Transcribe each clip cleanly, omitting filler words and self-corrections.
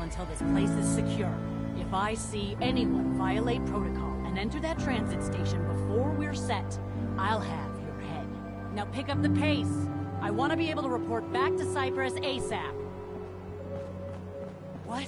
until this place is secure. If I see anyone violate protocol and enter that transit station before we're set, I'll have your head. Now pick up the pace. I want to be able to report back to Cyprus ASAP. What?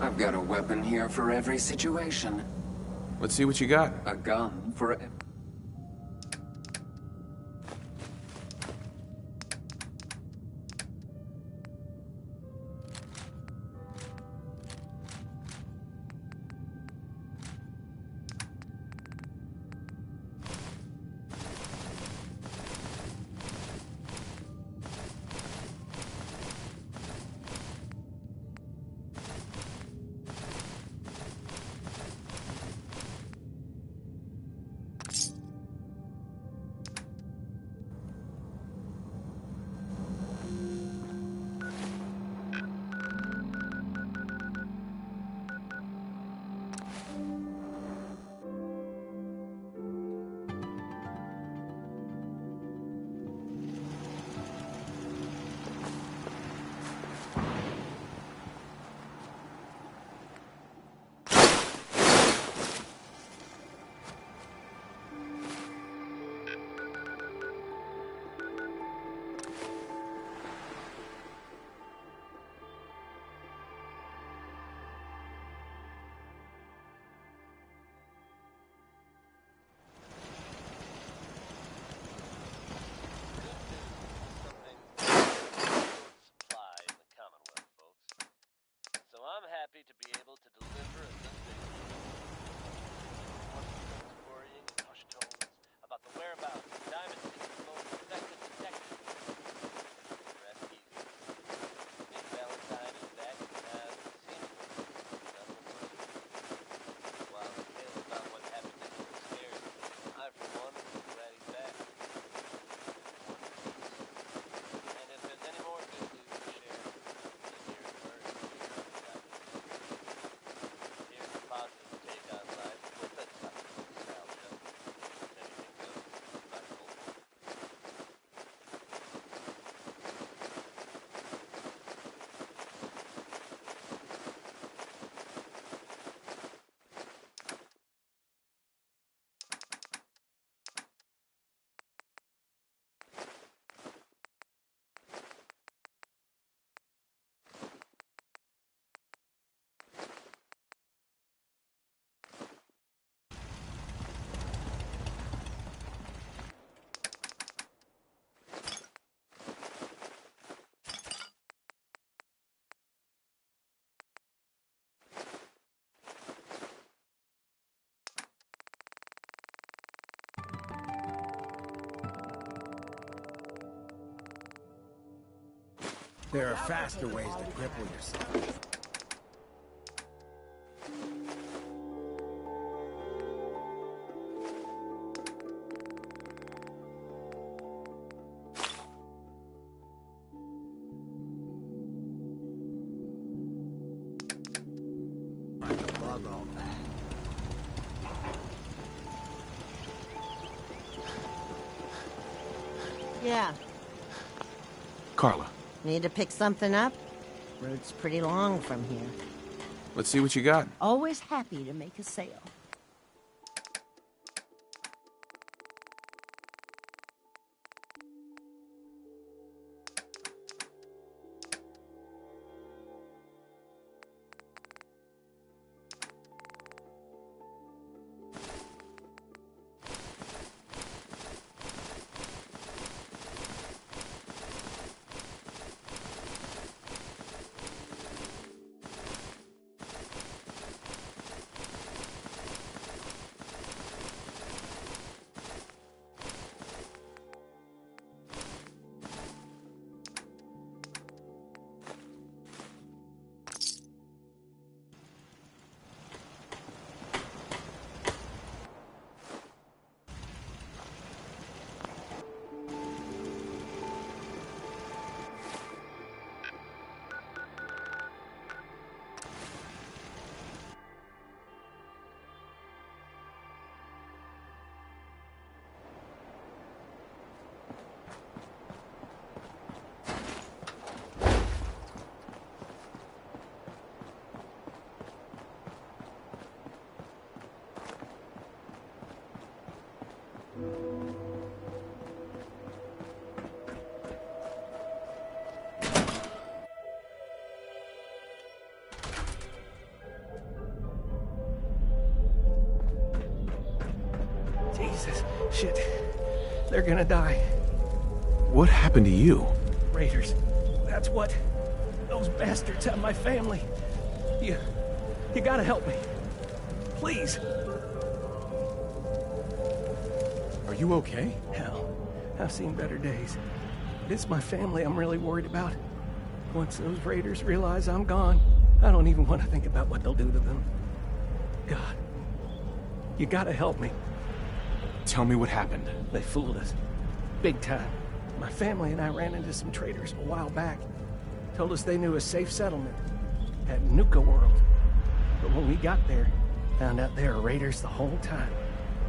I've got a weapon here for every situation. Let's see what you got. A gun for happy to be able to deliver a sensation. Worrying in hushed tones about the whereabouts of Diamond City's most suspected detective. Rest easy. Nick Valentine is back in town and seemingly none the further. While the tale about what happened to him scares me, I for one am glad he's back. One piece. And if there's any more good news to share, then hear it first here on Diamond City. Here's a positive take on life with a touch of nostalgia. Anything goes, like hopeful. There are faster ways to cripple yourself. Bug all that. Yeah. Carla, Need to pick something up? Road's pretty long from here. let's see what you got. Always happy to make a sale. Jesus, shit. They're gonna die. What happened to you? Raiders. That's what. Those bastards have my family. You gotta help me. Please. Are you okay? Hell, I've seen better days. But it's my family I'm really worried about. Once those raiders realize I'm gone, I don't even want to think about what they'll do to them. God, you gotta help me. Tell me what happened. They fooled us. Big time. My family and I ran into some traders a while back. Told us they knew a safe settlement at Nuka World. But when we got there, found out they were raiders the whole time.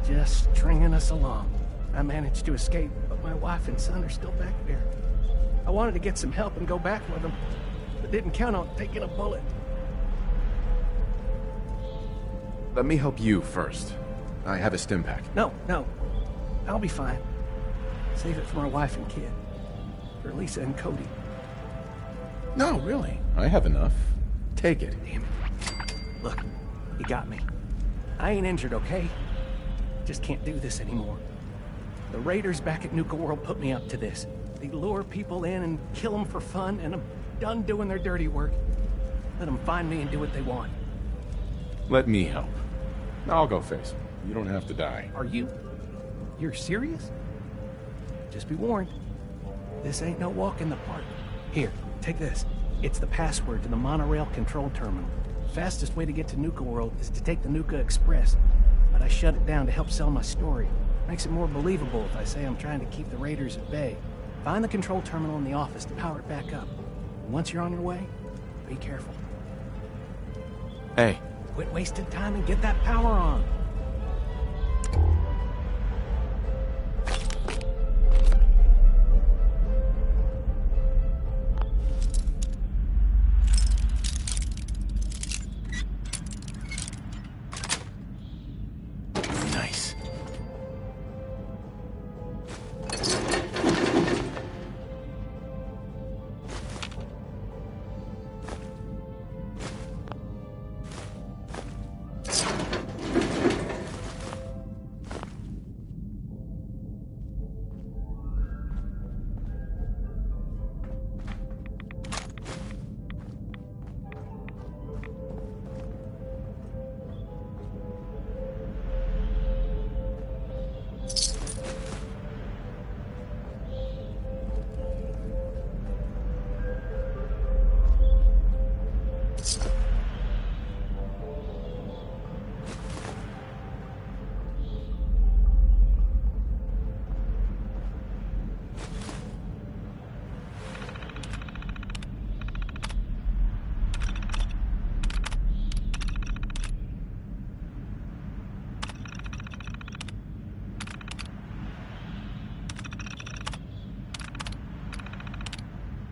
Just stringing us along. I managed to escape, but my wife and son are still back there. I wanted to get some help and go back with them, but didn't count on taking a bullet. Let me help you first. I have a stim pack. No. I'll be fine. Save it for my wife and kid. For Lisa and Cody. No, really. I have enough. Take it. Damn it. Look, you got me. I ain't injured, okay? Just can't do this anymore. The raiders back at Nuka World put me up to this. They lure people in and kill them for fun, and I'm done doing their dirty work. Let them find me and do what they want. Let me help. I'll go face him. You don't have to die. Are you? You're serious? Just be warned. This ain't no walk in the park. Here, take this. It's the password to the monorail control terminal. Fastest way to get to Nuka World is to take the Nuka Express. But I shut it down to help sell my story. Makes it more believable if I say I'm trying to keep the raiders at bay. Find the control terminal in the office to power it back up. And once you're on your way, be careful. Hey. Quit wasting time and get that power on. Nice.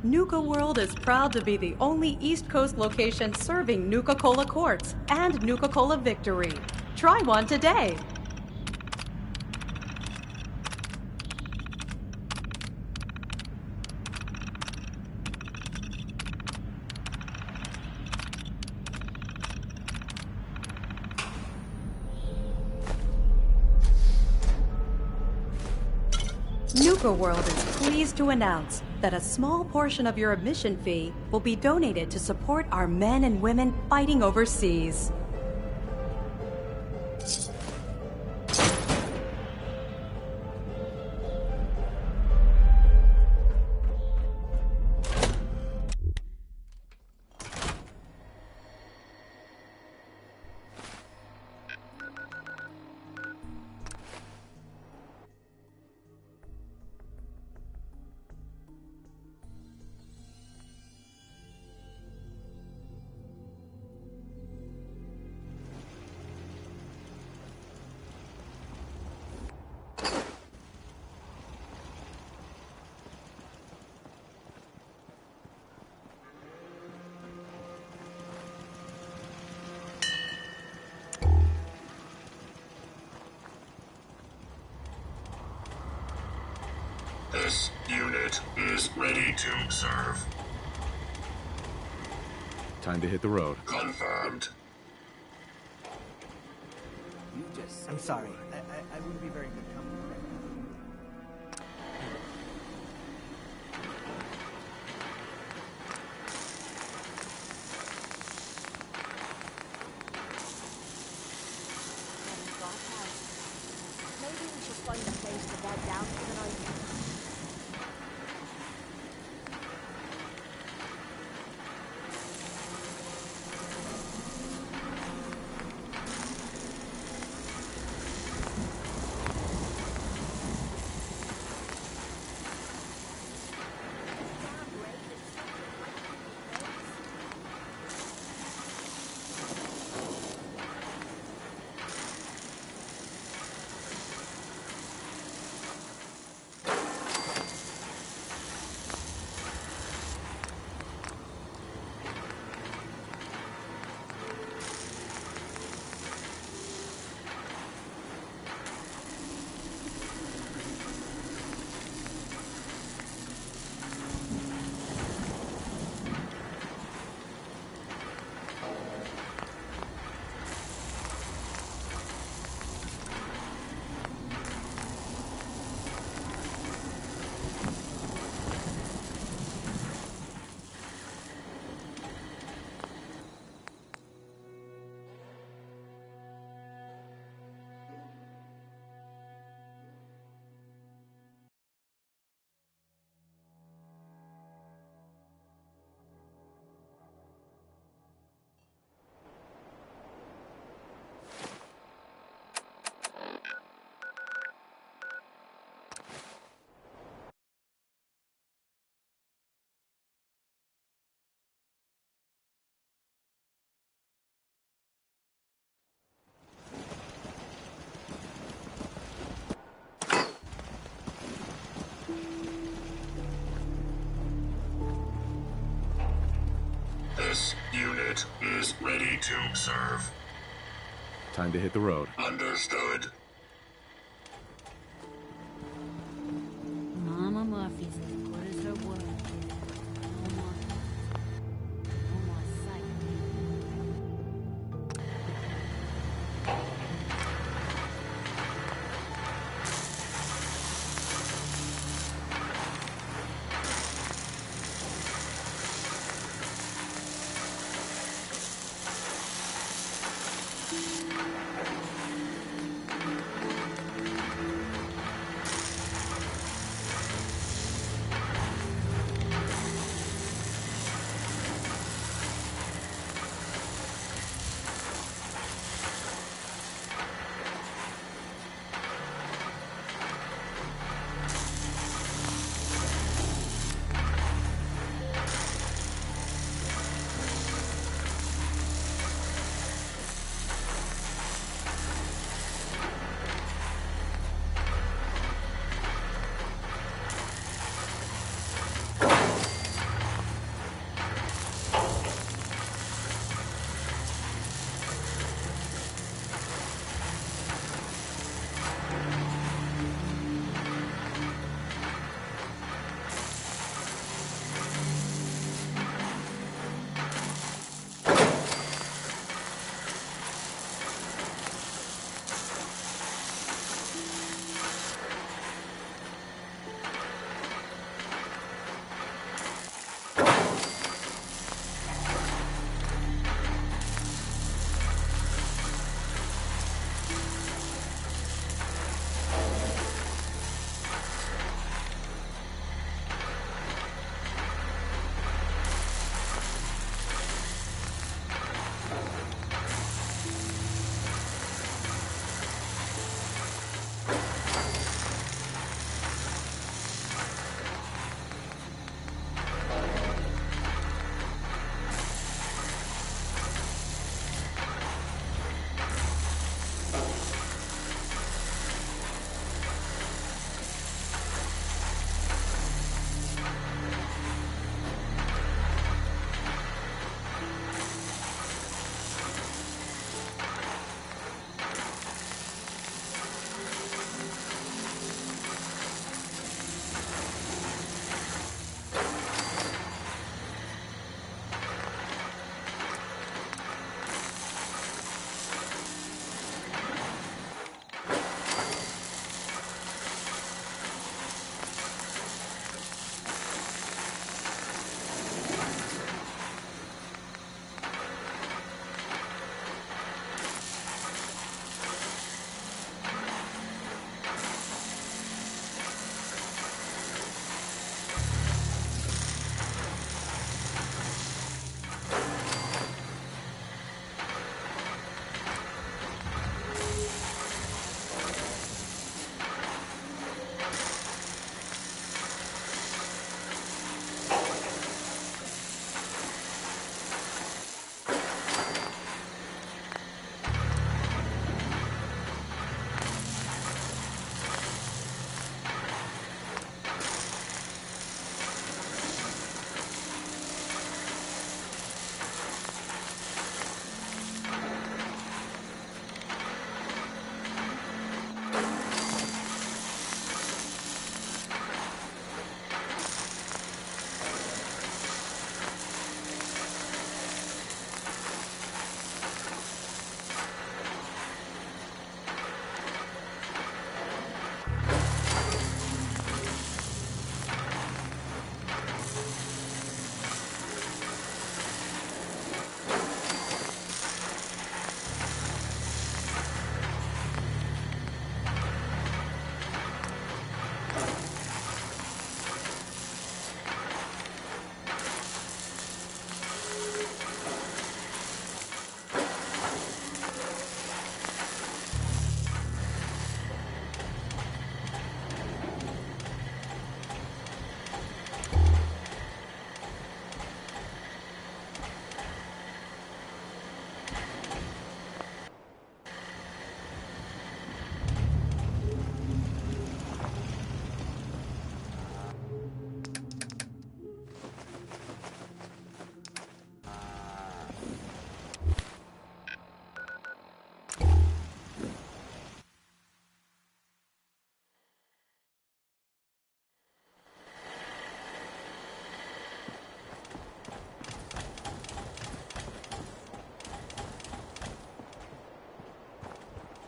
Nuka World is proud to be the only East Coast location serving Nuka-Cola Quartz and Nuka-Cola Victory. Try one today. Nuka World is pleased to announce that a small portion of your admission fee will be donated to support our men and women fighting overseas. This unit is ready to serve. Time to hit the road. Confirmed. I'm sorry. I wouldn't be very good company. Maybe we should find a place to bed down for the night. to serve. Time to hit the road. Understood. Mama Murphy's as good as her word. No more, no more sight.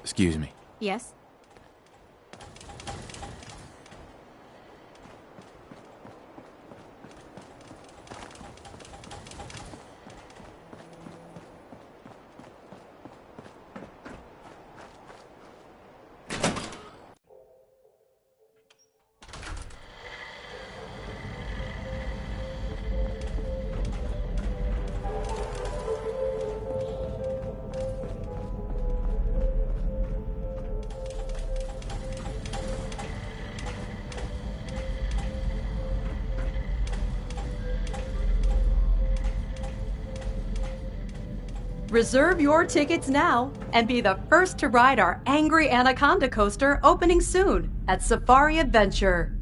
Excuse me. Yes? Reserve your tickets now and be the first to ride our Angry Anaconda coaster opening soon at Safari Adventure.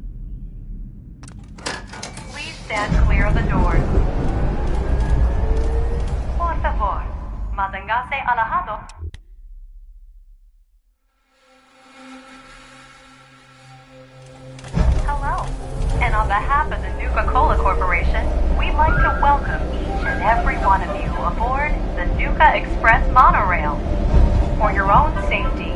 Please stand clear of the doors. Por favor, manténgase alejado. Hello, and on behalf of the Nuka-Cola Corporation, we'd like to welcome each and every one of you aboard the Nuka Express monorail. For your own safety,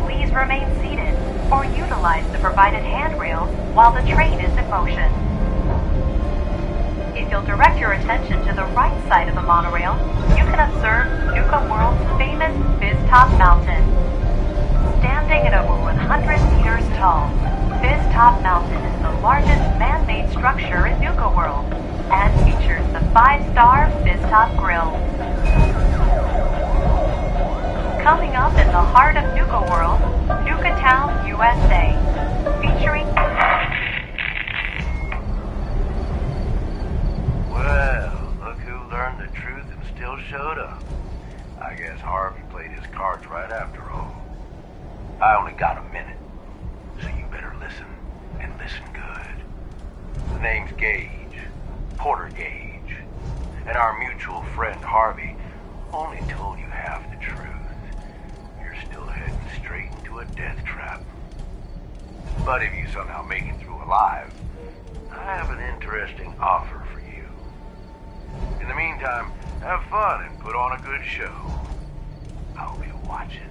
please remain seated or utilize the provided handrails while the train is in motion. If you'll direct your attention to the right side of the monorail, you can observe Nuka World's famous Fizz-Top Mountain. Standing at over 100 meters tall, Fizz-Top Mountain is the largest man-made structure in Nuka World and features the 5-star Fizz-Top Grill. Coming up in the heart of Nuka World, Nuka Town, USA, featuring... Well, look who learned the truth and still showed up. I guess Harvey played his cards right after all. I only got a minute, so you better listen, and listen good. The name's Gage, Porter Gage, and our mutual friend Harvey only told you half the truth. You're still heading straight into a death trap. But if you somehow make it through alive, I have an interesting offer for you. In the meantime, have fun and put on a good show. I'll be watching.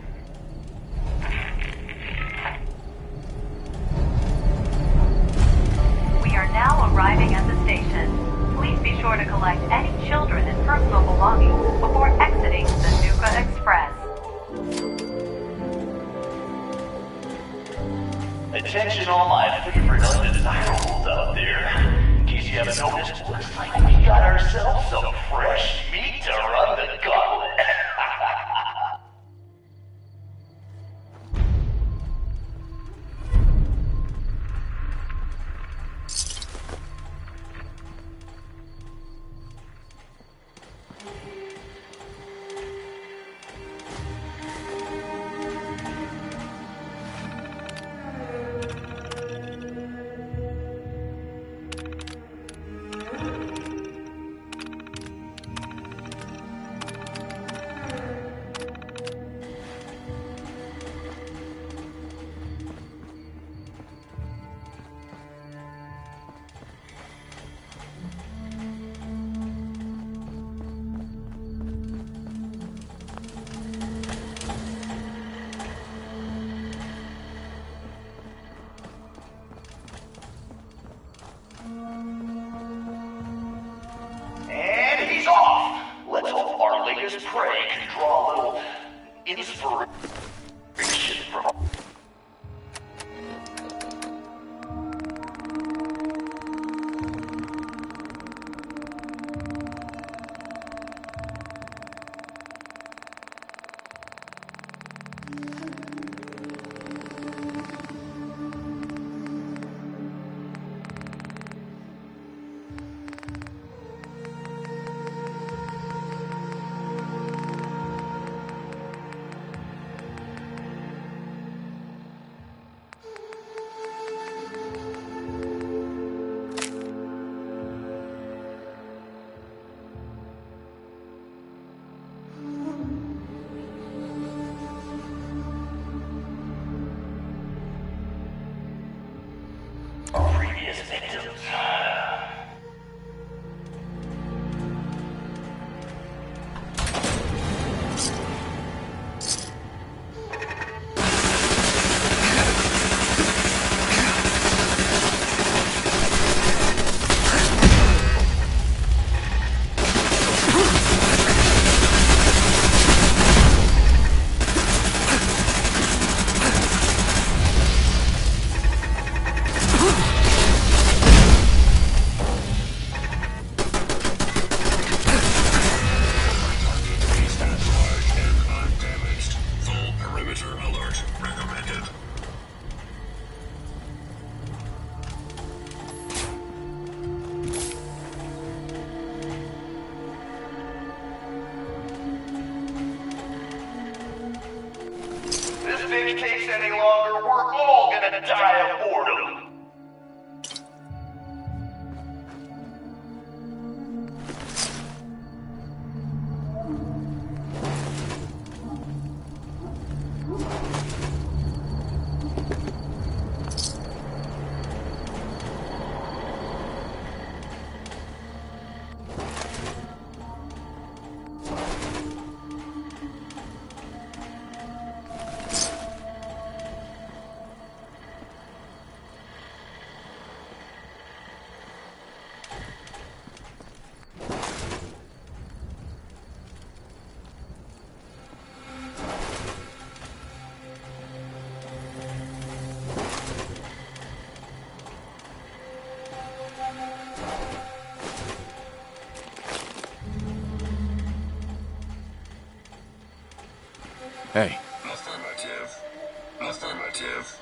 We are now arriving at the station. Please be sure to collect any children and personal belongings before exiting the Nuka Express. Attention all my favorite undesirables out there. In case you haven't noticed, looks like we got ourselves some fresh meat to run the gauntlet. Prey can draw a little inspiration from... fix takes any longer, we're all gonna die of boredom. Hey. Affirmative. Affirmative.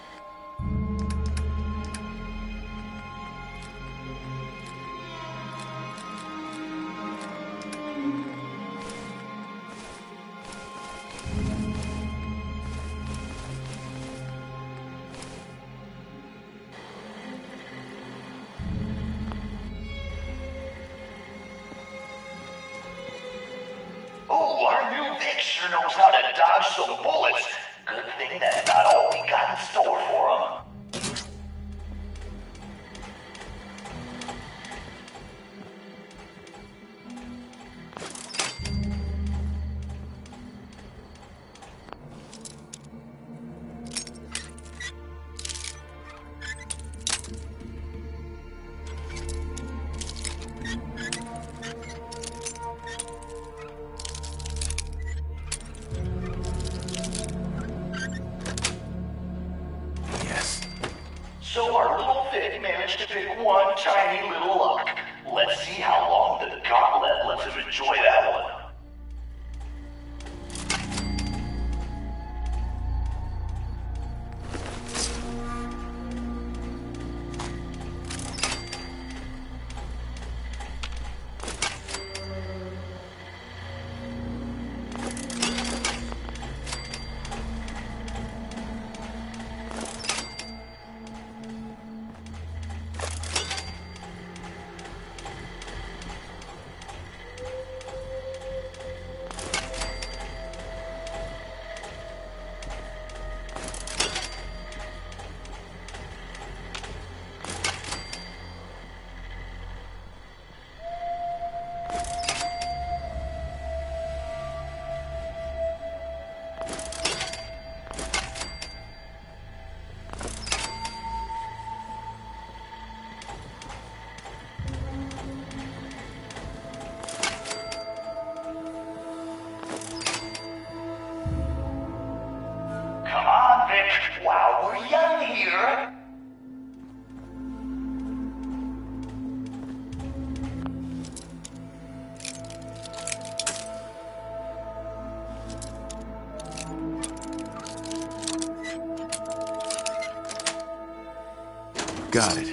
Oh, our new Vic sure knows how to dodge some bullets. Good thing that's not all we got in store for him. So our little Vic managed to pick one tiny little lock. Let's see how long the gauntlet lets him enjoy that one. Come on, Vic, while we're young here. Got it.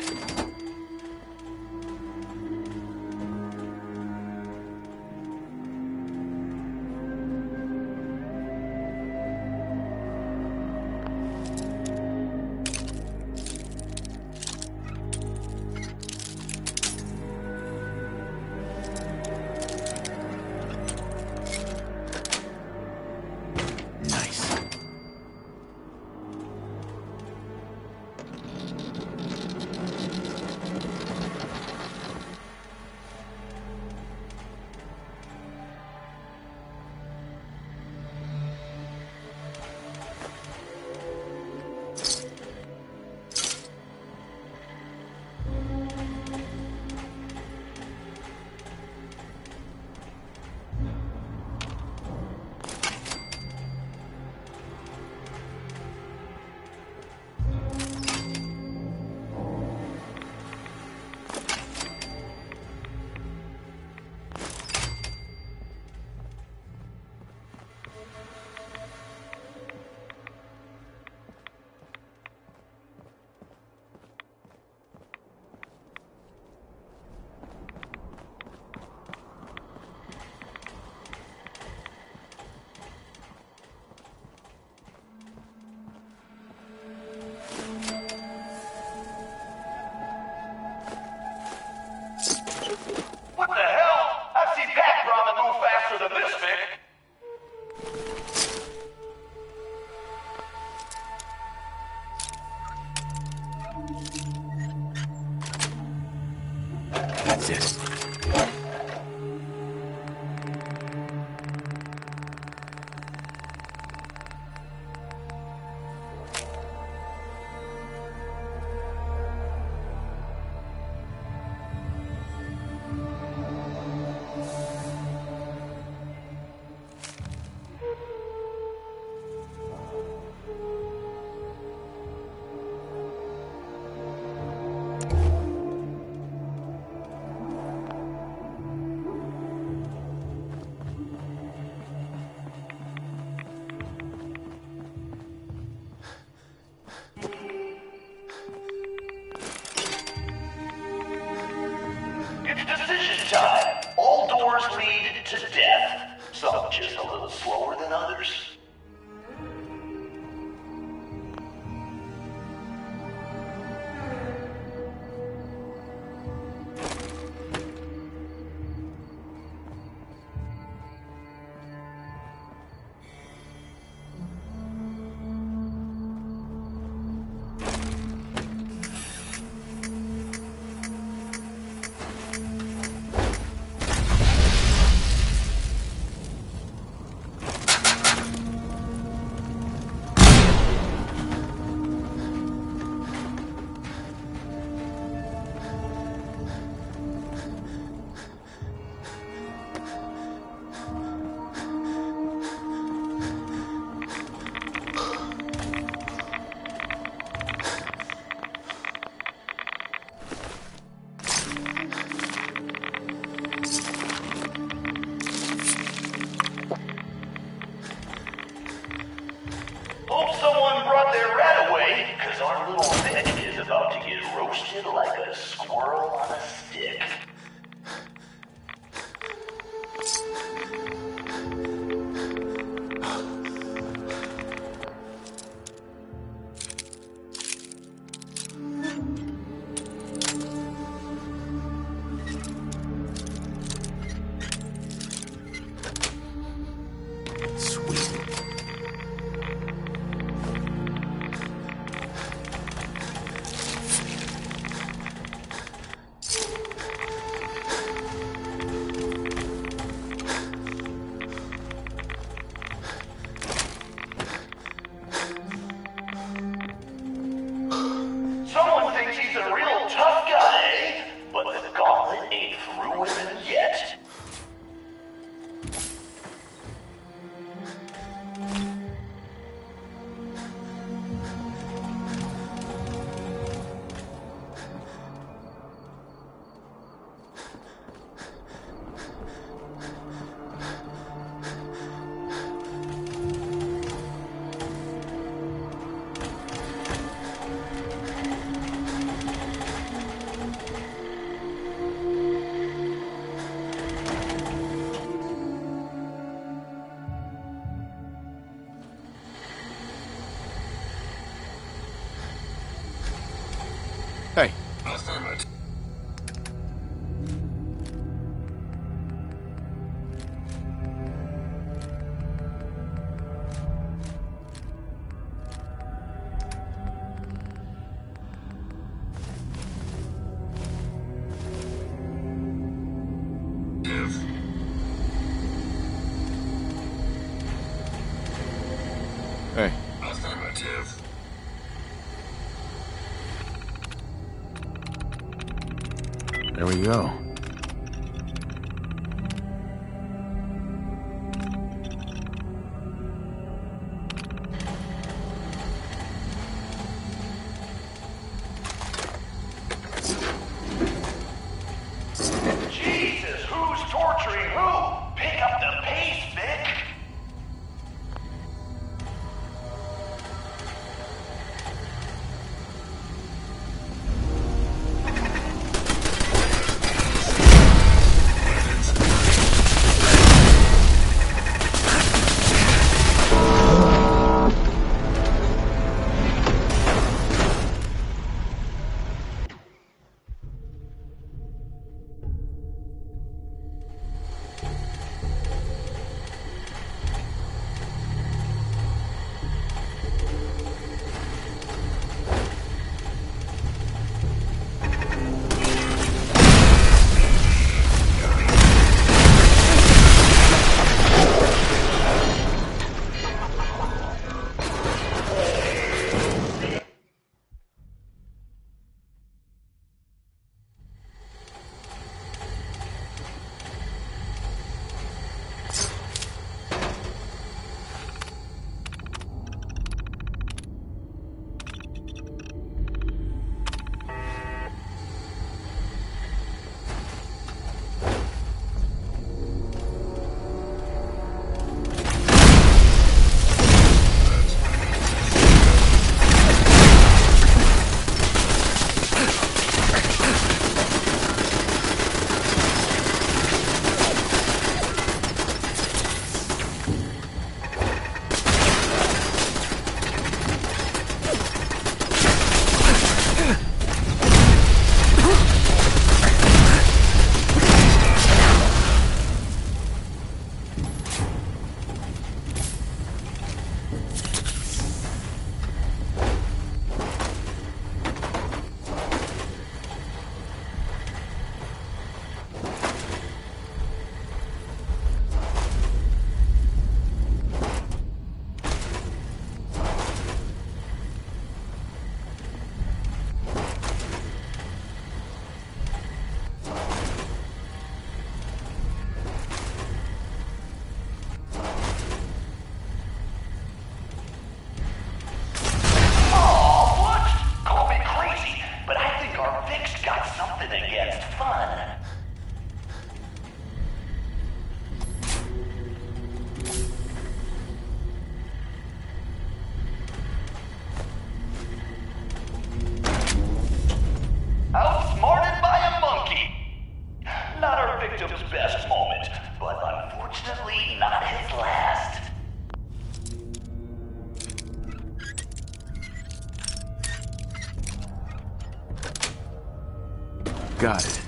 That's it. Decision time. All doors lead to death. Some just a little slower than others. Hope someone brought their rat away, because our little Vic is about to get roasted like a squirrel on a stick. Someone thinks he's a real tough guy, but the gauntlet ain't through with him yet. Hey. Affirmative. Hey. Affirmative. There we go. Jesus, who's torturing who? Pick up the pace, Vic. Got it.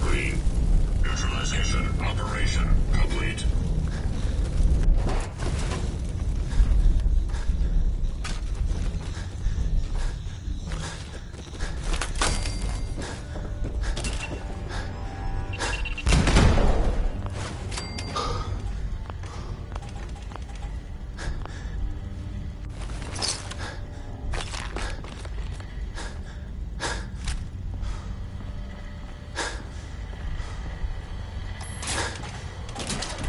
Green. Neutralization operation complete.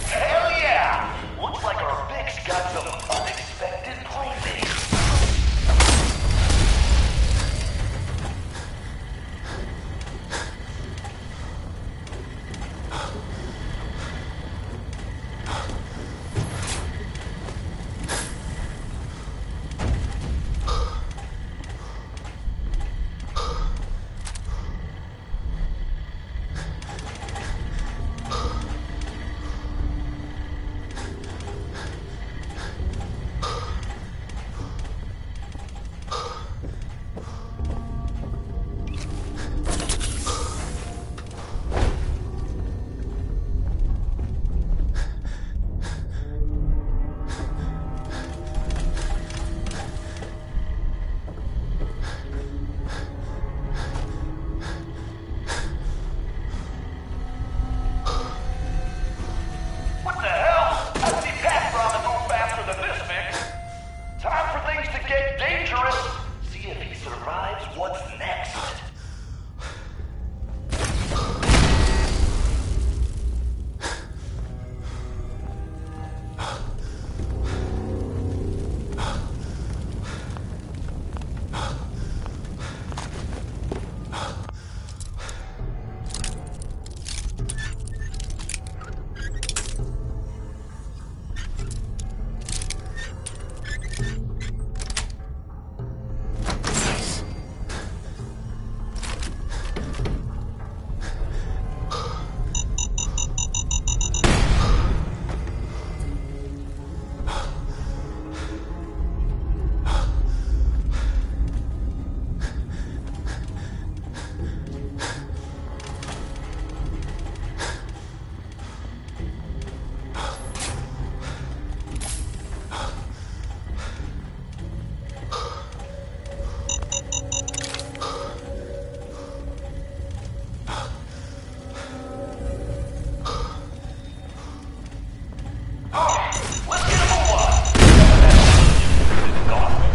Hell yeah! Looks like our fix got some unexpected playmates. What the hell? I see Pat Robin move faster than this, Vic. Time for things to get dangerous. See if he survives what's next.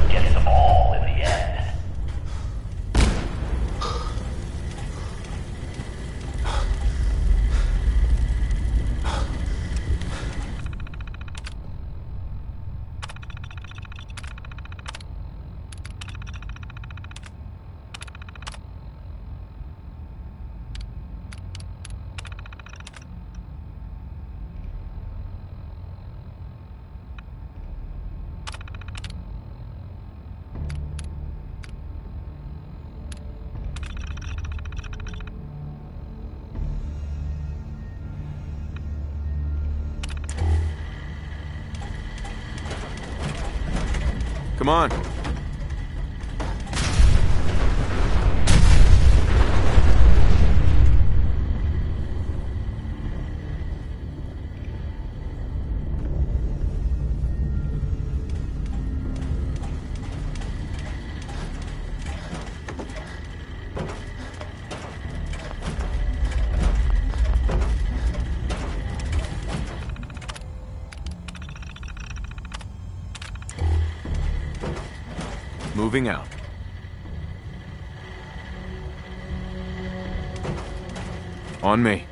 Gets them all in the end. Come on. Moving out. On me.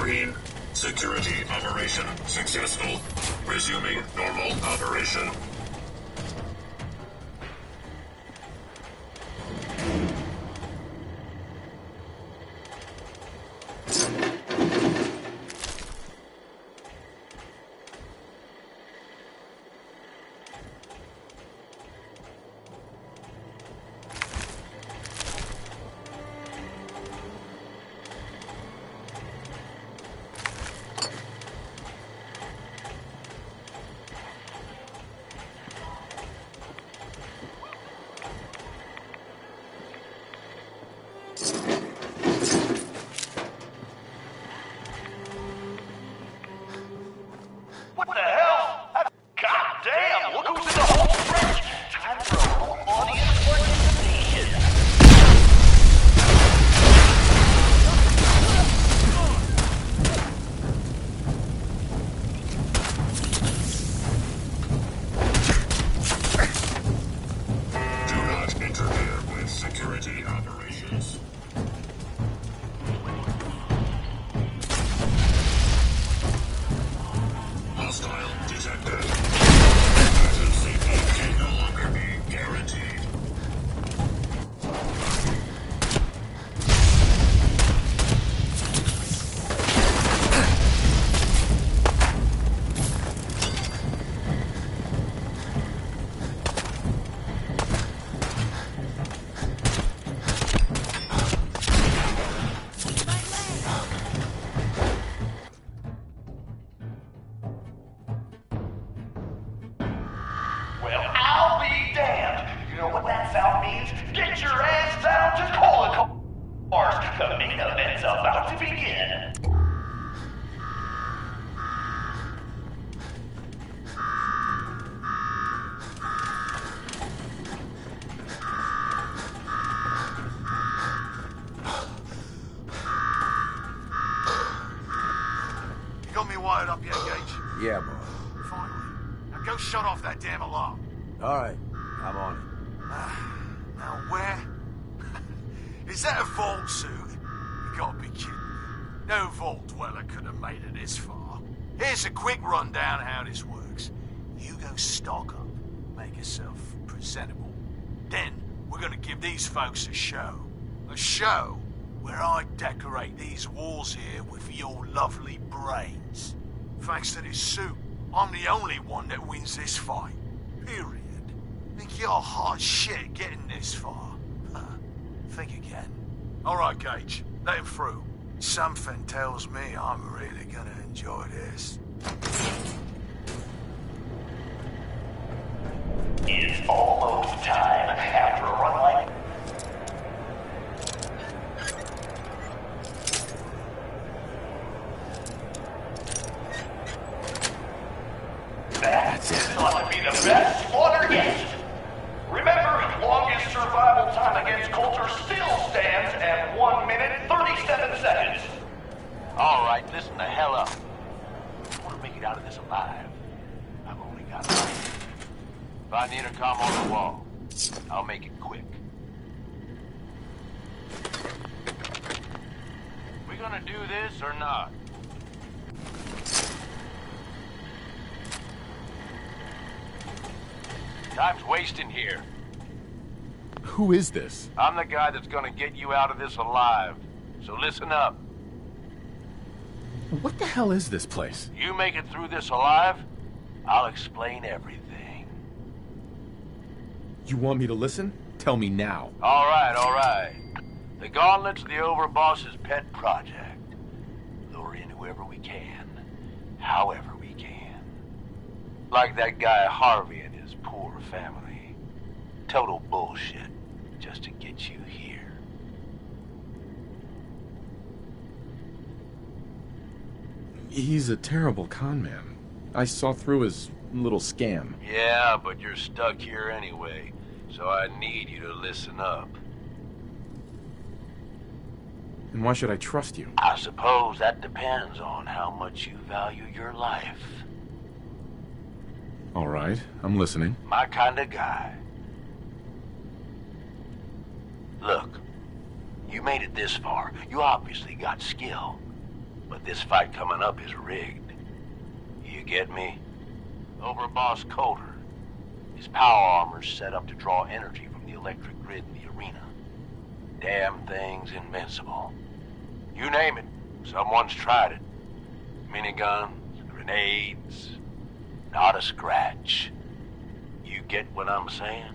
Green. Security operation successful. Resuming normal operation. What the hell? God damn, look who's in the whole stretch! Time for a little audience participation. Do not interfere with security operations. Hostile detected. Passive safety can no longer be guaranteed. Well, I'll be damned. You know what that sound means? Get your ass down to calling cars. The main event's about to begin. You got me wired up yet, Gage? Yeah, boy. Finally. Now go shut off that damn alarm. All right, I'm on it. Now where? Is that a vault suit? You gotta be kidding me. No vault dweller could have made it this far. Here's a quick rundown of how this works. You go stock up, make yourself presentable. Then we're gonna give these folks a show. A show where I decorate these walls here with your lovely brains. Thanks to this suit, I'm the only one that wins this fight. Period. Think you're hot shit getting this far. Think again. All right, Gage. Let him through. Something tells me I'm really gonna enjoy this. It's almost time after a run like That's thought to be the best slaughter yet. Remember, longest survival time against Coulter still stands at 1 minute 37 seconds. All right, listen the hell up. I want to make it out of this alive. I've only got life. Find the intercom on the wall. I'll make it quick. We gonna do this or not? Time's wasting here. Who is this? I'm the guy that's gonna get you out of this alive. So listen up. What the hell is this place? You make it through this alive, I'll explain everything. You want me to listen? Tell me now. All right. The Gauntlet's the Overboss's pet project. Lure in whoever we can, however we can. Like that guy Harvey and his poor family. Total bullshit, just to get you here. He's a terrible con man. I saw through his little scam. Yeah, but you're stuck here anyway, so I need you to listen up. And why should I trust you? I suppose that depends on how much you value your life. All right, I'm listening. My kind of guy. Look, you made it this far. You obviously got skill. But this fight coming up is rigged. You get me? Over Boss Coulter. His power armor's set up to draw energy from the electric grid in the arena. Damn thing's invincible. You name it, someone's tried it. Miniguns, grenades, not a scratch. You get what I'm saying?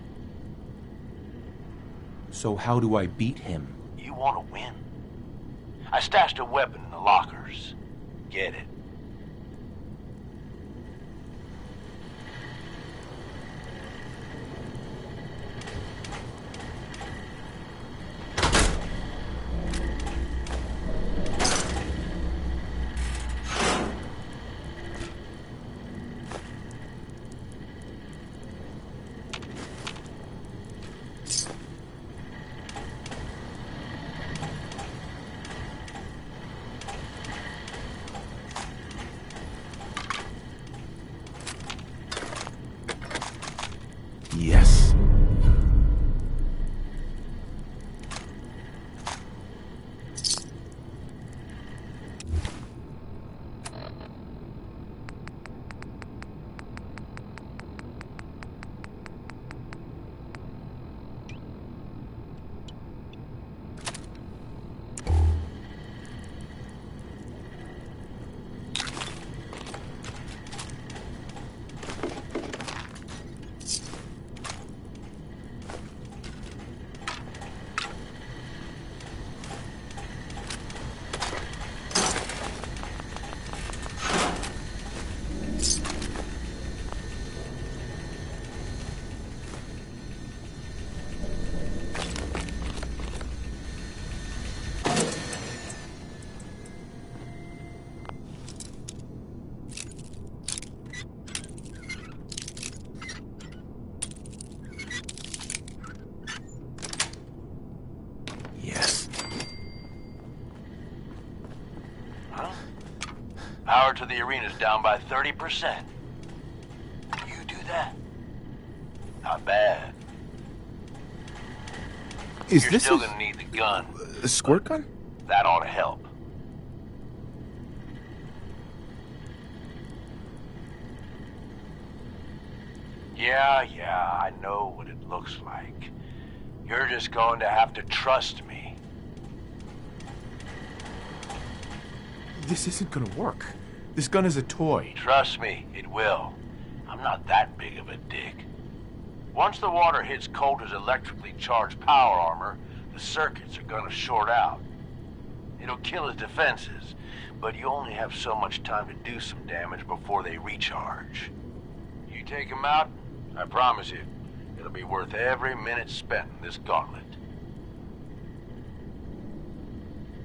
So how do I beat him? You want to win? I stashed a weapon in the lockers. Get it. Yes. Power to the arena's down by 30%. You do that? Not bad. Is You're this still gonna need the gun. a squirt gun? That ought to help. Yeah, I know what it looks like. You're just going to have to trust me. This isn't gonna work. This gun is a toy. Trust me, it will. I'm not that big of a dick. Once the water hits Coulter's electrically charged power armor, the circuits are gonna short out. It'll kill his defenses, but you only have so much time to do some damage before they recharge. You take him out, I promise you, it'll be worth every minute spent in this gauntlet.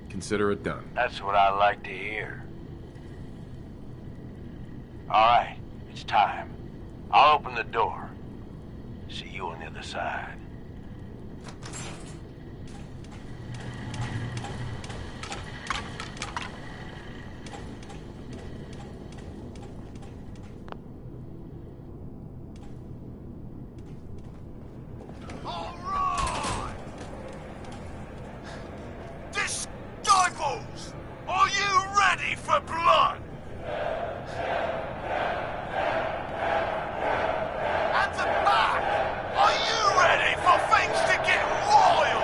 Consider it done. That's what I like to hear. All right, it's time. I'll open the door. See you on the other side. Disciples, are you ready for blood? At the back, are you ready for things to get wild?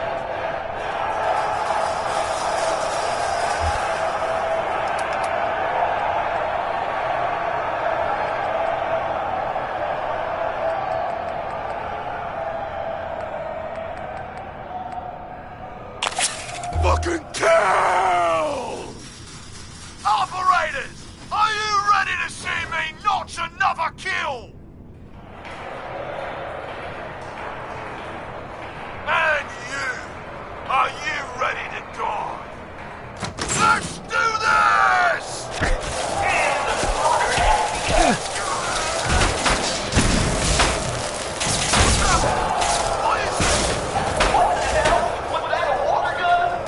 Fucking kill! Operators, are you ready to see me notch another kill? And you, are you ready to die? Let's do this! What is it? What the hell? Was that a water gun?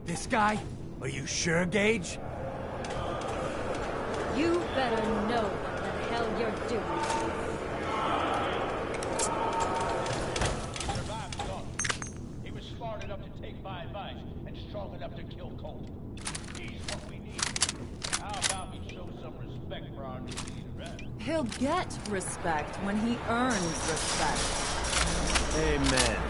This guy? Are you sure, Gage? You better know what the hell you're doing. Survived the autumn. He was smart enough to take my advice and strong enough to kill Colt. He's what we need. How about we show some respect for our new leader, eh? He'll get respect when he earns respect. Amen.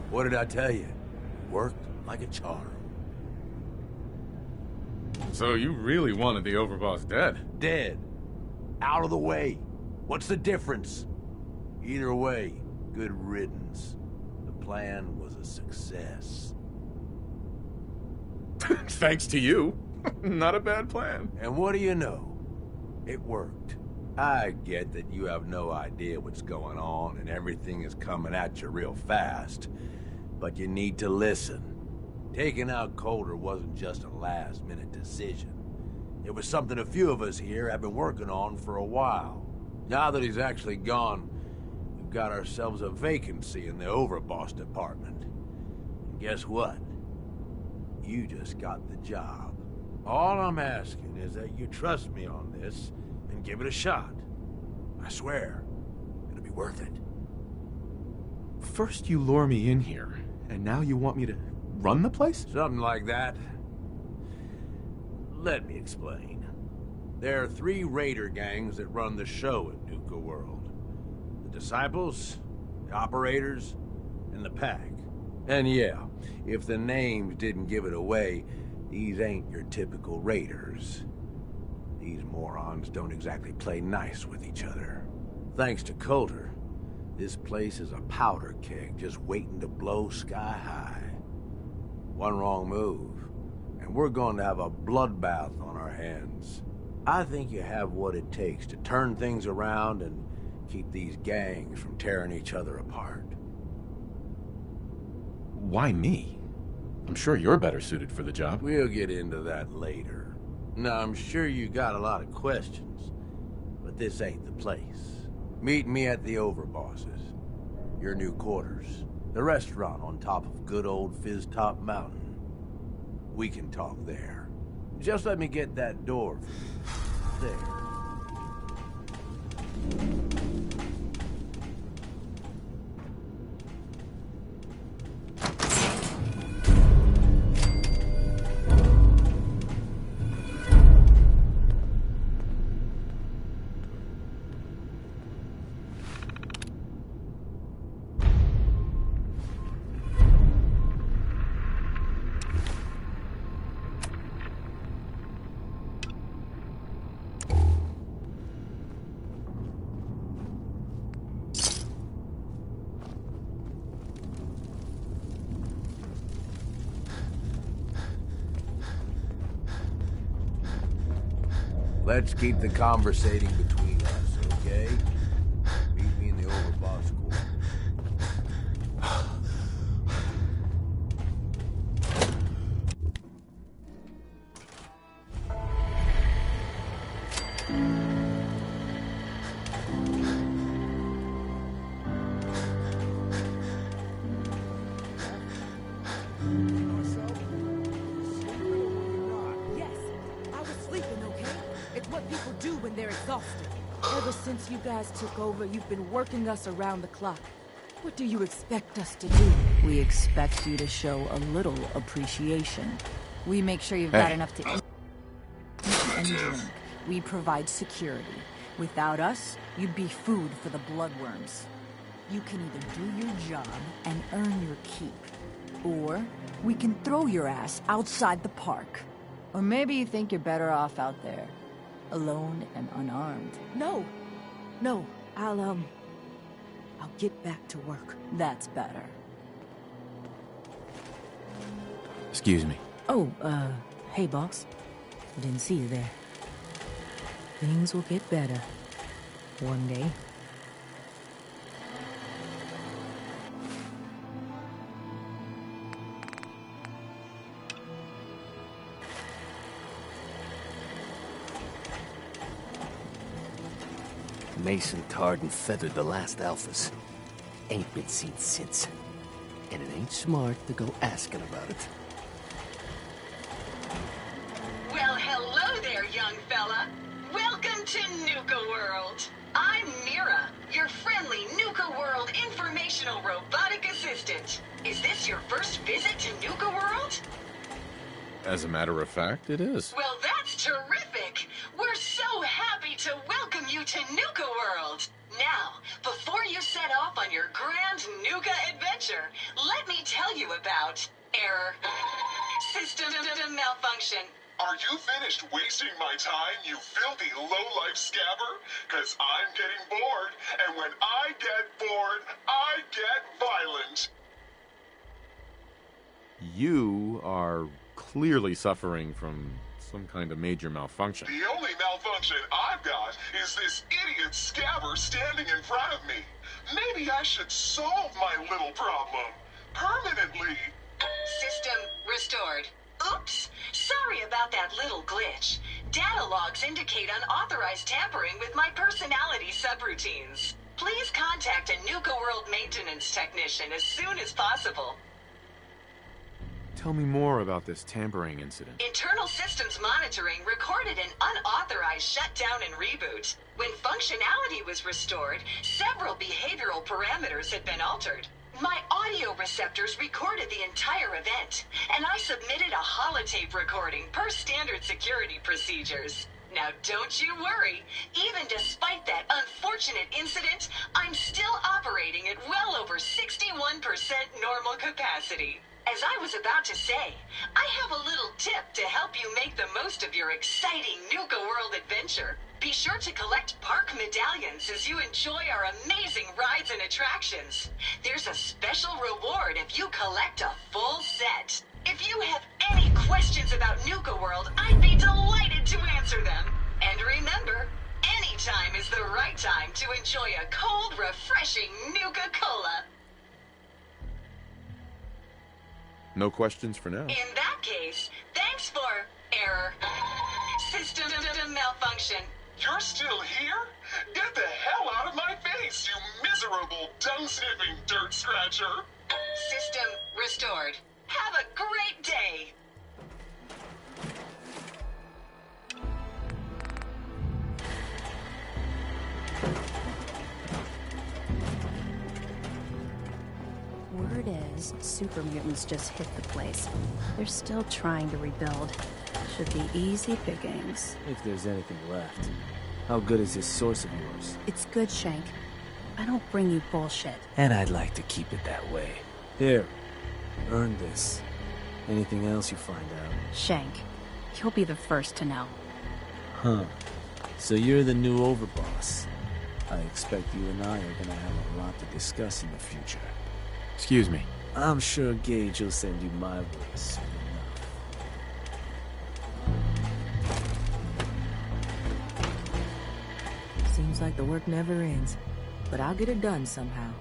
What did I tell you? Worked like a charm. So you really wanted the overboss dead? Dead. Out of the way. What's the difference? Either way, good riddance. The plan was a success. Thanks to you. Not a bad plan. And what do you know? It worked. I get that you have no idea what's going on and everything is coming at you real fast. But you need to listen. Taking out Coulter wasn't just a last-minute decision. It was something a few of us here have been working on for a while. Now that he's actually gone, we've got ourselves a vacancy in the overboss department. And guess what? You just got the job. All I'm asking is that you trust me on this and give it a shot. I swear, it'll be worth it. First you lure me in here, and now you want me to run the place? Something like that. Let me explain. There are 3 raider gangs that run the show at Nuka World. The Disciples, the Operators, and the Pack. And yeah, if the names didn't give it away, these ain't your typical raiders. These morons don't exactly play nice with each other. Thanks to Coulter, this place is a powder keg just waiting to blow sky high. One wrong move, and we're going to have a bloodbath on our hands. I think you have what it takes to turn things around and keep these gangs from tearing each other apart. Why me? I'm sure you're better suited for the job. We'll get into that later. Now, I'm sure you got a lot of questions, but this ain't the place. Meet me at the Overbosses, your new quarters, the restaurant on top of good old Fizz Top Mountain. We can talk there. Just let me get that door for you. There. Let's keep the conversating between us, okay? Meet me in the Overboss Court. Ever since you guys took over, you've been working us around the clock. What do you expect us to do? We expect you to show a little appreciation. We make sure you've got enough to eat and drink. We provide security. Without us, you'd be food for the bloodworms. You can either do your job and earn your keep, or we can throw your ass outside the park. Or maybe you think you're better off out there, alone and unarmed. No. I'll get back to work. That's better. Excuse me. Oh, hey, boss. I didn't see you there. Things will get better. One day. Mason tarred and feathered the last alphas. Ain't been seen since. And it ain't smart to go asking about it. Well, hello there, young fella. Welcome to Nuka World. I'm Mira, your friendly Nuka World informational robotic assistant. Is this your first visit to Nuka World? As a matter of fact, it is. Well, that's terrific. We're so happy to welcome you to Nuka World. Now, before you set off on your grand Nuka adventure, let me tell you about error, system malfunction. Are you finished wasting my time, you filthy low-life scabber? 'Cause I'm getting bored, and when I get bored, I get violent. You are clearly suffering from some kind of major malfunction. The only malfunction I've got is this idiot scabber standing in front of me. Maybe I should solve my little problem permanently. System restored. Oops! Sorry about that little glitch. Data logs indicate unauthorized tampering with my personality subroutines. Please contact a Nuka World maintenance technician as soon as possible. Tell me more about this tampering incident. Internal systems monitoring recorded an unauthorized shutdown and reboot. When functionality was restored, several behavioral parameters had been altered. My audio receptors recorded the entire event, and I submitted a holotape recording per standard security procedures. Now don't you worry, even despite that unfortunate incident, I'm still operating at well over 61% normal capacity. As I was about to say, I have a little tip to help you make the most of your exciting Nuka World adventure. Be sure to collect park medallions as you enjoy our amazing rides and attractions. There's a special reward if you collect a full set. If you have any questions about Nuka World, I'd be delighted to answer them. And remember, any time is the right time to enjoy a cold, refreshing Nuka Cola. No questions for now. In that case, thanks for error. System malfunction. You're still here? Get the hell out of my face, you miserable, dung-sniffing dirt scratcher! System restored. Have a great day! Word is, super mutants just hit the place. They're still trying to rebuild. Should be easy pickings. If there's anything left. How good is this source of yours? It's good, Shank. I don't bring you bullshit. And I'd like to keep it that way. Here, earn this. Anything else you find out? Shank, you'll be the first to know. Huh. So you're the new overboss. I expect you and I are gonna have a lot to discuss in the future. Excuse me. I'm sure Gage will send you my way soon enough. Seems like the work never ends, but I'll get it done somehow.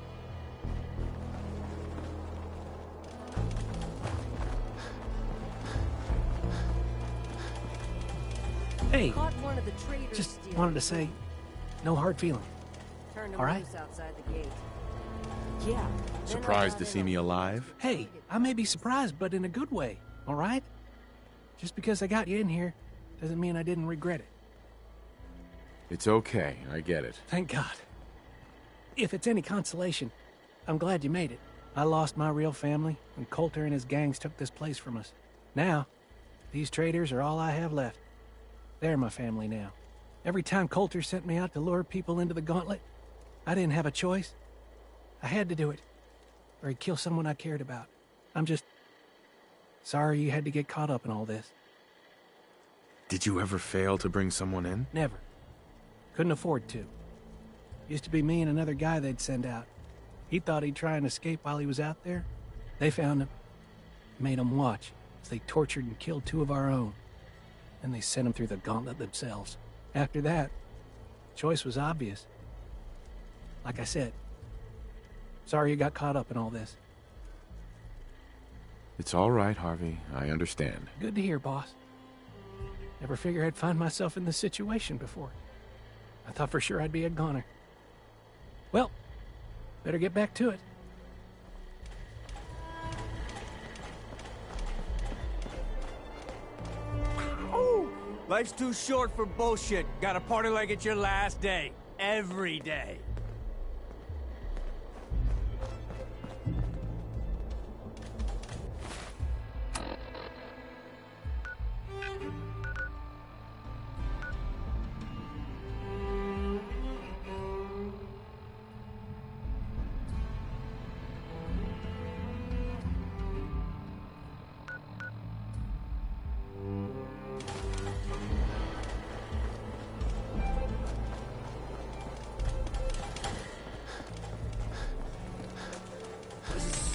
Hey, just wanted to say, no hard feeling. All right? Outside the gate. Yeah. Surprised to see me alive? Hey, I may be surprised, but in a good way, all right? Just because I got you in here doesn't mean I didn't regret it. It's okay, I get it. Thank God. If it's any consolation, I'm glad you made it. I lost my real family when Coulter and his gangs took this place from us. Now, these traitors are all I have left. They're my family now. Every time Coulter sent me out to lure people into the gauntlet, I didn't have a choice. I had to do it, or he'd kill someone I cared about. I'm just sorry you had to get caught up in all this. Did you ever fail to bring someone in? Never. Couldn't afford to. Used to be me and another guy they'd send out. He thought he'd try and escape while he was out there. They found him, made him watch as they tortured and killed two of our own. And they sent him through the gauntlet themselves. After that, choice was obvious. Like I said, sorry you got caught up in all this. It's all right, Harvey. I understand. Good to hear, boss. Never figured I'd find myself in this situation before. I thought for sure I'd be a goner. Well, better get back to it. Life's too short for bullshit. Gotta party like it's your last day. Every day.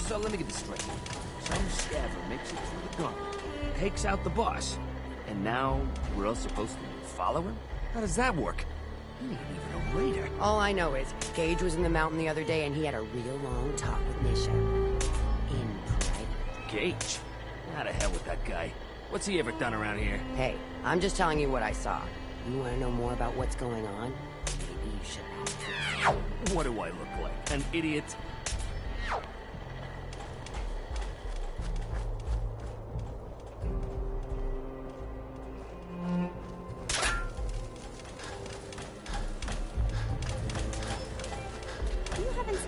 So let me get this straight. Some scabber makes it through the gauntlet, takes out the boss, and now we're all supposed to follow him? How does that work? He ain't even a raider. All I know is, Gage was in the mountain the other day and he had a real long talk with Nisha. In private. Gage? How the hell with that guy? What's he ever done around here? Hey, I'm just telling you what I saw. You want to know more about what's going on? Maybe you should ask. What do I look like? An idiot?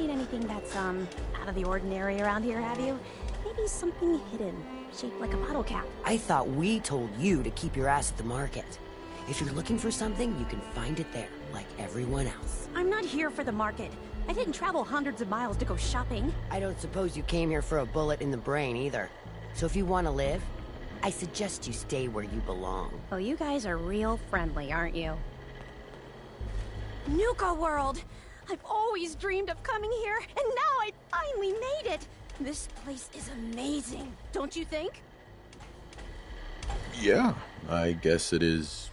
Anything that's, out of the ordinary around here, have you? Maybe something hidden, shaped like a bottle cap. I thought we told you to keep your ass at the market. If you're looking for something, you can find it there, like everyone else. I'm not here for the market. I didn't travel hundreds of miles to go shopping. I don't suppose you came here for a bullet in the brain, either. So if you want to live, I suggest you stay where you belong. Oh, you guys are real friendly, aren't you? Nuka World! I've always dreamed of coming here, and now I finally made it! This place is amazing, don't you think? Yeah, I guess it is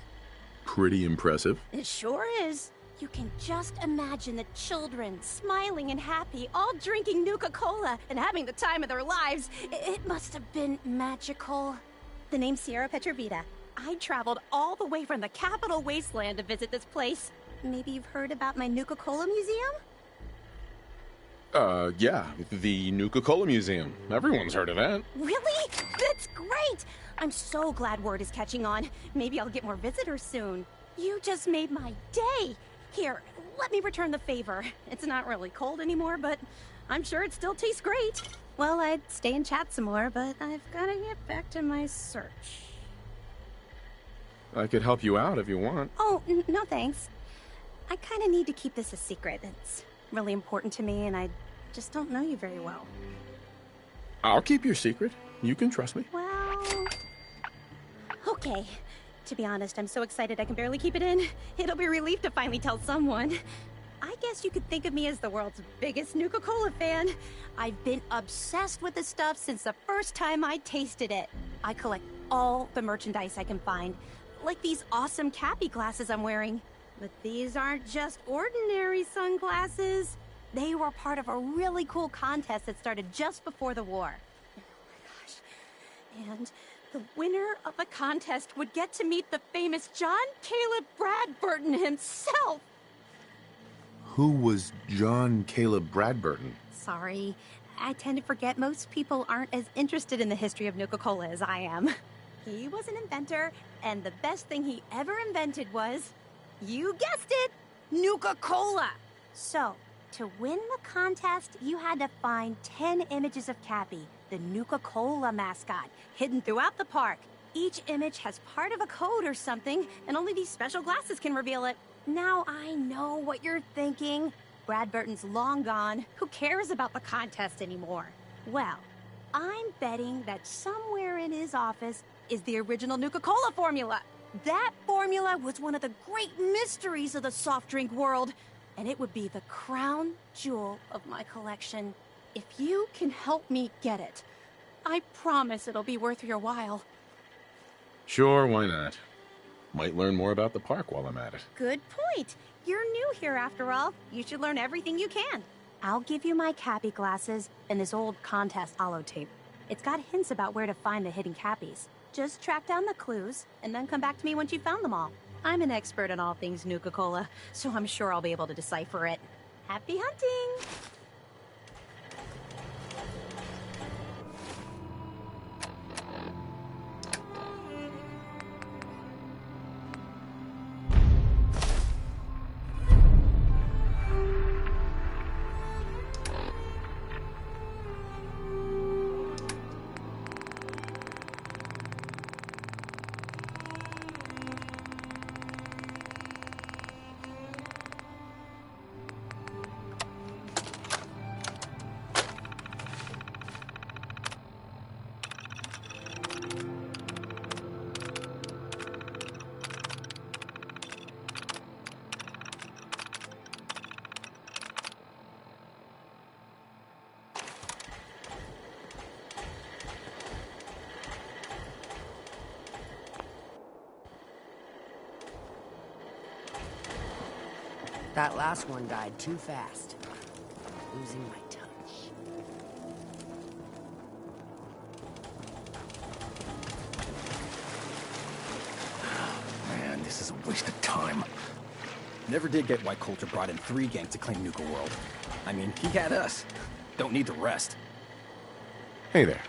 pretty impressive. It sure is. You can just imagine the children, smiling and happy, all drinking Nuka-Cola and having the time of their lives. It must have been magical. The name's Sierra Petrovita. I traveled all the way from the capital wasteland to visit this place. Maybe you've heard about my Nuka-Cola museum? Yeah, the Nuka-Cola Museum. Everyone's heard of that. Really? That's great! I'm so glad word is catching on. Maybe I'll get more visitors soon. You just made my day! Here, let me return the favor. It's not really cold anymore, but I'm sure it still tastes great. Well, I'd stay and chat some more, but I've gotta get back to my search. I could help you out if you want. Oh, no thanks. I kind of need to keep this a secret. It's really important to me, and I just don't know you very well. I'll keep your secret. You can trust me. Well... okay. To be honest, I'm so excited I can barely keep it in. It'll be a relief to finally tell someone. I guess you could think of me as the world's biggest Nuka-Cola fan. I've been obsessed with the stuff since the first time I tasted it. I collect all the merchandise I can find, like these awesome Cappy glasses I'm wearing. But these aren't just ordinary sunglasses. They were part of a really cool contest that started just before the war. Oh my gosh. And the winner of the contest would get to meet the famous John Caleb Bradburton himself. Who was John Caleb Bradburton? Sorry, I tend to forget most people aren't as interested in the history of Nuka-Cola as I am. He was an inventor, and the best thing he ever invented was... you guessed it! Nuka-Cola! So, to win the contest, you had to find 10 images of Cappy, the Nuka-Cola mascot, hidden throughout the park. Each image has part of a code or something, and only these special glasses can reveal it. Now I know what you're thinking. Bradburton's long gone. Who cares about the contest anymore? Well, I'm betting that somewhere in his office is the original Nuka-Cola formula. That formula was one of the great mysteries of the soft drink world, and it would be the crown jewel of my collection. If you can help me get it, I promise it'll be worth your while. Sure, why not? Might learn more about the park while I'm at it. Good point. You're new here after all. You should learn everything you can. I'll give you my Cappy glasses and this old contest holotape. It's got hints about where to find the hidden Cappies. Just track down the clues, and then come back to me once you've found them all. I'm an expert in all things Nuka-Cola, so I'm sure I'll be able to decipher it. Happy hunting! That last one died too fast. Losing my touch. Man, this is a waste of time. Never did get why Coulter brought in 3 gangs to claim Nuka World. I mean, he had us. Don't need the rest. Hey there.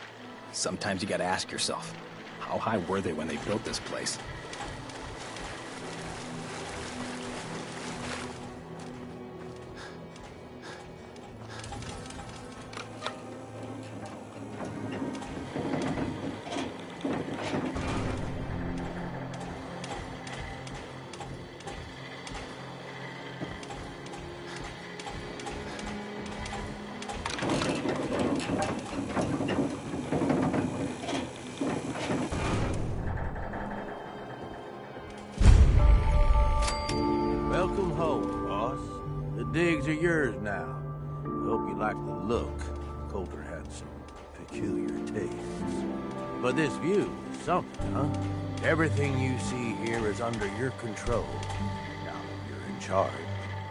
Sometimes you gotta ask yourself, how high were they when they built this place? Welcome home, boss. The digs are yours now. I hope you like the look. Coulter had some peculiar tastes. But this view is something, huh? Everything you see here is under your control. Now you're in charge.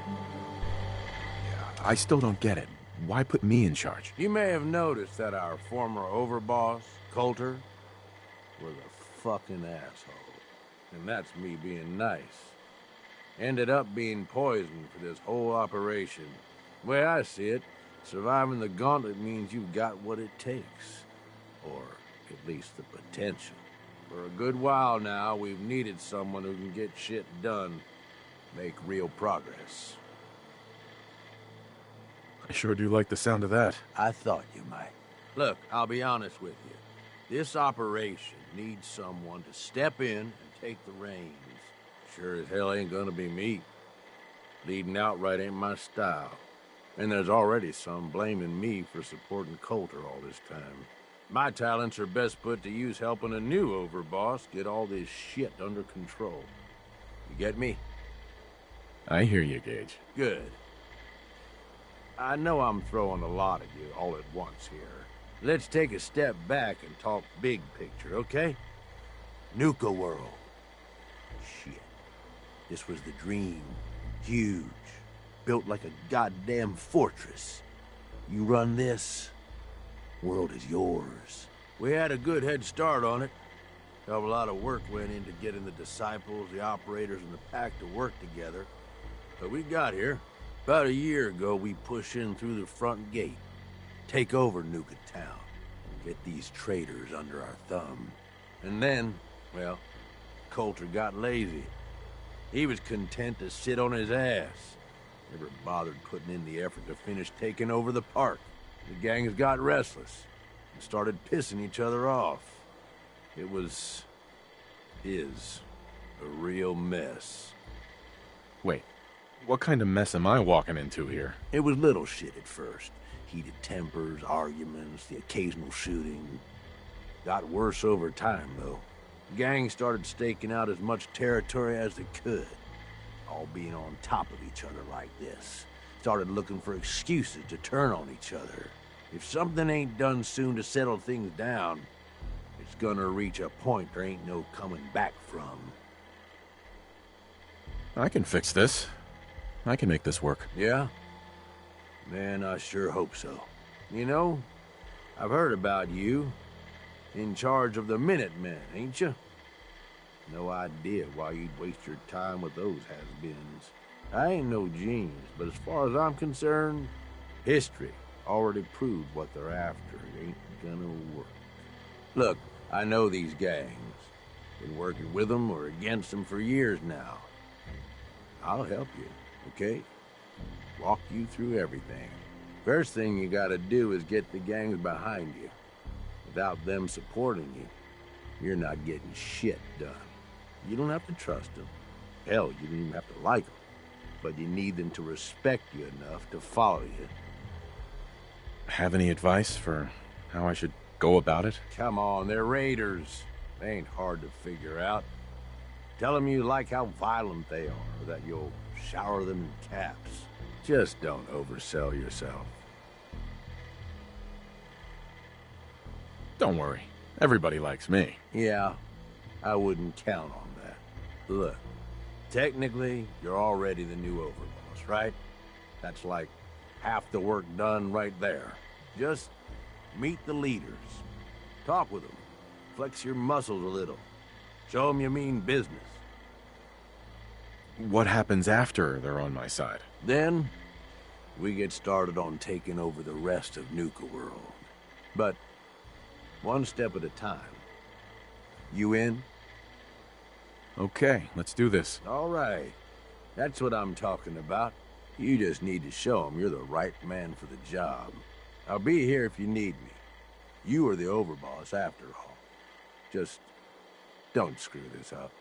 Yeah, I still don't get it. Why put me in charge? You may have noticed that our former overboss, Coulter, was a fucking asshole. And that's me being nice. Ended up being poisoned for this whole operation. The way I see it, surviving the gauntlet means you've got what it takes. Or at least the potential. For a good while now, we've needed someone who can get shit done, make real progress. I sure do like the sound of that. I thought you might. Look, I'll be honest with you. This operation needs someone to step in and take the reins. Sure as hell ain't gonna be me. Leading outright ain't my style. And there's already some blaming me for supporting Coulter all this time. My talents are best put to use helping a new overboss get all this shit under control. You get me? I hear you, Gage. Good. I know I'm throwing a lot at you all at once here. Let's take a step back and talk big picture, okay? Nuka World. Shit. This was the dream. Huge. Built like a goddamn fortress. You run this, world is yours. We had a good head start on it. A lot of work went into getting the disciples, the operators, and the pack to work together. But we got here. About a year ago, we push in through the front gate. Take over Nuka Town. Get these traitors under our thumb. And then, well, Coulter got lazy. He was content to sit on his ass. Never bothered putting in the effort to finish taking over the park. The gangs got restless and started pissing each other off. It is a real mess. Wait, what kind of mess am I walking into here? It was little shit at first. Heated tempers, arguments, the occasional shooting. Got worse over time, though. Gangs started staking out as much territory as they could, all being on top of each other like this. Started looking for excuses to turn on each other. If something ain't done soon to settle things down, it's gonna reach a point there ain't no coming back from. I can fix this. I can make this work. Yeah? Man, I sure hope so. You know, I've heard about you. In charge of the Minutemen, ain't you? No idea why you'd waste your time with those has-beens. I ain't no genius, but as far as I'm concerned, history already proved what they're after ain't gonna work. Look, I know these gangs. Been working with them or against them for years now. I'll help you, okay? Walk you through everything. First thing you gotta do is get the gangs behind you. Without them supporting you, you're not getting shit done. You don't have to trust them. Hell, you don't even have to like them. But you need them to respect you enough to follow you. Have any advice for how I should go about it? Come on, they're raiders. They ain't hard to figure out. Tell them you like how violent they are, that you'll shower them in caps. Just don't oversell yourself. Don't worry. Everybody likes me. Yeah, I wouldn't count on that. Look, technically, you're already the new overboss, right? That's like half the work done right there. Just meet the leaders. Talk with them. Flex your muscles a little. Show them you mean business. What happens after they're on my side? Then, we get started on taking over the rest of Nuka World. But, one step at a time. You in? Okay, let's do this. All right. That's what I'm talking about. You just need to show them you're the right man for the job. I'll be here if you need me. You are the overboss after all. Just don't screw this up.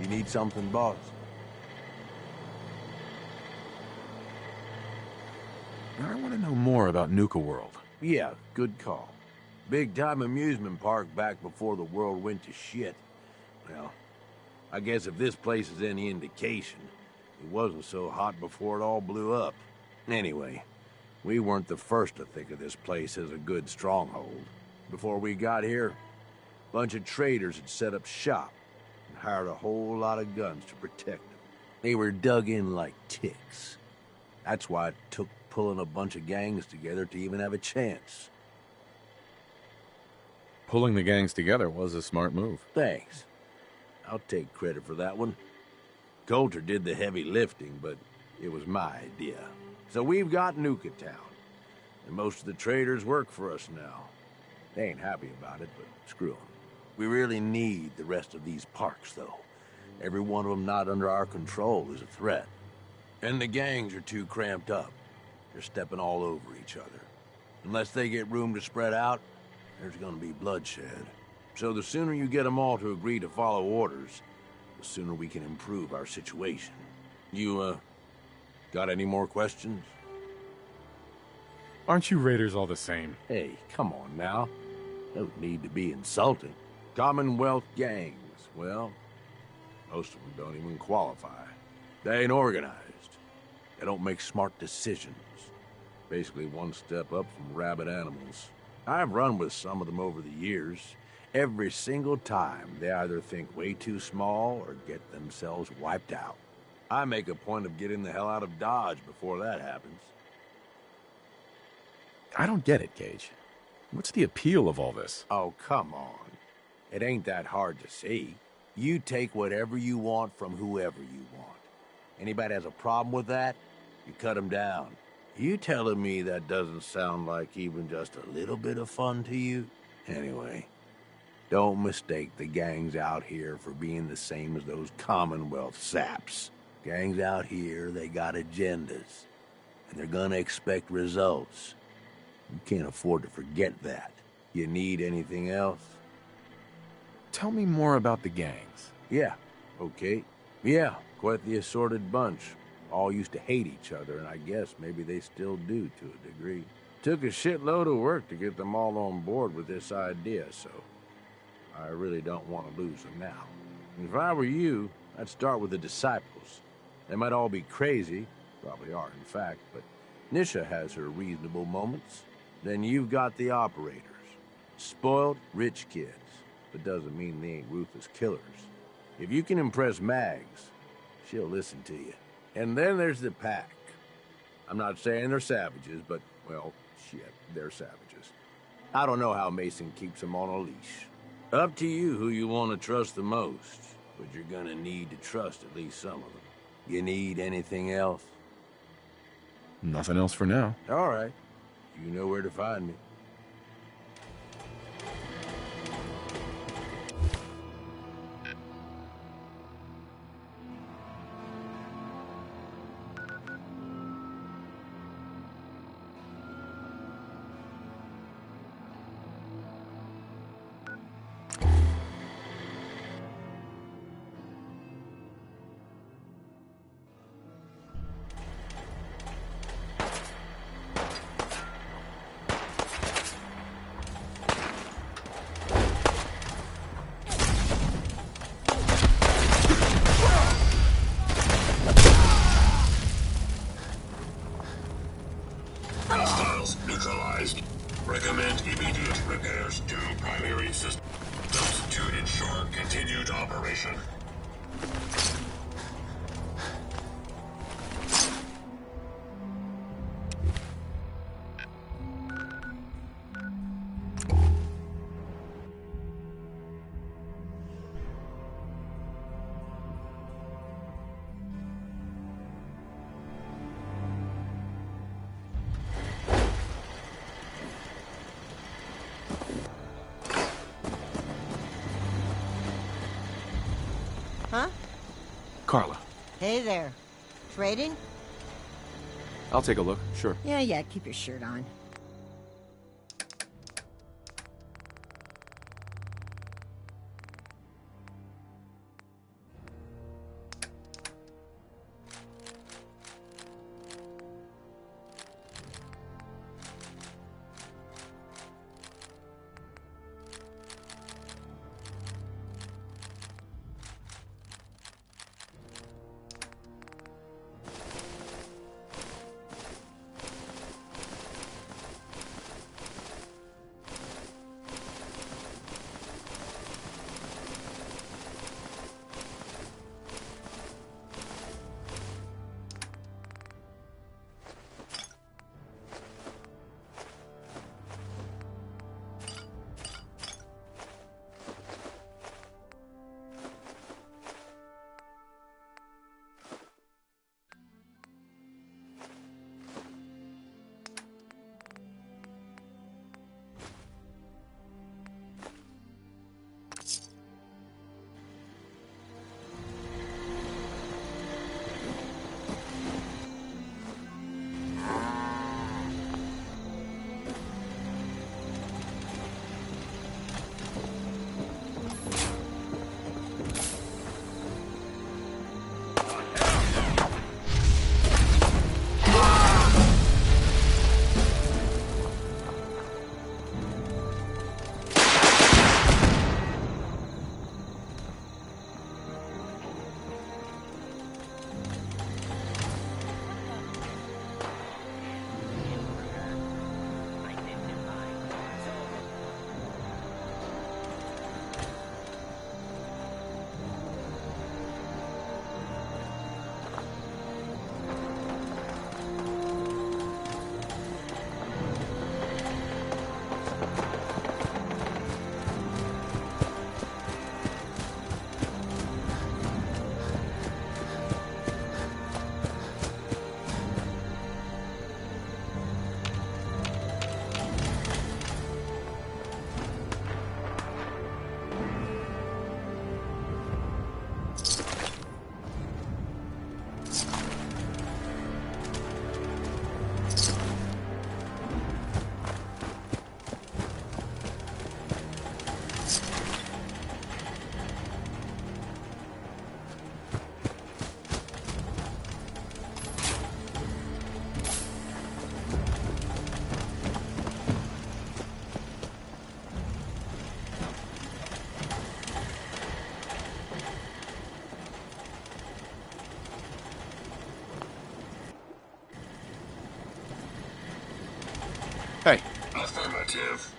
You need something, boss? I want to know more about Nuka World. Yeah, good call. Big-time amusement park back before the world went to shit. Well, I guess if this place is any indication, it wasn't so hot before it all blew up. Anyway, we weren't the first to think of this place as a good stronghold. Before we got here, a bunch of traders had set up shop and hired a whole lot of guns to protect them. They were dug in like ticks. That's why it took pulling a bunch of gangs together to even have a chance. Pulling the gangs together was a smart move. Thanks. I'll take credit for that one. Coulter did the heavy lifting, but it was my idea. So we've got Nuka Town, and most of the traders work for us now. They ain't happy about it, but screw them. We really need the rest of these parks, though. Every one of them not under our control is a threat. And the gangs are too cramped up. They're stepping all over each other. Unless they get room to spread out, there's gonna be bloodshed. So the sooner you get them all to agree to follow orders, the sooner we can improve our situation. You, got any more questions? Aren't you raiders all the same? Hey, come on now. Don't need to be insulting. Commonwealth gangs, well, most of them don't even qualify. They ain't organized. They don't make smart decisions. Basically one step up from rabid animals. I've run with some of them over the years. Every single time, they either think way too small or get themselves wiped out. I make a point of getting the hell out of Dodge before that happens. I don't get it, Gage. What's the appeal of all this? Oh, come on. It ain't that hard to see. You take whatever you want from whoever you want. Anybody has a problem with that, you cut them down. You telling me that doesn't sound like even just a little bit of fun to you? Anyway, don't mistake the gangs out here for being the same as those Commonwealth saps. Gangs out here, they got agendas, and they're gonna expect results. You can't afford to forget that. You need anything else? Tell me more about the gangs. Yeah, okay. Yeah, quite the assorted bunch. All used to hate each other, and I guess maybe they still do to a degree. Took a shitload of work to get them all on board with this idea, so I really don't want to lose them now. If I were you, I'd start with the disciples. They might all be crazy, probably are in fact, but Nisha has her reasonable moments. Then you've got the operators. Spoiled, rich kids. But doesn't mean they ain't ruthless killers. If you can impress Mags, she'll listen to you. And then there's the pack. I'm not saying they're savages, but, well, shit, they're savages. I don't know how Mason keeps them on a leash. Up to you who you want to trust the most, but you're gonna need to trust at least some of them. You need anything else? Nothing else for now. All right. You know where to find me. Hostiles neutralized. Recommend immediate repairs to primary systems to ensure continued operation. Huh? Carla. Hey there. Trading? I'll take a look, sure. Yeah, keep your shirt on. Hey. Affirmative.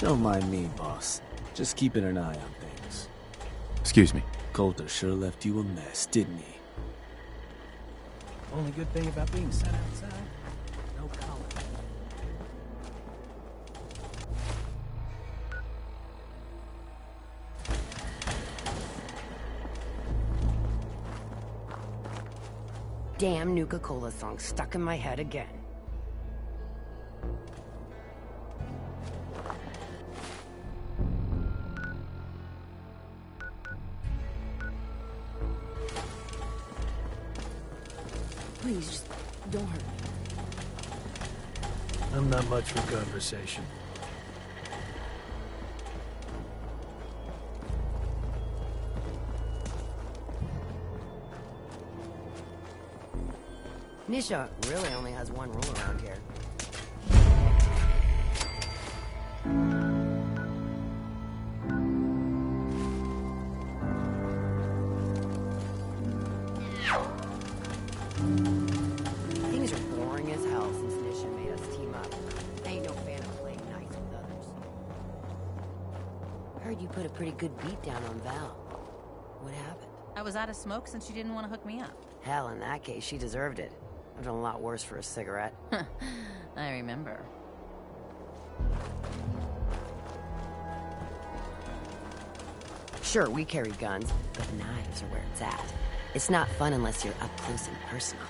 Don't mind me, boss. Just keeping an eye on things. Excuse me. Coulter sure left you a mess, didn't he? Only good thing about being set outside, no collar. Damn Nuka-Cola song stuck in my head again. Please, just don't hurt me. I'm not much for conversation. Nisha really only has one rule around here. Things are boring as hell since Nisha made us team up. I ain't no fan of playing nice with others. Heard you put a pretty good beat down on Val. What happened? I was out of smoke since you didn't want to hook me up. Hell, in that case, she deserved it. I've done a lot worse for a cigarette. I remember. Sure, we carry guns, but knives are where it's at. It's not fun unless you're up close and personal.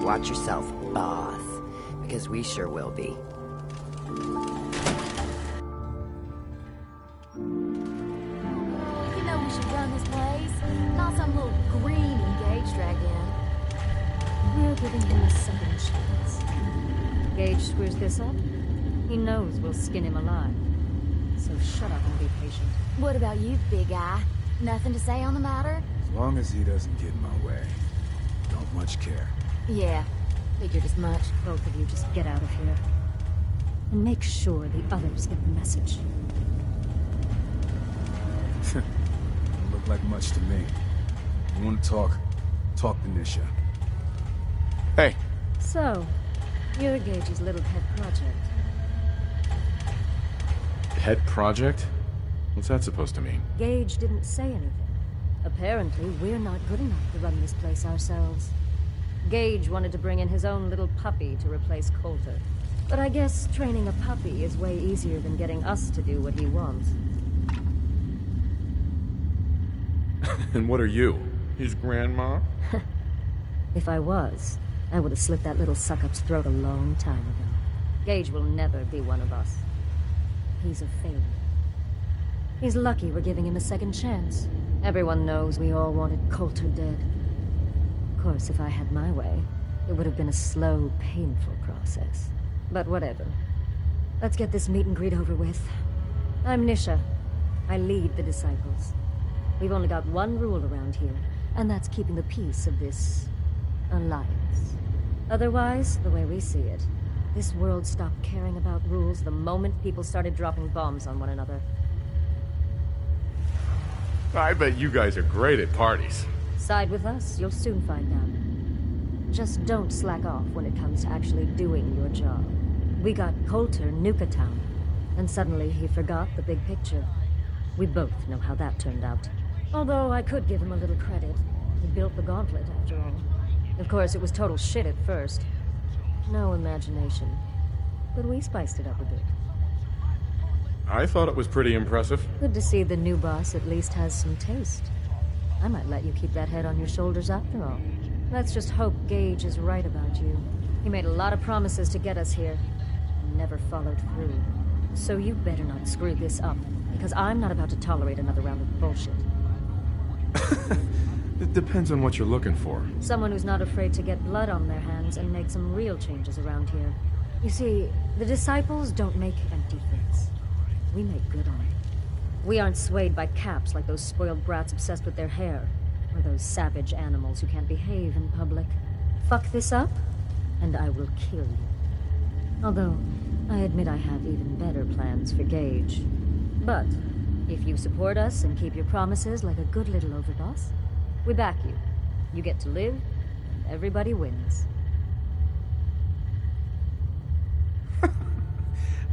Watch yourself, boss, because we sure will be. You know we should run this place, not some little green Gage dragged in. We're giving him a second chance. Gage screws this up, he knows we'll skin him alive. So shut up and be patient. What about you, big guy? Nothing to say on the matter? As long as he doesn't get in my way. Don't much care. Yeah, figured as much. Both of you just get out of here. And make sure the others get the message. Don't look like much to me. You want to talk? Talk to Nisha. Hey. So, you're Gage's little pet project. Pet project? What's that supposed to mean? Gage didn't say anything. Apparently, we're not good enough to run this place ourselves. Gage wanted to bring in his own little puppy to replace Coulter. But I guess training a puppy is way easier than getting us to do what he wants. And what are you? His grandma? If I was, I would have slit that little suck-up's throat a long time ago. Gage will never be one of us. He's a failure. He's lucky we're giving him a second chance. Everyone knows we all wanted Coulter dead. Of course, if I had my way, it would have been a slow, painful process. But whatever. Let's get this meet and greet over with. I'm Nisha. I lead the Disciples. We've only got one rule around here, and that's keeping the peace of this alliance. Otherwise, the way we see it, this world stopped caring about rules the moment people started dropping bombs on one another. I bet you guys are great at parties. Side with us, you'll soon find out. Just don't slack off when it comes to actually doing your job. We got Coulter Nuka Town, and suddenly he forgot the big picture. We both know how that turned out. Although I could give him a little credit. He built the gauntlet, after all. Of course, it was total shit at first. No imagination. But we spiced it up a bit. I thought it was pretty impressive. Good to see the new boss at least has some taste. I might let you keep that head on your shoulders after all. Let's just hope Gage is right about you. He made a lot of promises to get us here, and never followed through. So you better not screw this up, because I'm not about to tolerate another round of bullshit. It depends on what you're looking for. Someone who's not afraid to get blood on their hands and make some real changes around here. You see, the disciples don't make empty threats. We make good on it. We aren't swayed by caps like those spoiled brats obsessed with their hair, or those savage animals who can't behave in public. Fuck this up, and I will kill you. Although, I admit I have even better plans for Gage. But, if you support us and keep your promises like a good little overboss, we back you. You get to live, and everybody wins.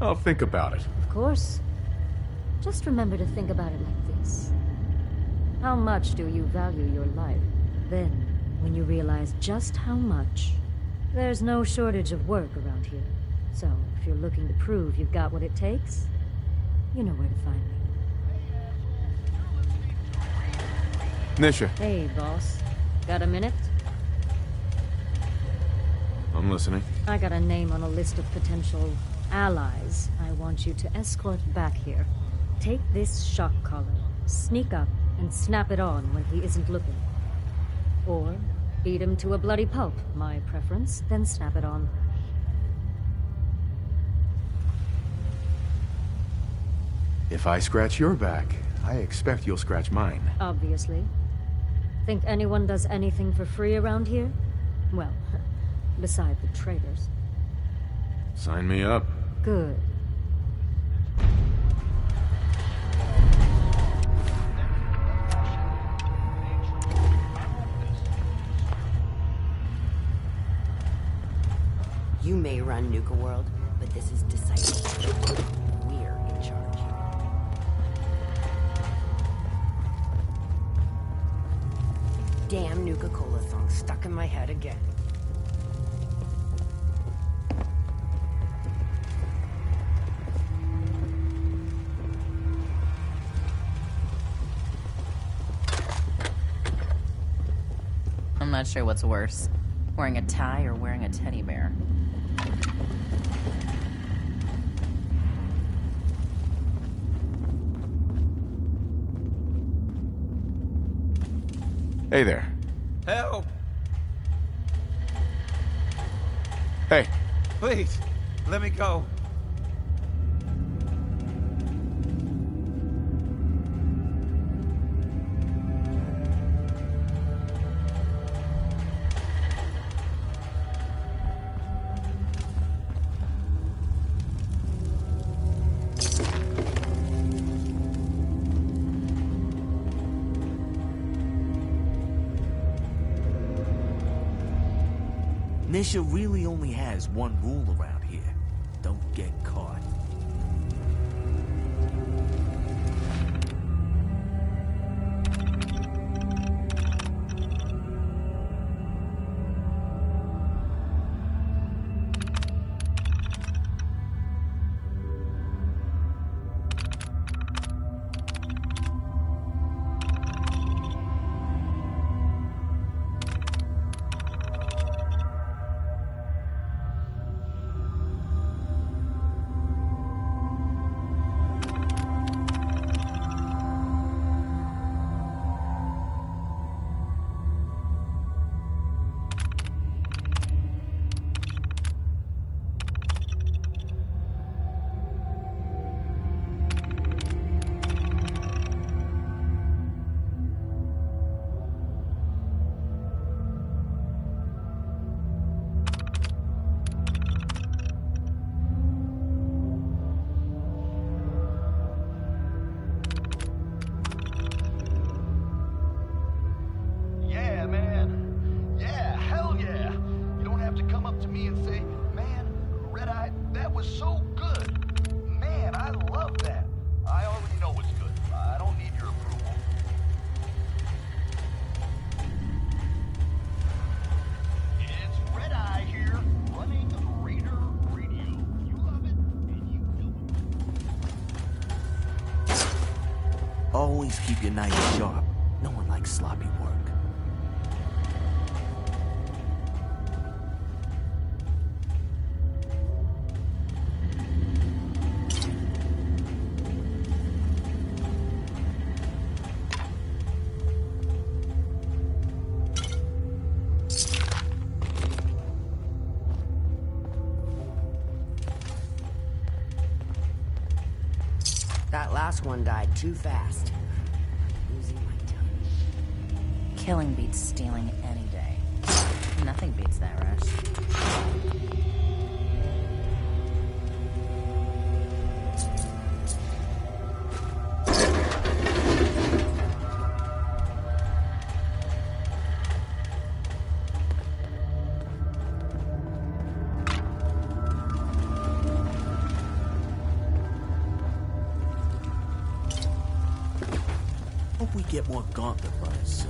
I'll think about it. Of course. Just remember to think about it like this. How much do you value your life? Then, when you realize just how much, there's no shortage of work around here. So, if you're looking to prove you've got what it takes, you know where to find me. Nisha. Hey, boss. Got a minute? I'm listening. I got a name on a list of potential allies I want you to escort back here. Take this shock collar, sneak up, and snap it on when he isn't looking. Or beat him to a bloody pulp, my preference, then snap it on. If I scratch your back, I expect you'll scratch mine. Obviously. Think anyone does anything for free around here? Well, beside the traitors. Sign me up. Good. You may run Nuka World, but this is Disciple. We're in charge. Damn Nuka-Cola song stuck in my head again. I'm not sure what's worse, wearing a tie or wearing a teddy bear. Hey there. Help! Hey. Please, let me go. Nisha really only has one rule around here. Don't get caught. things keep you nice and sharp. No one likes sloppy work. That last one died too fast. Losing my tongue. Killing beats stealing any day. Nothing beats that rush. Hope we get more gauntlet runners soon.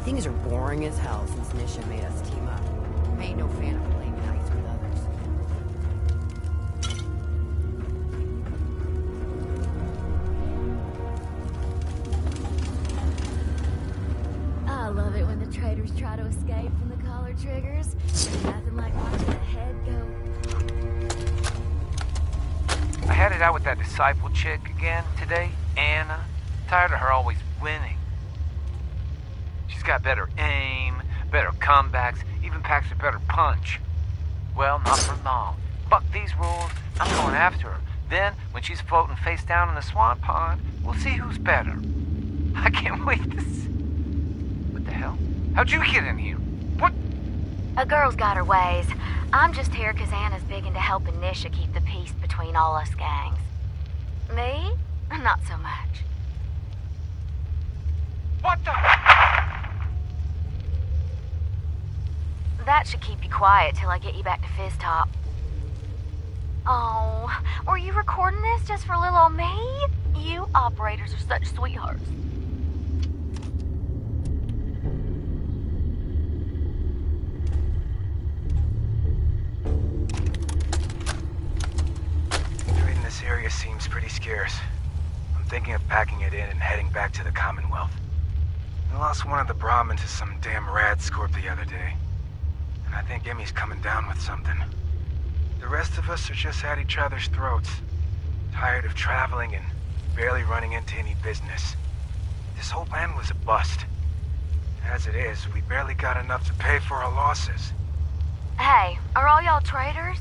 Things are boring as hell since Nisha made us team up. I ain't no fan of playing nice with others. I love it when the traitors try to escape from the collar triggers. There's nothing like watching a head go. I had it out with that disciple chick again today, Anna. Tired of her always winning. She's got better aim, better comebacks, even packs a better punch. Well, not for long. Fuck these rules, I'm going after her. Then, when she's floating face down in the swamp pond, we'll see who's better. I can't wait to see. What the hell? How'd you get in here? What? A girl's got her ways. I'm just here because Anna's big into helping Nisha keep the peace between all us gangs. Me? Not so much. What the? That should keep you quiet till I get you back to Fizz Top. Oh, were you recording this just for little old me? You operators are such sweethearts. Trade in this area seems pretty scarce. I'm thinking of packing it in and heading back to the Commonwealth. I lost one of the Brahmins to some damn rad scorp the other day. And I think Emmy's coming down with something. The rest of us are just at each other's throats. Tired of traveling and barely running into any business. This whole plan was a bust. As it is, we barely got enough to pay for our losses. Hey, are all y'all traders?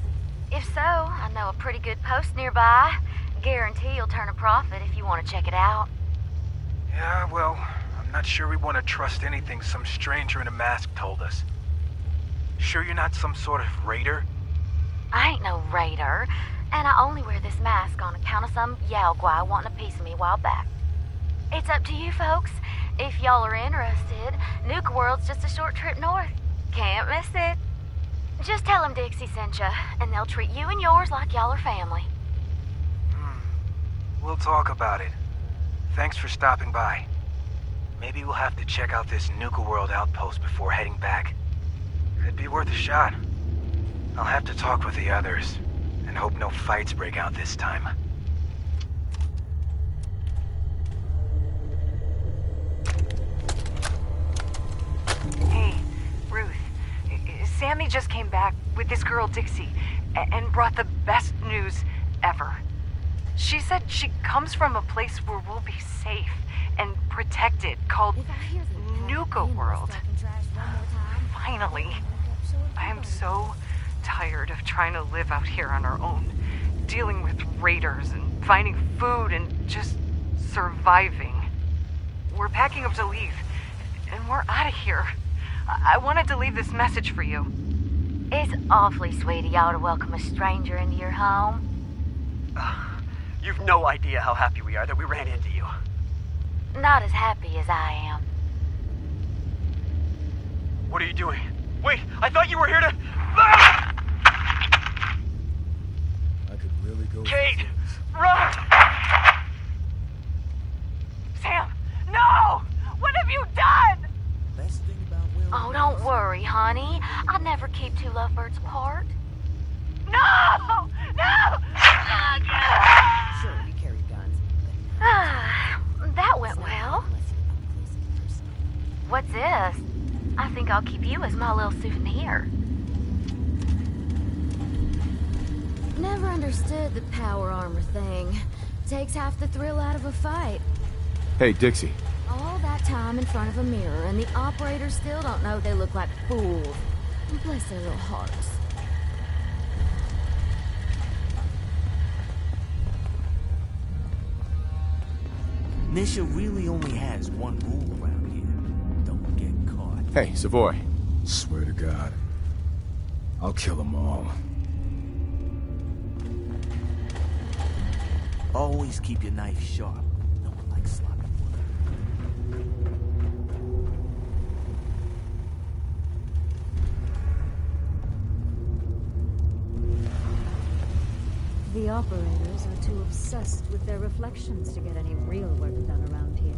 If so, I know a pretty good post nearby. Guarantee you'll turn a profit if you want to check it out. Yeah, well, I'm not sure we want to trust anything some stranger in a mask told us. Sure you're not some sort of raider? I ain't no raider, and I only wear this mask on account of some Yao guy wanting a piece of me a while back. It's up to you folks. If y'all are interested, Nuka World's just a short trip north. Can't miss it. Just tell them Dixie sent ya, and they'll treat you and yours like y'all are family. We'll talk about it. Thanks for stopping by. Maybe we'll have to check out this Nuka World outpost before heading back. It'd be worth a shot. I'll have to talk with the others, and hope no fights break out this time. Hey, Ruth. Sammy just came back with this girl, Dixie, and brought the best news ever. She said she comes from a place where we'll be safe and protected, called Nuka World. Finally. I am so tired of trying to live out here on our own, dealing with raiders and finding food and just surviving. We're packing up to leave, and we're out of here. I wanted to leave this message for you. It's awfully sweet of y'all to welcome a stranger into your home. You've no idea how happy we are that we ran into you. Not as happy as I am. What are you doing? Wait, I thought you were here to... I could really go... Kate! Run! Sam! No! you done? Oh, don't worry, honey. I never keep two lovebirds apart. No! No! Sure, you carry guns. That went well. What's this? I think I'll keep you as my little souvenir. Never understood the power armor thing. Takes half the thrill out of a fight. Hey, Dixie. All that time in front of a mirror, and the operators still don't know they look like fools. Bless their little hearts. Nisha really only has one rule around here. Don't get caught. Hey, Savoy. Swear to God, I'll kill them all. Always keep your knife sharp. No one likes sloppy work. The operators are too obsessed with their reflections to get any real work done around here.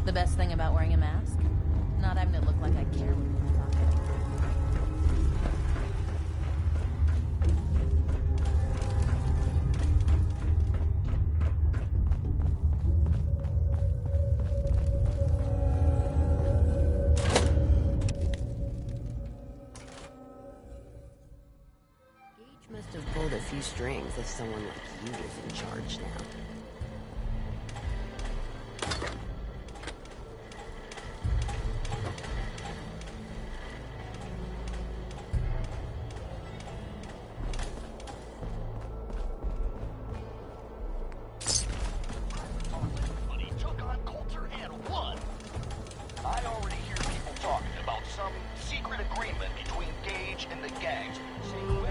The best thing about wearing a mask? Not having to look like I care what people talk about. Gage must have pulled a few strings if someone like you is in charge now. I already hear people talking about some secret agreement between Gage and the gangs, saying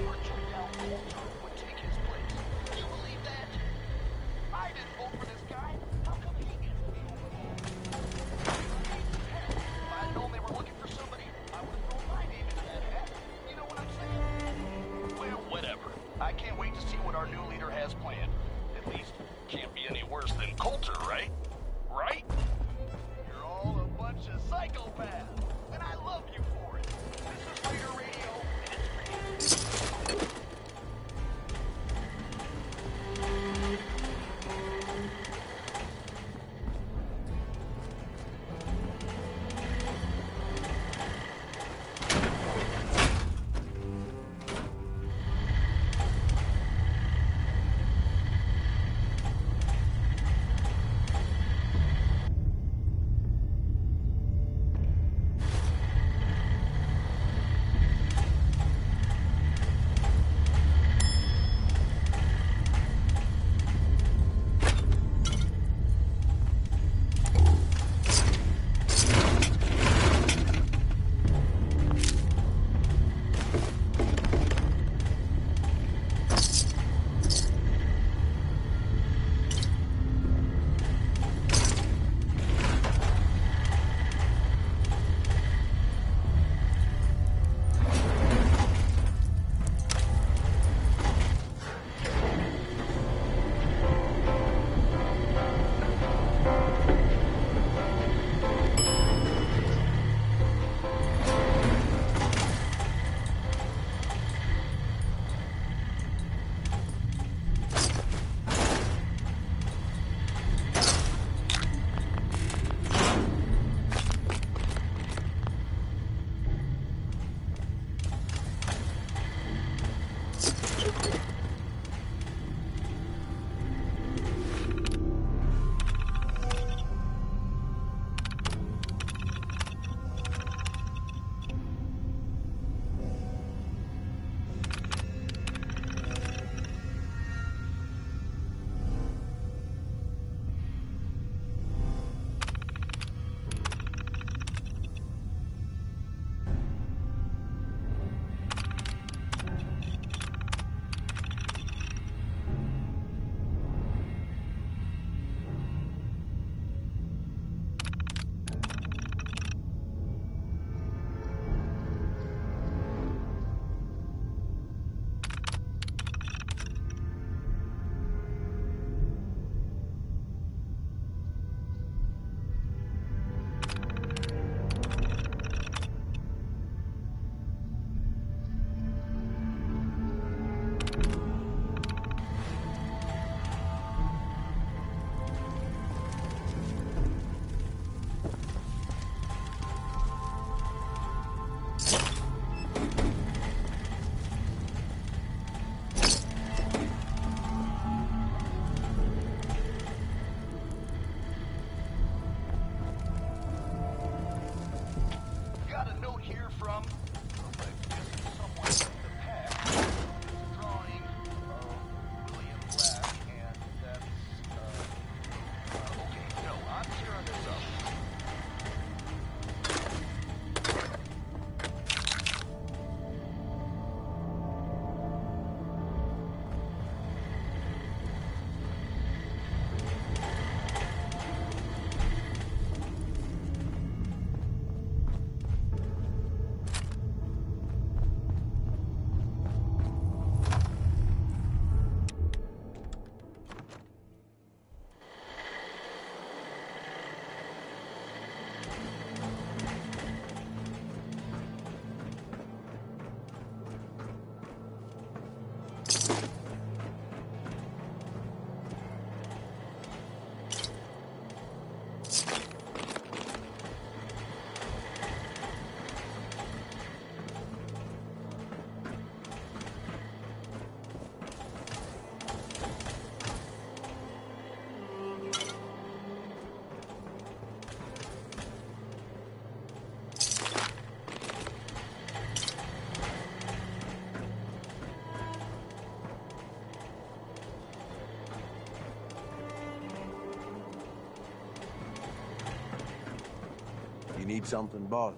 You need something, boss?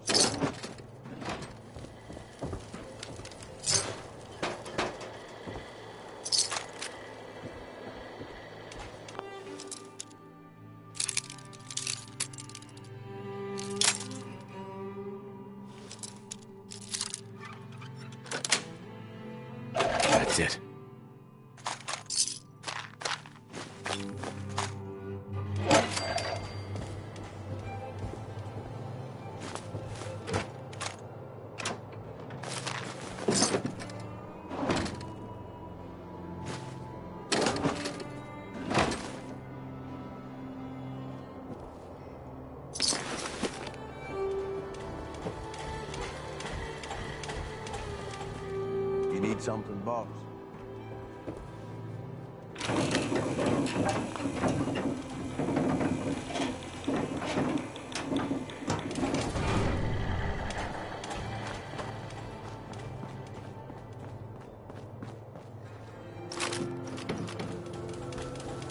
That's it. You need something, boss?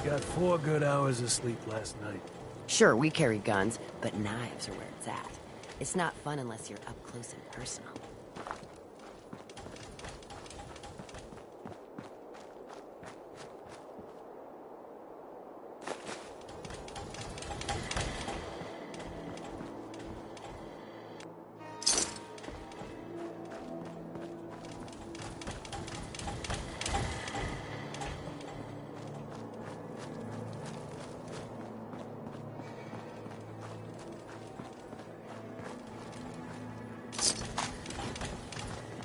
Got 4 good hours of sleep last night. Sure, we carry guns, but knives are where it's at. It's not fun unless you're up close and personal.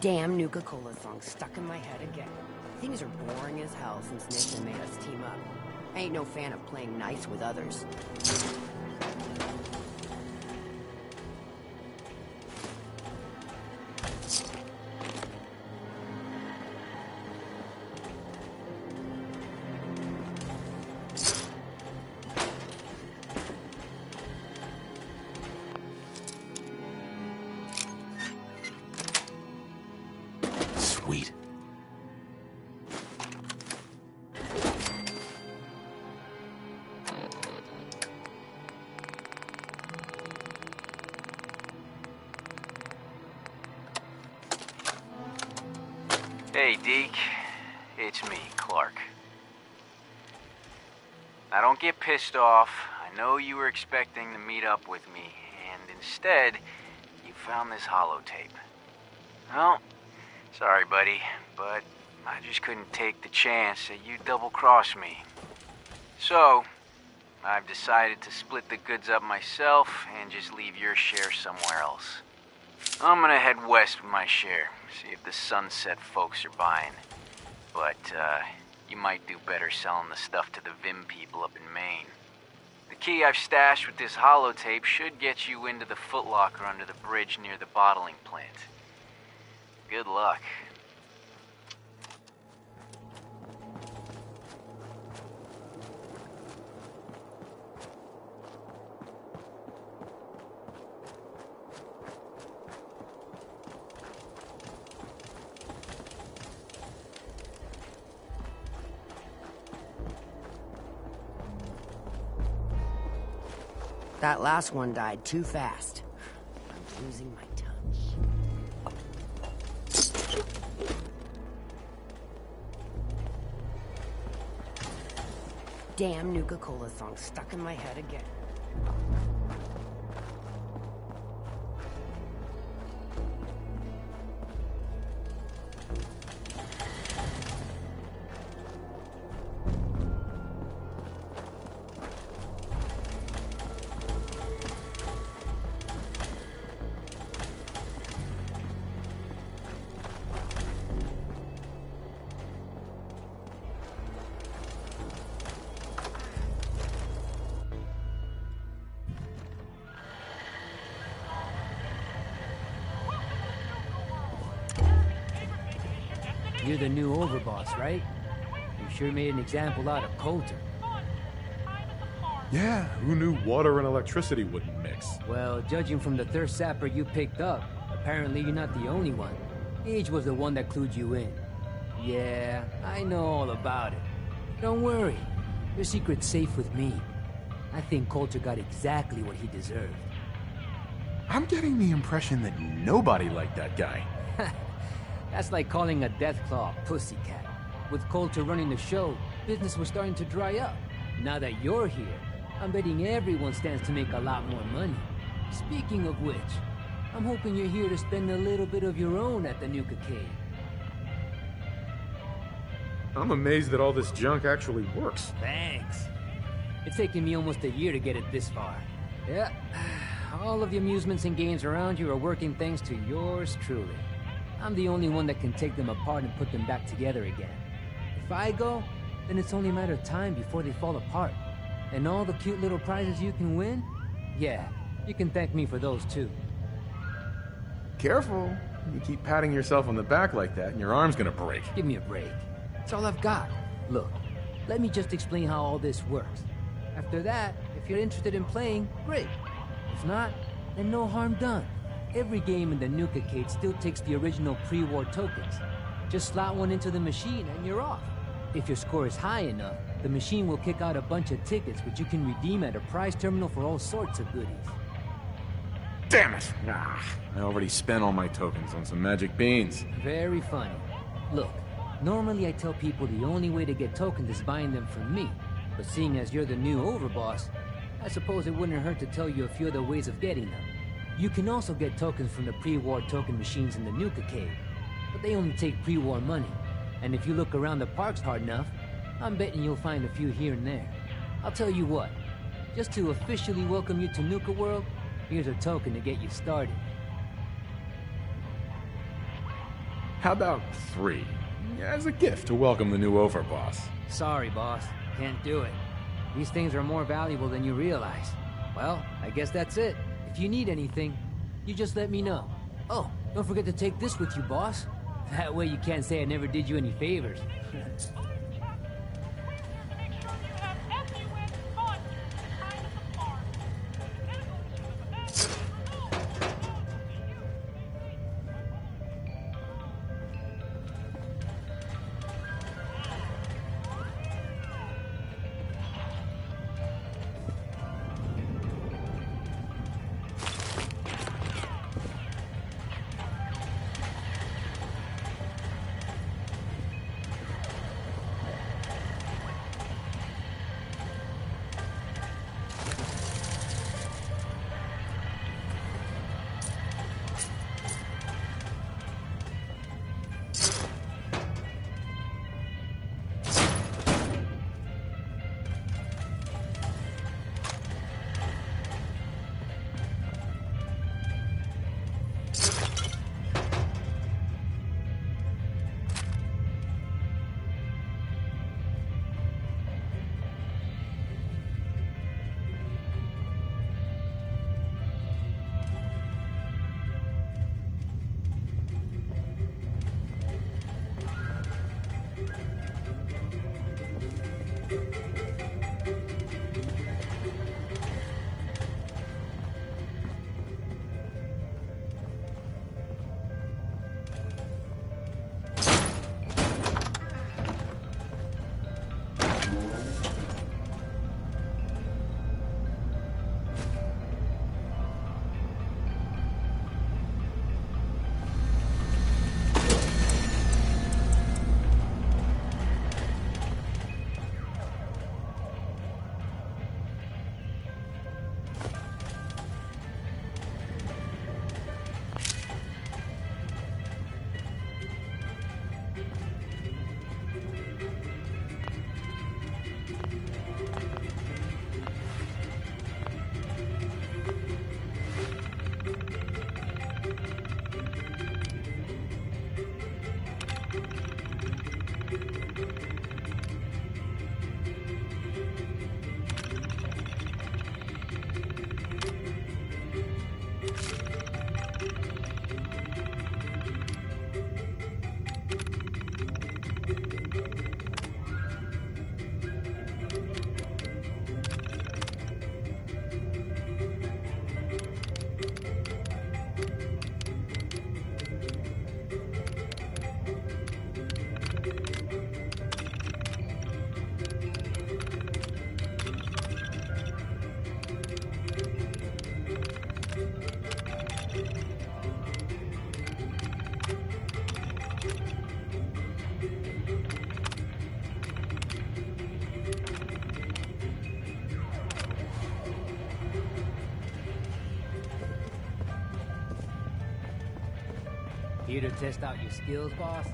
Damn Nuka-Cola song stuck in my head again. Things are boring as hell since Nisha made us team up. I ain't no fan of playing nice with others. Sweet. Hey, Deke. It's me, Clark. Now, don't get pissed off. I know you were expecting to meet up with me, and instead, you found this holotape. Well, sorry, buddy, but I just couldn't take the chance that you'd double-cross me. So, I've decided to split the goods up myself and just leave your share somewhere else. I'm gonna head west with my share, see if the Sunset folks are buying. But, you might do better selling the stuff to the Vim people up in Maine. The key I've stashed with this holotape should get you into the footlocker under the bridge near the bottling plant. Good luck. That last one died too fast. I'm losing my touch. Damn Nuka-Cola song stuck in my head again. You're the new overboss, right? You sure made an example out of Coulter. Yeah, who knew water and electricity wouldn't mix? Well, judging from the third sapper you picked up, apparently you're not the only one. Age was the one that clued you in. Yeah, I know all about it. Don't worry, your secret's safe with me. I think Coulter got exactly what he deserved. I'm getting the impression that nobody liked that guy. That's like calling a Deathclaw a pussycat. With Coulter running the show, business was starting to dry up. Now that you're here, I'm betting everyone stands to make a lot more money. Speaking of which, I'm hoping you're here to spend a little bit of your own at the Nuka Cave. I'm amazed that all this junk actually works. Thanks. It's taken me almost a year to get it this far. Yeah, all of the amusements and games around you are working thanks to yours truly. I'm the only one that can take them apart and put them back together again. If I go, then it's only a matter of time before they fall apart. And all the cute little prizes you can win? Yeah, you can thank me for those too. Careful. You keep patting yourself on the back like that and your arm's gonna break. Give me a break. It's all I've got. Look, let me just explain how all this works. After that, if you're interested in playing, great. If not, then no harm done. Every game in the Nuka Cade still takes the original pre-war tokens. Just slot one into the machine and you're off. If your score is high enough, the machine will kick out a bunch of tickets which you can redeem at a prize terminal for all sorts of goodies. Damn it! I already spent all my tokens on some magic beans. Very funny. Look, normally I tell people the only way to get tokens is buying them from me. But seeing as you're the new overboss, I suppose it wouldn't hurt to tell you a few other ways of getting them. You can also get tokens from the pre-war token machines in the Nuka Cave, but they only take pre-war money. And if you look around the parks hard enough, I'm betting you'll find a few here and there. I'll tell you what, just to officially welcome you to Nuka World, here's a token to get you started. How about 3? As a gift to welcome the new overboss. Sorry, boss. Can't do it. These things are more valuable than you realize. Well, I guess that's it. If you need anything, you just let me know. Oh, don't forget to take this with you, boss. That way you can't say I never did you any favors. Here to test out your skills, boss?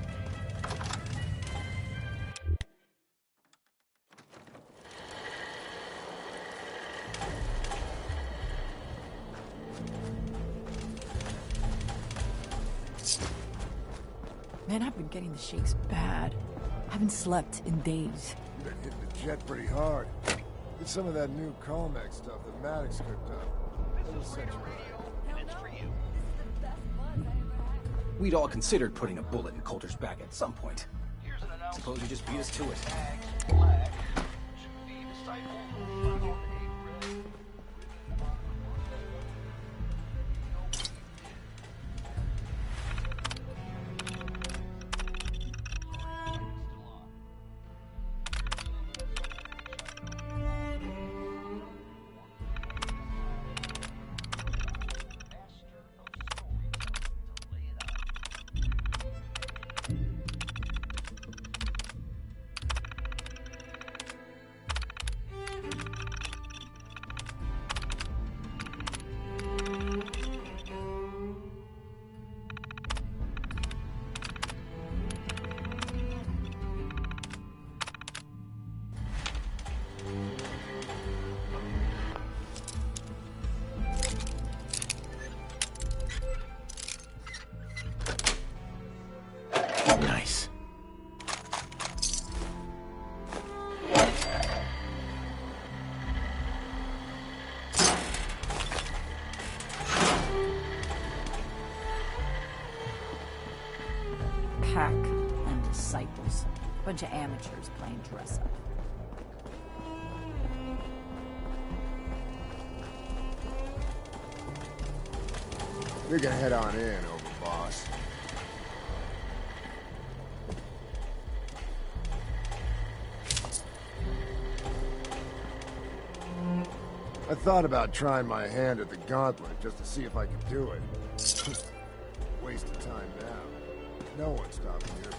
Man, I've been getting the shakes bad. Haven't slept in days. You've been hitting the jet pretty hard. Get some of that new Colmex stuff that Maddox cooked up. It'll set you right. We'd all considered putting a bullet in Coulter's back at some point. Suppose you just beat us to it. Nice. Pack and disciples. Bunch of amateurs playing dress up. We can head on in, overboss. I thought about trying my hand at the gauntlet just to see if I could do it. Waste of time now. No one's stopping you.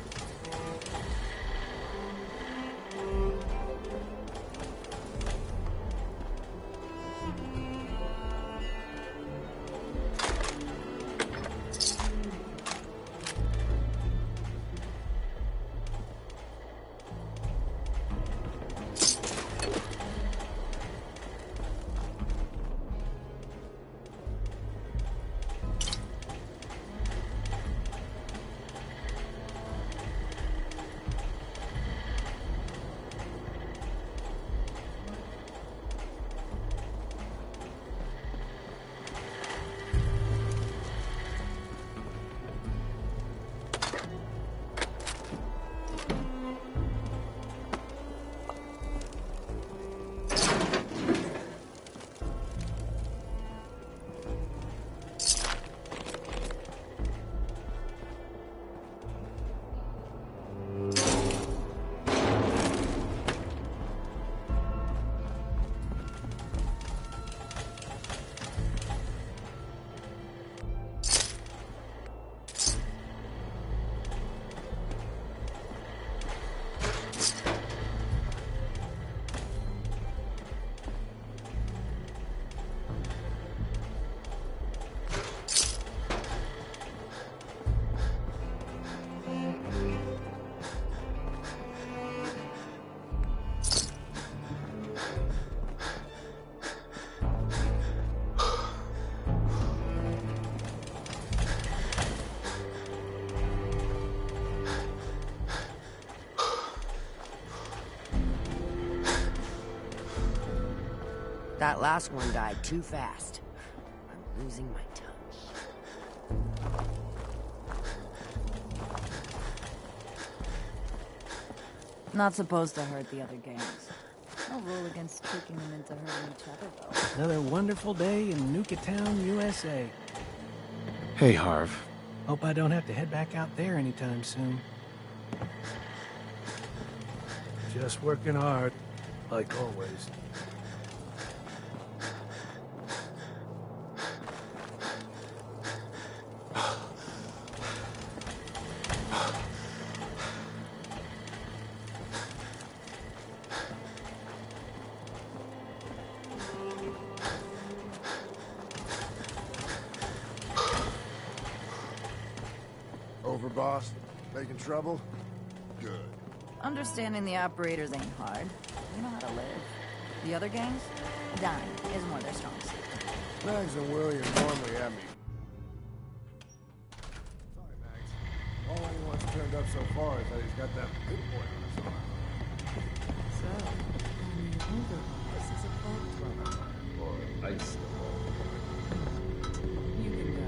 That last one died too fast. I'm losing my touch. Not supposed to hurt the other gangs. No rule against tricking them into hurting each other, though. Another wonderful day in Nuka Town, USA. Hey, Harv. Hope I don't have to head back out there anytime soon. Just working hard, like always. overboss? Making trouble? Good. Understanding the operators ain't hard. We know how to live. The other gangs? Dying is more their strong suit. Mags and William normally have me. Sorry, Mags. All anyone's turned up so far is that he's got that big boy on his arm. So, this is a cult club. Or ice. You can go.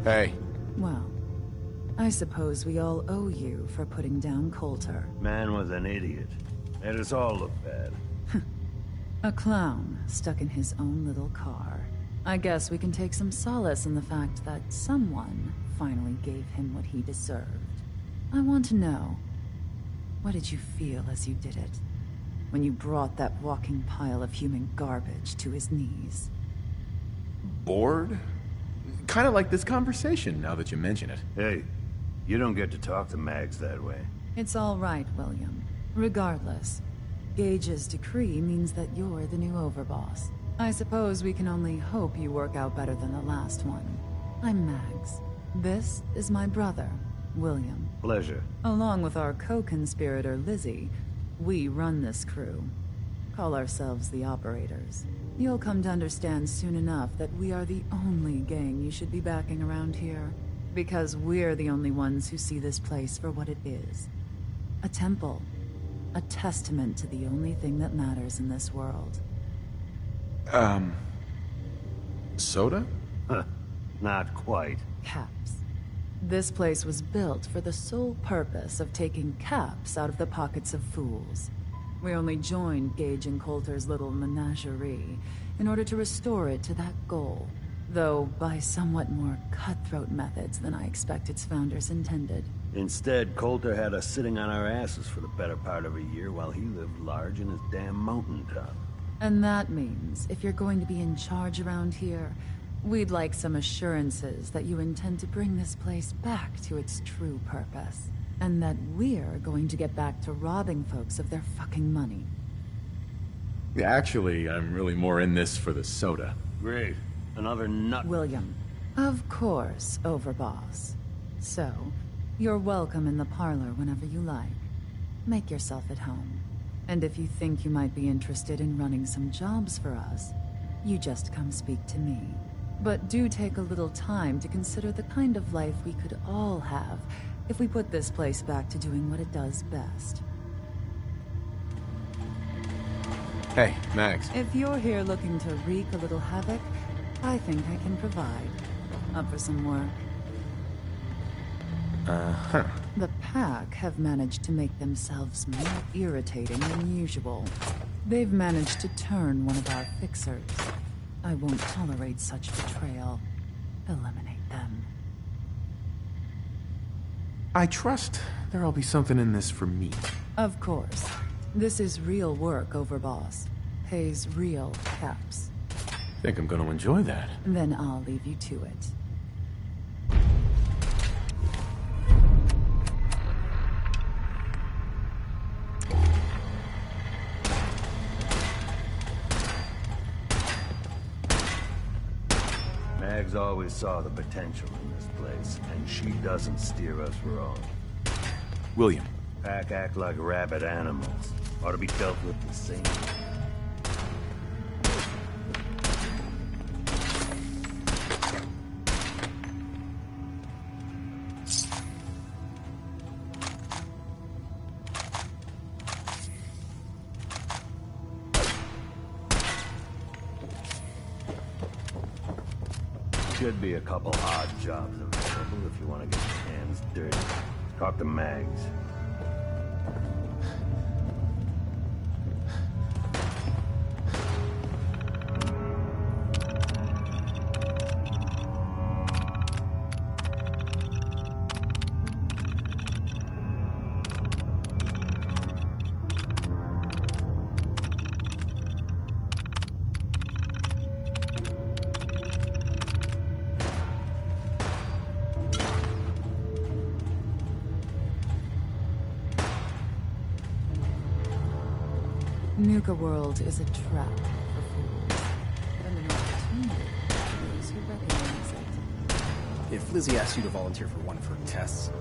Hey. Well, I suppose we all owe you for putting down Coulter. Man was an idiot. Made us all look bad. A clown stuck in his own little car. I guess we can take some solace in the fact that someone finally gave him what he deserved. I want to know, what did you feel as you did it? When you brought that walking pile of human garbage to his knees? Bored? Kind of like this conversation, now that you mention it. Hey, you don't get to talk to Mags that way. It's all right, William. Regardless, Gage's decree means that you're the new overboss. I suppose we can only hope you work out better than the last one. I'm Mags. This is my brother, William. Pleasure. Along with our co-conspirator, Lizzie, we run this crew. Call ourselves the Operators. You'll come to understand soon enough that we are the only gang you should be backing around here. Because we're the only ones who see this place for what it is. A temple. A testament to the only thing that matters in this world. Soda? Huh. Not quite. Caps. This place was built for the sole purpose of taking caps out of the pockets of fools. We only joined Gage and Coulter's little menagerie in order to restore it to that goal, though by somewhat more cutthroat methods than I expect its founders intended. Instead, Coulter had us sitting on our asses for the better part of a year while he lived large in his damn mountaintop. And that means, if you're going to be in charge around here, we'd like some assurances that you intend to bring this place back to its true purpose. And that we're going to get back to robbing folks of their fucking money. Yeah, actually, I'm really more in this for the soda. Great. Another nut. William. Of course, Overboss. So, you're welcome in the parlor whenever you like. Make yourself at home. And if you think you might be interested in running some jobs for us, you just come speak to me. But do take a little time to consider the kind of life we could all have if we put this place back to doing what it does best. Hey, Mags. If you're here looking to wreak a little havoc, I think I can provide. Up for some work? Uh-huh. The pack have managed to make themselves more irritating than usual. They've managed to turn one of our fixers. I won't tolerate such betrayal. Eliminate them. I trust there'll be something in this for me. Of course. This is real work, Overboss. Pays real caps. Think I'm gonna enjoy that. Then I'll leave you to it. Mags always saw the potential in this place, and she doesn't steer us wrong. William. Pack act like rabid animals. Ought to be dealt with the same. Should be a couple odd jobs available if you want to get your hands dirty. Talk to Mags. Nuka World is a trap for fools, and an opportunity for those who recognize it. If Lizzie asks you to volunteer for one of her tests,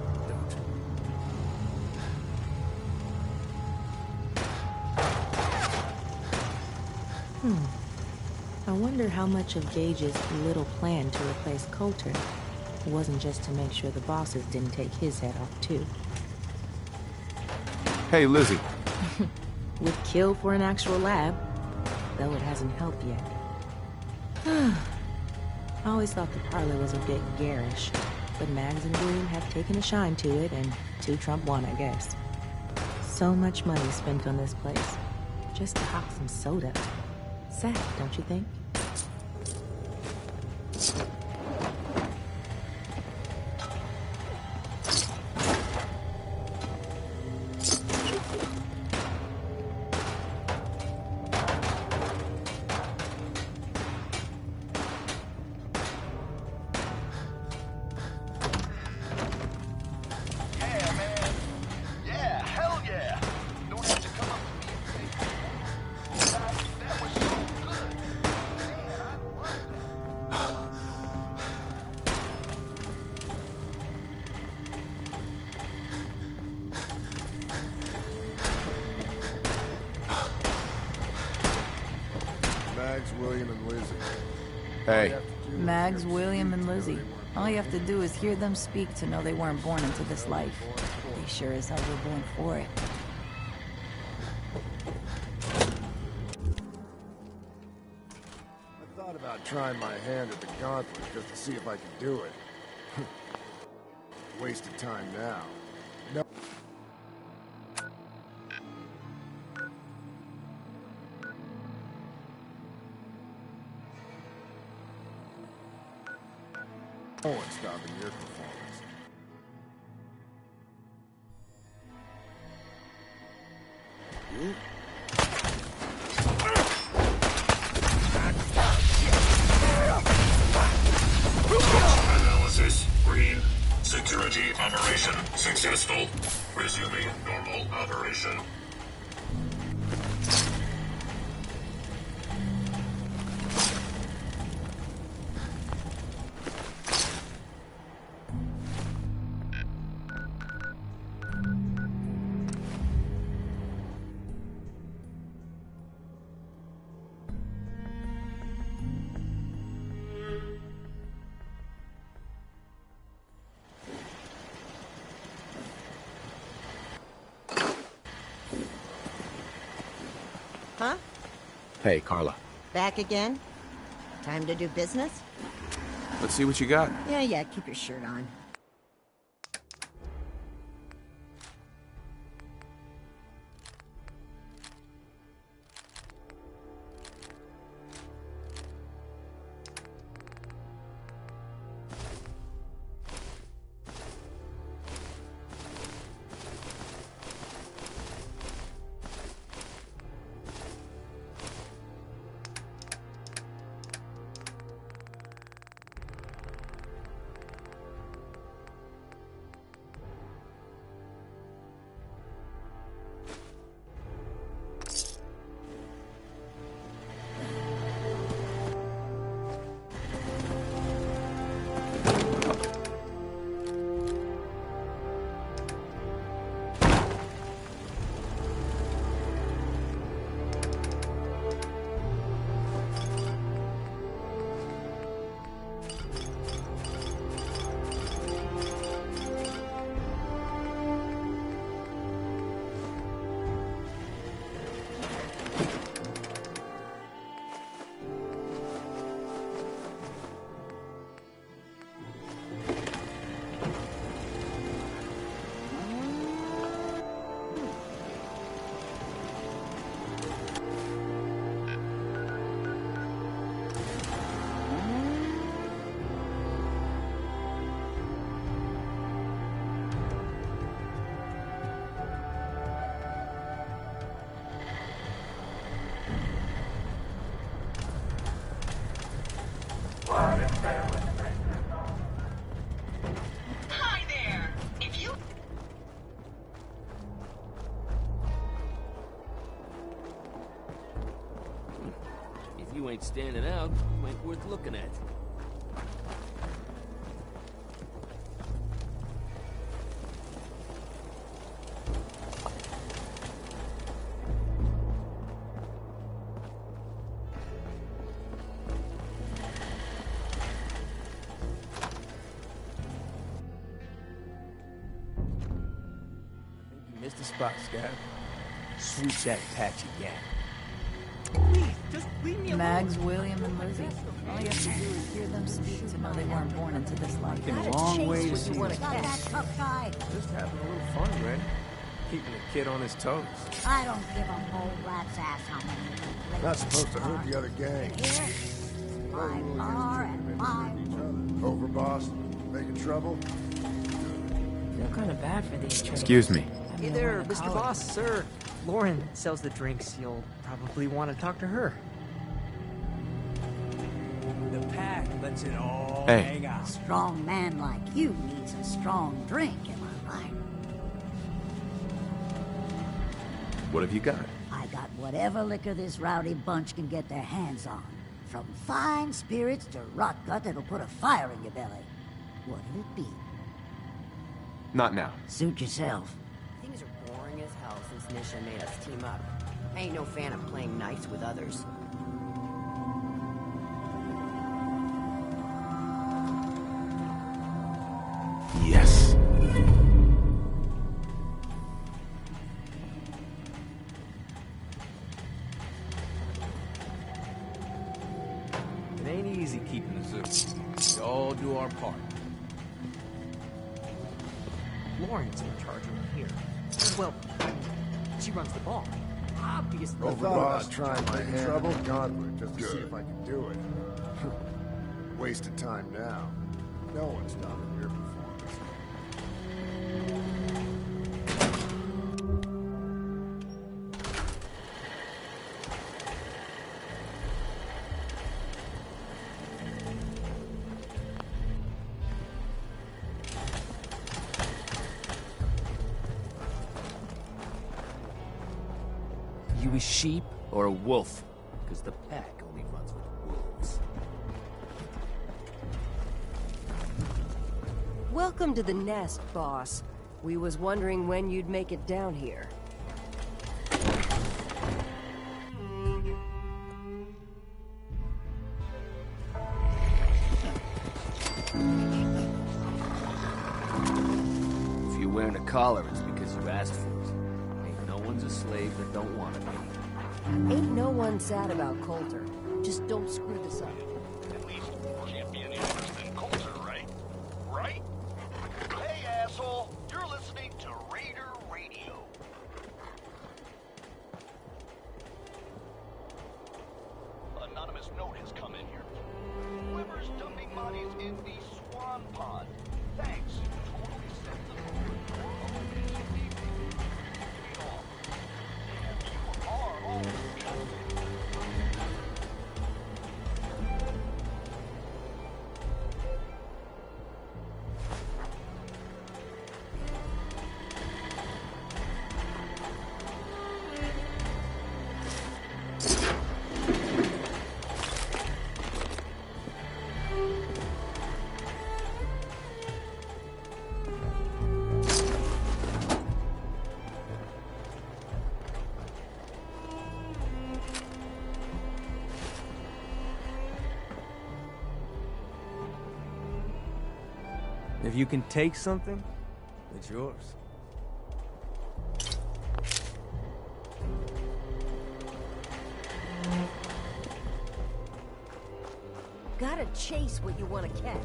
don't. I wonder how much of Gage's little plan to replace Coulter wasn't just to make sure the bosses didn't take his head off, too. Hey, Lizzie. Would kill for an actual lab, though it hasn't helped yet. I always thought the parlor was a bit garish, but Mags and William have taken a shine to it, and 2 trump 1, I guess. So much money spent on this place, just to hop some soda. Sad, don't you think? Mags, William, and Lizzie. Hey. Mags, William, and Lizzie. All you have to do is hear them speak to know they weren't born into this life. They sure as hell were born for it. I thought about trying my hand at the gauntlet just to see if I could do it. Waste of time now. No. No one's stopping your performance. Analysis green. Security operation successful. Resuming normal operation. Huh? Hey, Carla. Back again? Time to do business? Let's see what you got. Yeah, keep your shirt on. you ain't standing out, you ain't worth looking at. Missed the spot, Scab. Sweep that patchy gang. Please, just leave me alone. Mags, William, and Lizzie. All you have to do is hear them speak to know they weren't born into this life. Been a long way to see this. That tough guy. Just having a little fun, Red. Keeping the kid on his toes. I don't give a whole rat's ass how many people play. Not supposed to hurt the other gang. Here, my bar and my... Overboss, making trouble? Feel kind of bad for these chicks. Excuse me. Hey there, Mr. Boss, sir. Lauren sells the drinks. You'll probably want to talk to her. The pack lets it all Hey. hang out. A strong man like you needs a strong drink, am I right? What have you got? I got whatever liquor this rowdy bunch can get their hands on. From fine spirits to rot gut that'll put a fire in your belly. What'll it be? Not now. Suit yourself. Things are boring as hell since Nisha made us team up. I ain't no fan of playing nice with others. Yes. It ain't easy keeping the zoo. We all do our part. Lauren's in charge around here. Well, she runs the bar. Obviously. I thought about trying my hand at the gauntlet just to see if I could do it. Waste of time now. No one's stopping your performance. You a sheep or a wolf? Because the pack only runs with wolves. Welcome to the nest, boss. We was wondering when you'd make it down here. If you're wearing a collar, it's because you asked for it. Ain't no one's a slave that don't want to be. Ain't no one sad about Coulter. Just don't screw this up. At least can't be any worse than Coulter, right? Right? Hey, asshole! You're listening to Raider Radio. Anonymous note has come in here. Whoever's dumping bodies in the Swan Pond. Thanks. Totally sent them over. Amazing evening. Be off. And you are all disgusting. If you can take something, it's yours. Gotta chase what you want to catch.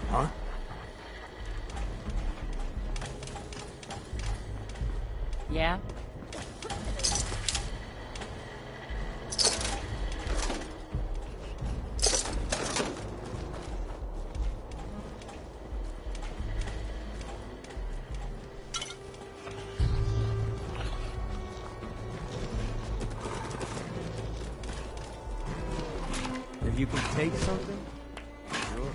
Huh? Yeah? If you can take something, sure.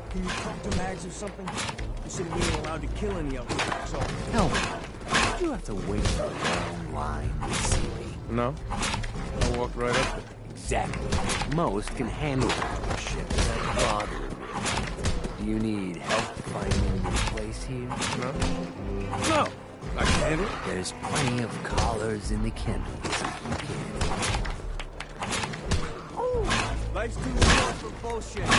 Can you talk to Mags or something? You said we ain't allowed to kill any of them, so... No. You have to wait for a long line to see me. No? I'll walk right up there. Exactly. Most can handle that shit without bothering me. Do you need help finding your place here? No. No! I can handle it. There's plenty of collars in the kennels if you can. Life's too short for bullshit.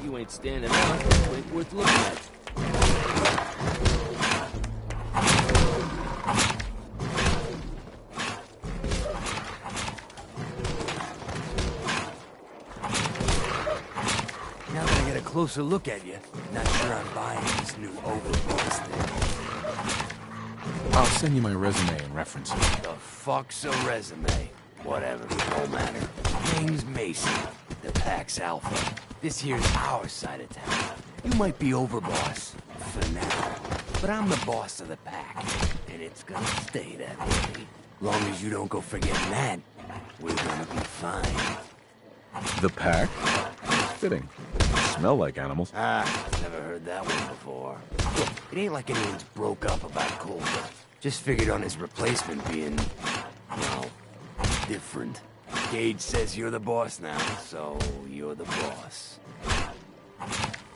You ain't standing up. You ain't worth looking at. Now that I get a closer look at you, not sure I'm buying this new overboss thing. I'll send you my resume and references. The fuck's a resume? Whatever, don't matter. Name's Mason, the Pack's Alpha. This here's our side of town. You might be overboss, for now. But I'm the boss of the Pack, and it's gonna stay that way. Long as you don't go forgetting that, we're gonna be fine. The Pack? Fitting. Smell like animals. Never heard that one before. Look, it ain't like anyone's broke up about Coulter. Just figured on his replacement being, well, different. Gage says you're the boss now, so you're the boss.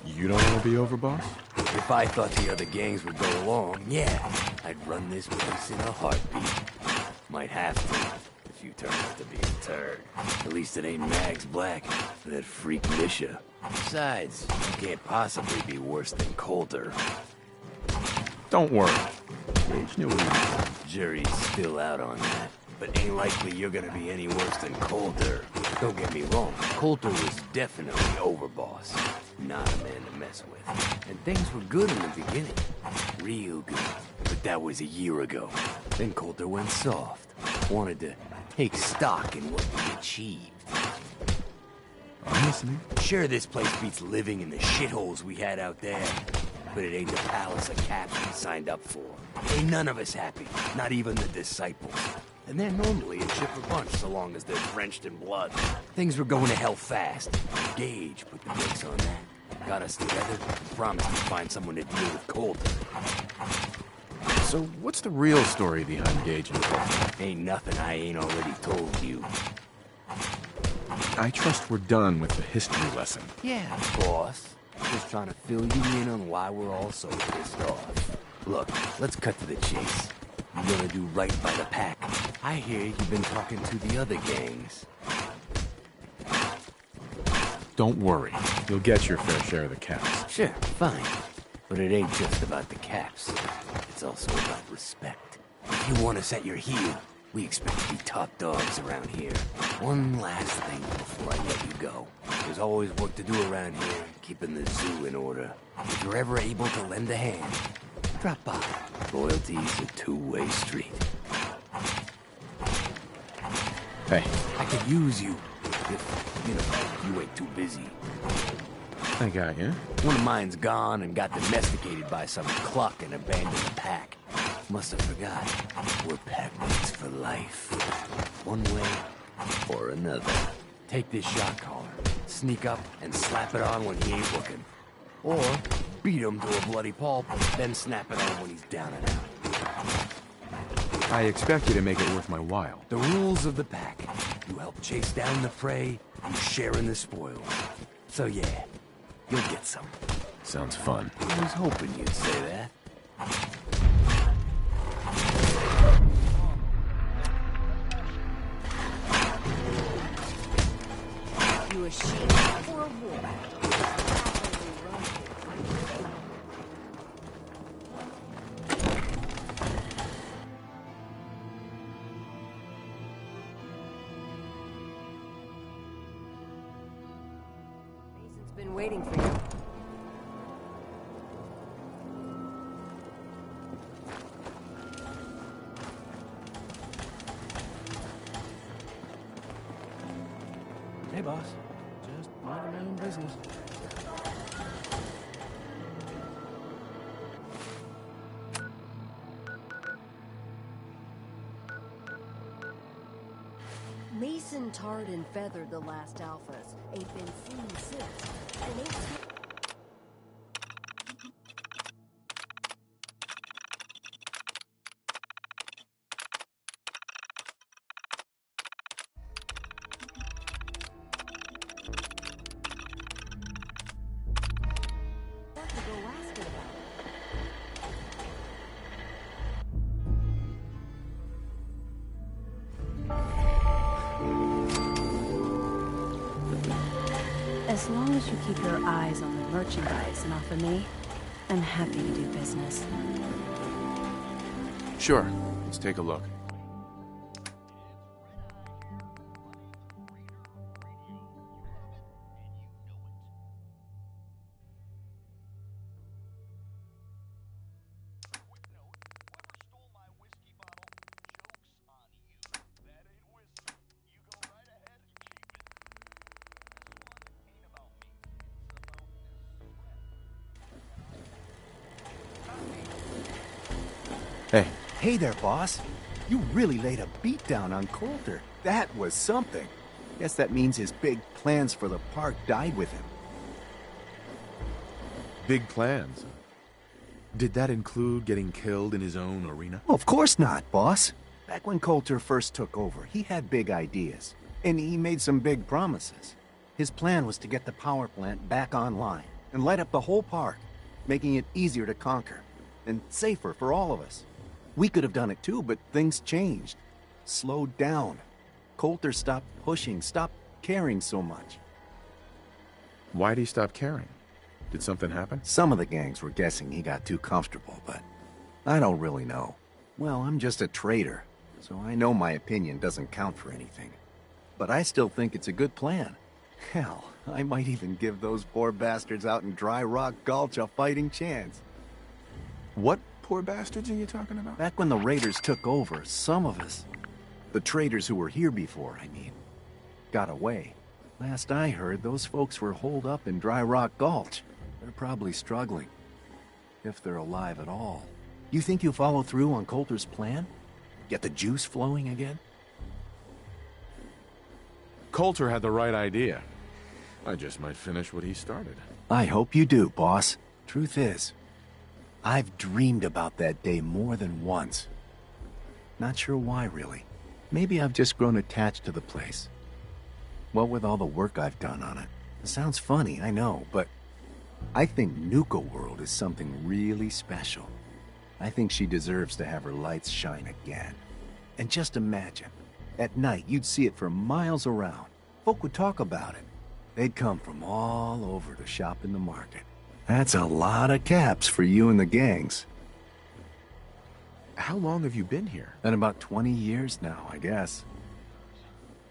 You don't want to be overboss? If I thought the other gangs would go along, yeah, I'd run this place in a heartbeat. Might have to, if you turn out to be a turd. At least it ain't Mags Black, that freak Misha. Besides, you can't possibly be worse than Coulter. Don't worry. Gage knew what he was doing. Jury's still out on that. But ain't likely you're gonna be any worse than Coulter. Don't get me wrong, Coulter was definitely overboss. Not a man to mess with. And things were good in the beginning. Real good. But that was a year ago. Then Coulter went soft. Wanted to take stock in what we achieved. I'm listening. Sure, this place beats living in the shitholes we had out there. But it ain't the palace of caps we signed up for. Ain't none of us happy, not even the disciples. And they're normally a chipper bunch so long as they're drenched in blood. Things were going to hell fast. Gage put the brakes on that. Got us together and promised to find someone to deal with Coulter. So what's the real story behind Gage and Coulter? Ain't nothing I ain't already told you. I trust we're done with the history lesson. Yeah, boss. Just trying to fill you in on why we're all so pissed off. Look, let's cut to the chase. You're gonna do right by the Pack. I hear you've been talking to the other gangs. Don't worry. You'll get your fair share of the caps. Sure, fine. But it ain't just about the caps. It's also about respect. If you want us at your heel, we expect to be top dogs around here. One last thing before I let you go. There's always work to do around here, keeping the zoo in order. If you're ever able to lend a hand, drop by. Loyalty's a two-way street. Hey. I could use you if, you ain't too busy. I got you. One of mine's gone and got domesticated by some cluck and abandoned the Pack. Must have forgot. We're packmates for life. One way or another. Take this shot collar, sneak up and slap it on when he ain't looking. Or beat him to a bloody pulp, then snap it on when he's down and out. I expect you to make it worth my while. The rules of the Pack. You help chase down the prey, you share in the spoils. So yeah, you'll get some. Sounds fun. I was hoping you'd say that. You a sheep or a wolf? Mason's been waiting for you. Hey, boss. Just minding my own business. Mason tarred and feathered the last alphas. Ain't been seen since. And ain't seen... As long as you keep your eyes on the merchandise and off of me, I'm happy to do business. Sure. Let's take a look. Hey. Hey there, boss. You really laid a beat down on Coulter. That was something. Guess that means his big plans for the park died with him. Big plans? Did that include getting killed in his own arena? Well, of course not, boss. Back when Coulter first took over, he had big ideas. And he made some big promises. His plan was to get the power plant back online and light up the whole park, making it easier to conquer and safer for all of us. We could have done it too, but things changed. Slowed down. Coulter stopped pushing, stopped caring so much. Why'd he stop caring? Did something happen? Some of the gangs were guessing he got too comfortable, but I don't really know. Well, I'm just a trader, so I know my opinion doesn't count for anything. But I still think it's a good plan. Hell, I might even give those poor bastards out in Dry Rock Gulch a fighting chance. What poor bastards are you talking about? Back when the raiders took over, some of us, the traders who were here before, I mean, got away. Last I heard, those folks were holed up in Dry Rock Gulch. They're probably struggling. If they're alive at all. You think you'll follow through on Coulter's plan? Get the juice flowing again? Coulter had the right idea. I just might finish what he started. I hope you do, boss. Truth is, I've dreamed about that day more than once. Not sure why, really. Maybe I've just grown attached to the place. What with all the work I've done on it. It sounds funny, I know, but I think Nuka World is something really special. I think she deserves to have her lights shine again. And just imagine, at night you'd see it for miles around. Folk would talk about it. They'd come from all over to shop in the market. That's a lot of caps for you and the gangs. How long have you been here? Been about 20 years now, I guess.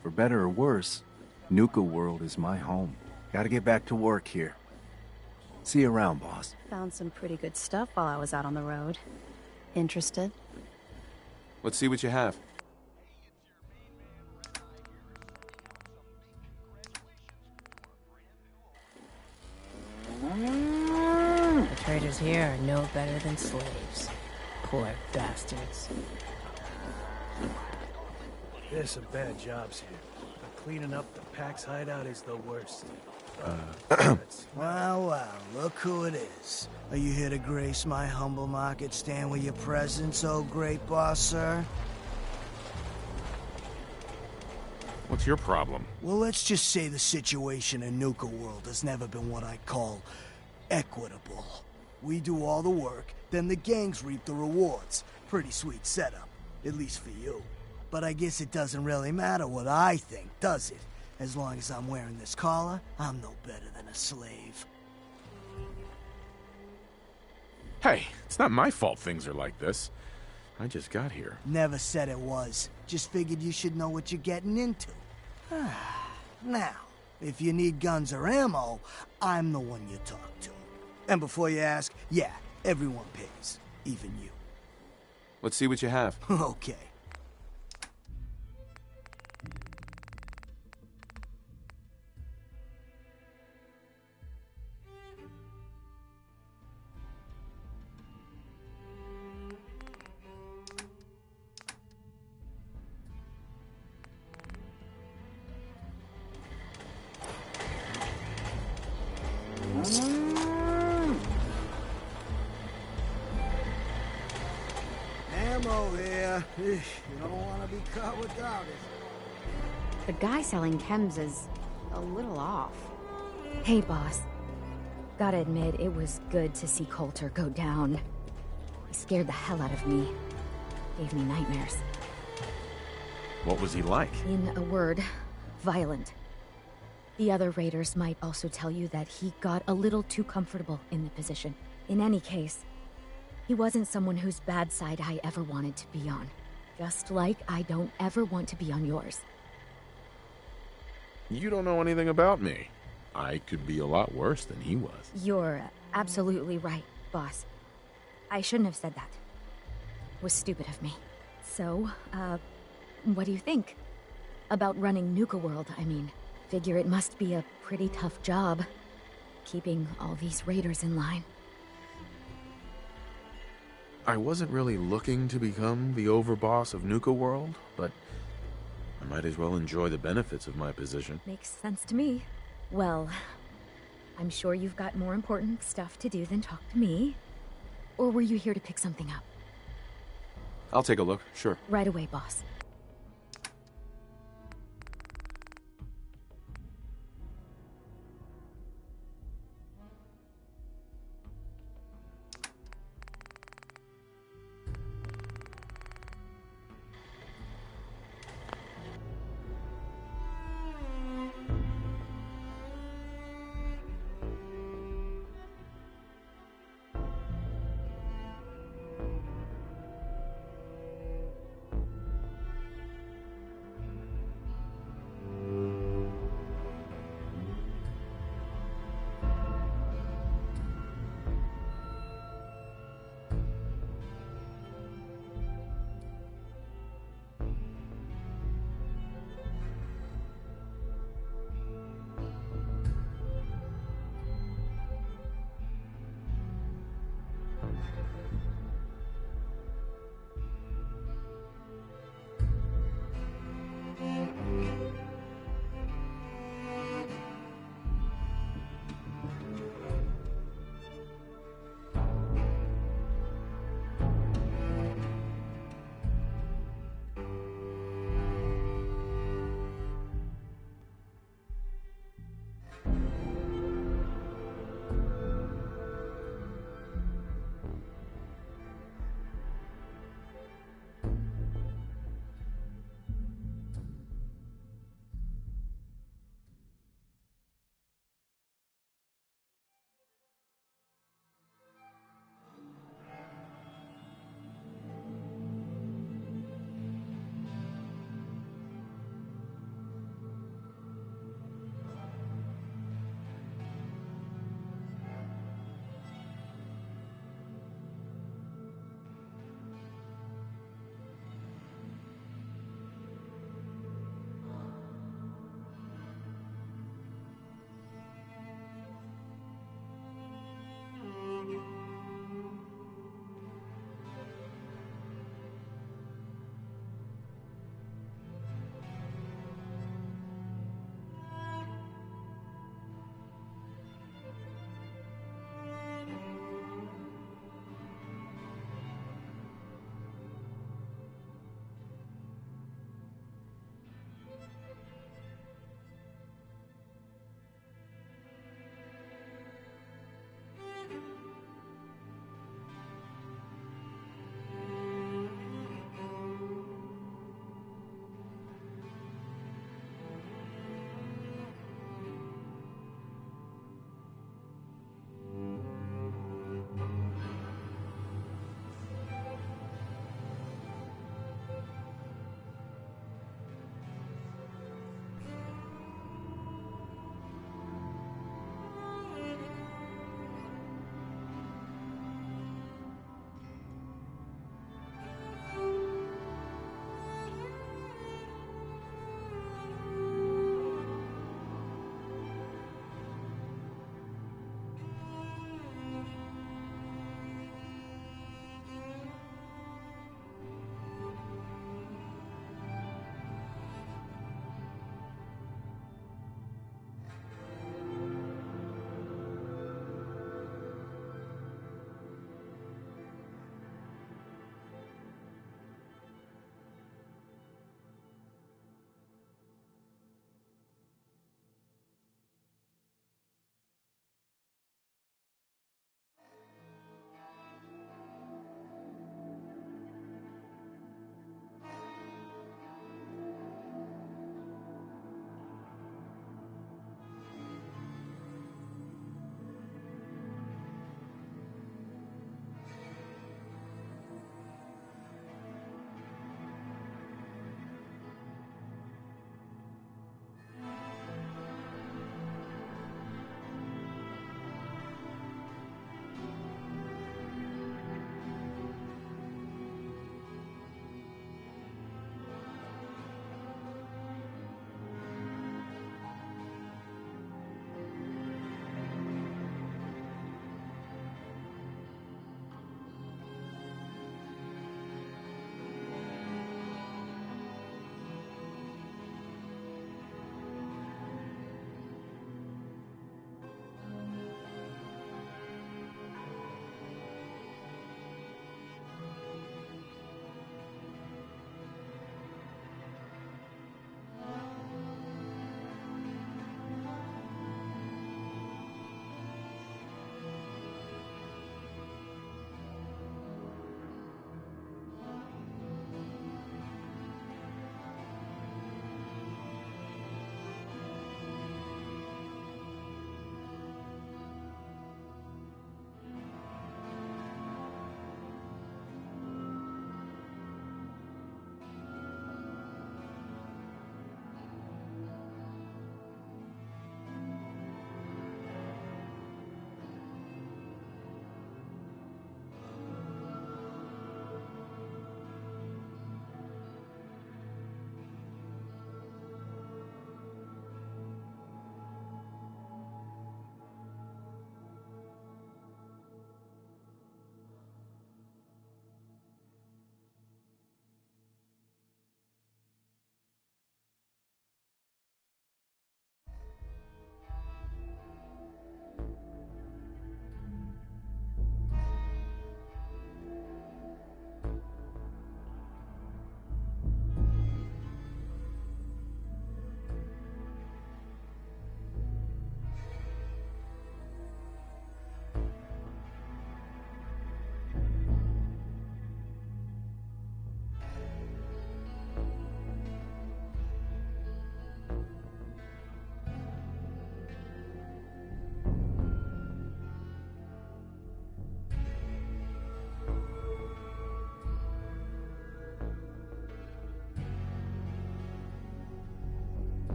For better or worse, Nuka World is my home. Gotta get back to work here. See you around, boss. Found some pretty good stuff while I was out on the road. Interested? Let's see what you have. The traders here are no better than slaves. Poor bastards. There's some bad jobs here, but cleaning up the Pack's hideout is the worst. Well, well, look who it is. Are you here to grace my humble market stand with your presence, oh great boss, sir? What's your problem? Well, let's just say the situation in Nuka World has never been what I call equitable. We do all the work, then the gangs reap the rewards. Pretty sweet setup, at least for you. But I guess it doesn't really matter what I think, does it? As long as I'm wearing this collar, I'm no better than a slave. Hey, it's not my fault things are like this. I just got here. Never said it was. Just figured you should know what you're getting into. Now, If you need guns or ammo, I'm the one you talk to. And before you ask, yeah, everyone pays. Even you. Let's see what you have. Okay. Ammo here. You don't want to be caught without it. The guy selling chems is a little off. Hey, boss. Gotta admit, it was good to see Coulter go down. He scared the hell out of me. Gave me nightmares. What was he like? In a word, violent. The other raiders might also tell you that he got a little too comfortable in the position. In any case, he wasn't someone whose bad side I ever wanted to be on. Just like I don't ever want to be on yours. You don't know anything about me. I could be a lot worse than he was. You're absolutely right, boss. I shouldn't have said that. It was stupid of me. So, what do you think? About running Nuka World, I mean. Figure it must be a pretty tough job, keeping all these raiders in line. I wasn't really looking to become the overboss of Nuka World, but I might as well enjoy the benefits of my position. Makes sense to me. Well, I'm sure you've got more important stuff to do than talk to me. Or were you here to pick something up? I'll take a look, sure. Right away, boss.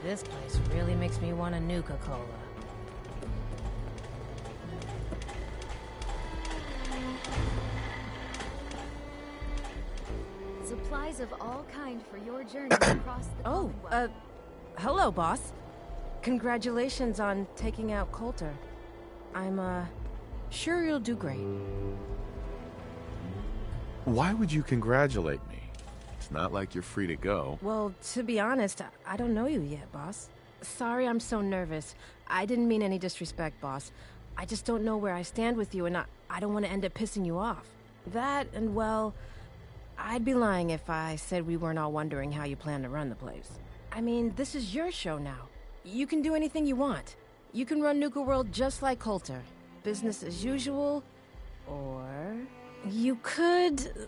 This place really makes me want a Nuka Cola. Supplies of all kind for your journey across the Commonwealth. Hello, boss. Congratulations on taking out Coulter. I'm, sure you'll do great. Why would you congratulate me? It's not like you're free to go. Well, to be honest, I don't know you yet, boss. Sorry I'm so nervous. I didn't mean any disrespect, boss. I just don't know where I stand with you, and I don't want to end up pissing you off. That, and well, I'd be lying if I said we weren't all wondering how you plan to run the place. I mean, this is your show now. You can do anything you want. You can run Nuka World just like Coulter. Business as usual, or you could,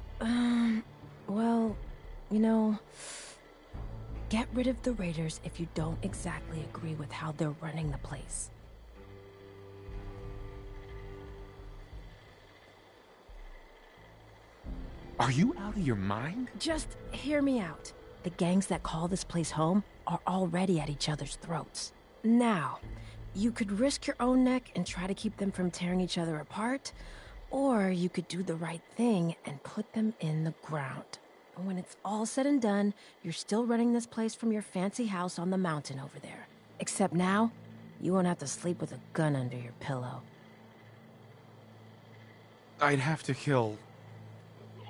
well, you know, get rid of the Raiders if you don't exactly agree with how they're running the place. Are you out of your mind? Just hear me out. The gangs that call this place home are already at each other's throats. Now, you could risk your own neck and try to keep them from tearing each other apart, or you could do the right thing and put them in the ground. And when it's all said and done, you're still running this place from your fancy house on the mountain over there. Except now, you won't have to sleep with a gun under your pillow. I'd have to kill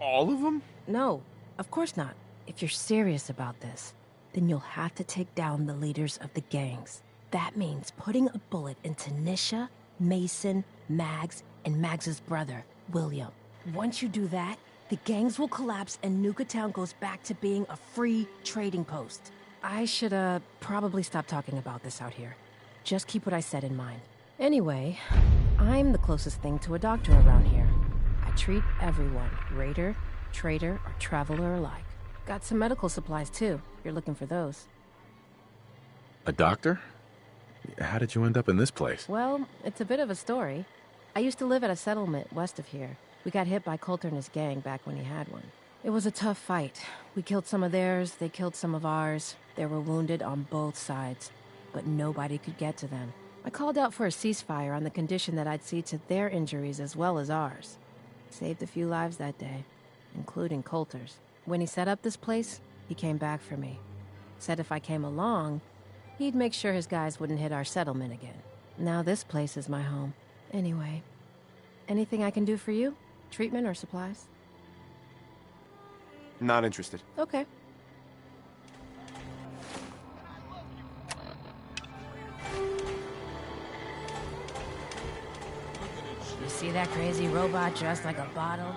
all of them? No, of course not. If you're serious about this, then you'll have to take down the leaders of the gangs. That means putting a bullet into Nisha, Mason, Mags, and Mags's brother, William. Once you do that, the gangs will collapse and Nuka Town goes back to being a free trading post. I should, probably stop talking about this out here. Just keep what I said in mind. Anyway, I'm the closest thing to a doctor around here. I treat everyone, raider, trader, or traveler alike. Got some medical supplies, too. You're looking for those. A doctor? How did you end up in this place? Well, it's a bit of a story. I used to live at a settlement west of here. We got hit by Coulter and his gang back when he had one. It was a tough fight. We killed some of theirs, they killed some of ours. There were wounded on both sides, but nobody could get to them. I called out for a ceasefire on the condition that I'd see to their injuries as well as ours. Saved a few lives that day, including Coulter's. When he set up this place, he came back for me. Said if I came along, he'd make sure his guys wouldn't hit our settlement again. Now this place is my home. Anyway, anything I can do for you? Treatment or supplies? Not interested. Okay. You see that crazy robot dressed like a bottle?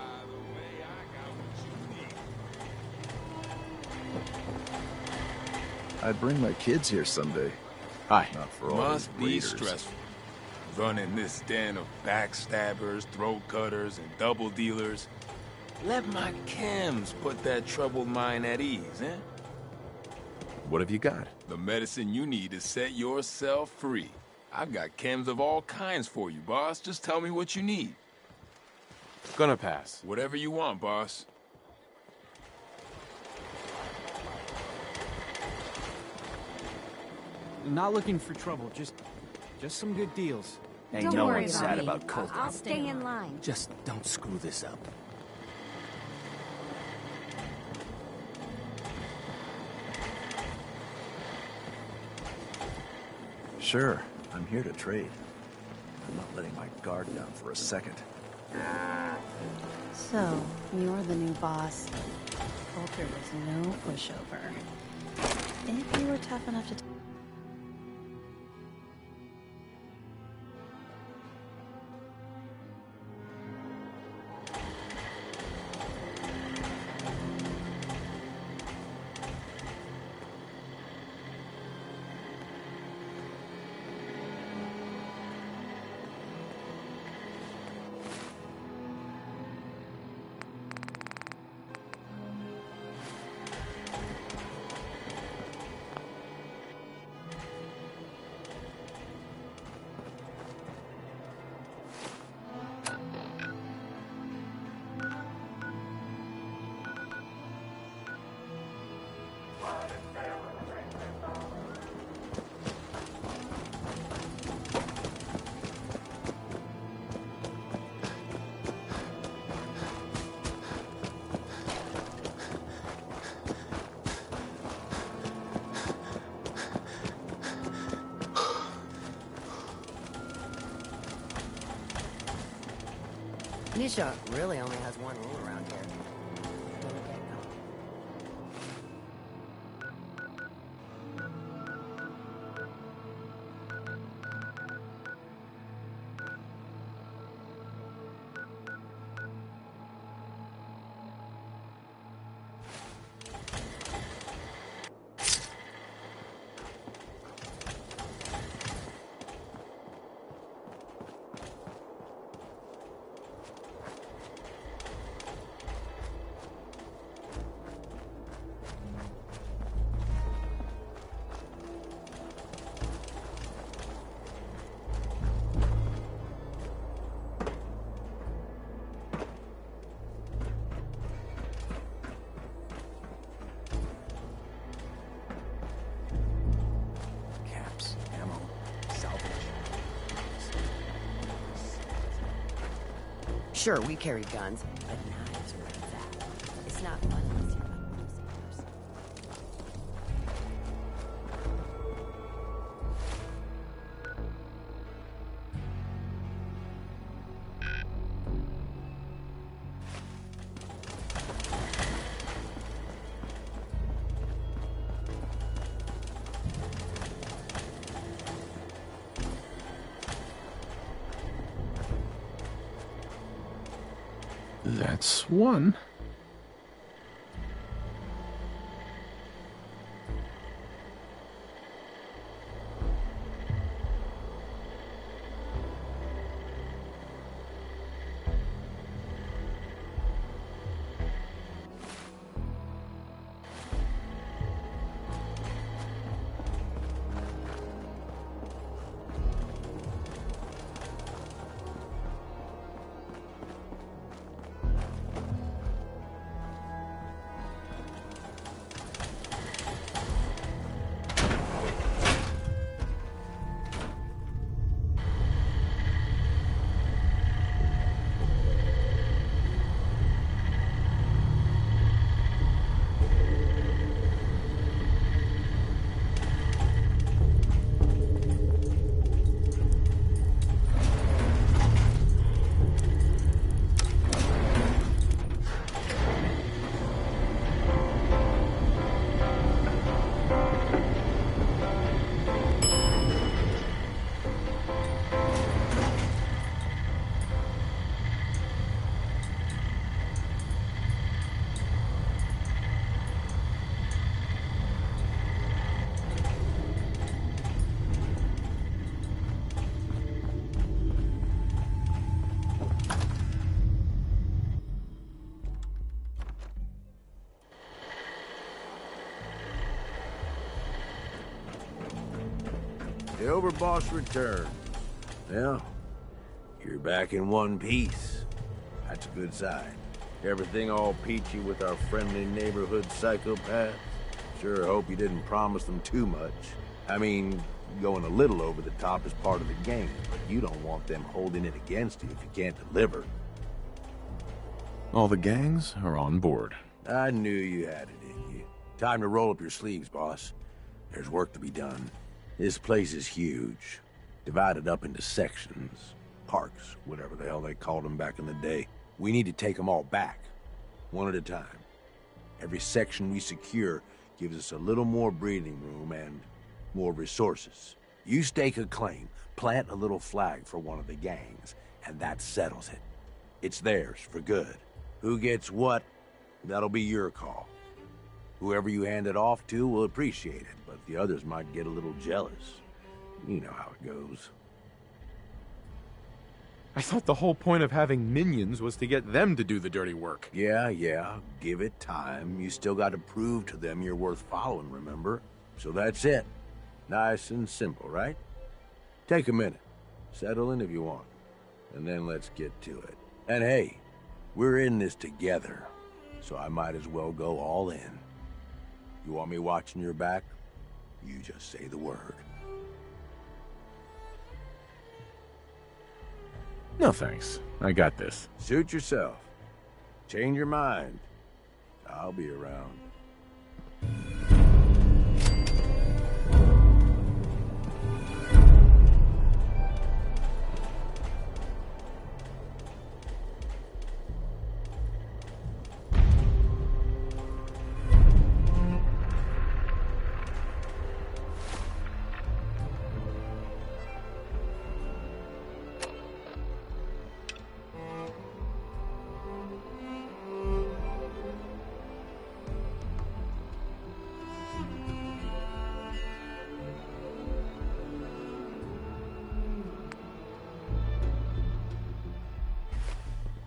I'd bring my kids here someday. Hi. Not for all Must these be raiders. stressful. Running this den of backstabbers, throat cutters, and double dealers. Let my chems put that troubled mind at ease, eh? What have you got? The medicine you need to set yourself free. I've got chems of all kinds for you, boss. Just tell me what you need. Gonna pass. Whatever you want, boss. Not looking for trouble, just some good deals. Ain't Don't no worry one about sad me. about Coulter. I'll stay in line. Just don't screw this up. Sure, I'm here to trade. I'm not letting my guard down for a second. So, you're the new boss. Coulter was no pushover. If you were tough enough to... Nisha really only has one rule around here. Don't get caught. Caps, ammo, salvage. Sure, we carry guns, but knives are where it's at. It's not fun unless you're up close and personal. That's one. The Overboss returns. Well, you're back in one piece. That's a good sign. Everything all peachy with our friendly neighborhood psychopaths? Sure hope you didn't promise them too much. I mean, going a little over the top is part of the game, but you don't want them holding it against you if you can't deliver. All the gangs are on board. I knew you had it in you. Time to roll up your sleeves, boss. There's work to be done. This place is huge. Divided up into sections. Parks, whatever the hell they called them back in the day. We need to take them all back. One at a time. Every section we secure gives us a little more breathing room and more resources. You stake a claim, plant a little flag for one of the gangs, and that settles it. It's theirs for good. Who gets what, that'll be your call. Whoever you hand it off to will appreciate it, but the others might get a little jealous. You know how it goes. I thought the whole point of having minions was to get them to do the dirty work. Yeah, give it time. You still got to prove to them you're worth following, remember? So that's it. Nice and simple, right? Take a minute. Settle in if you want. And then let's get to it. And hey, we're in this together, so I might as well go all in. You want me watching your back? You just say the word. No thanks. I got this. Suit yourself. Change your mind. I'll be around.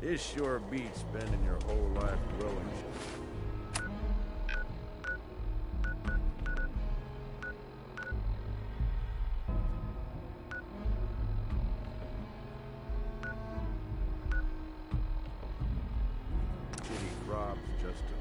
This sure beats spending your whole life growing shit. Shitty crops just to...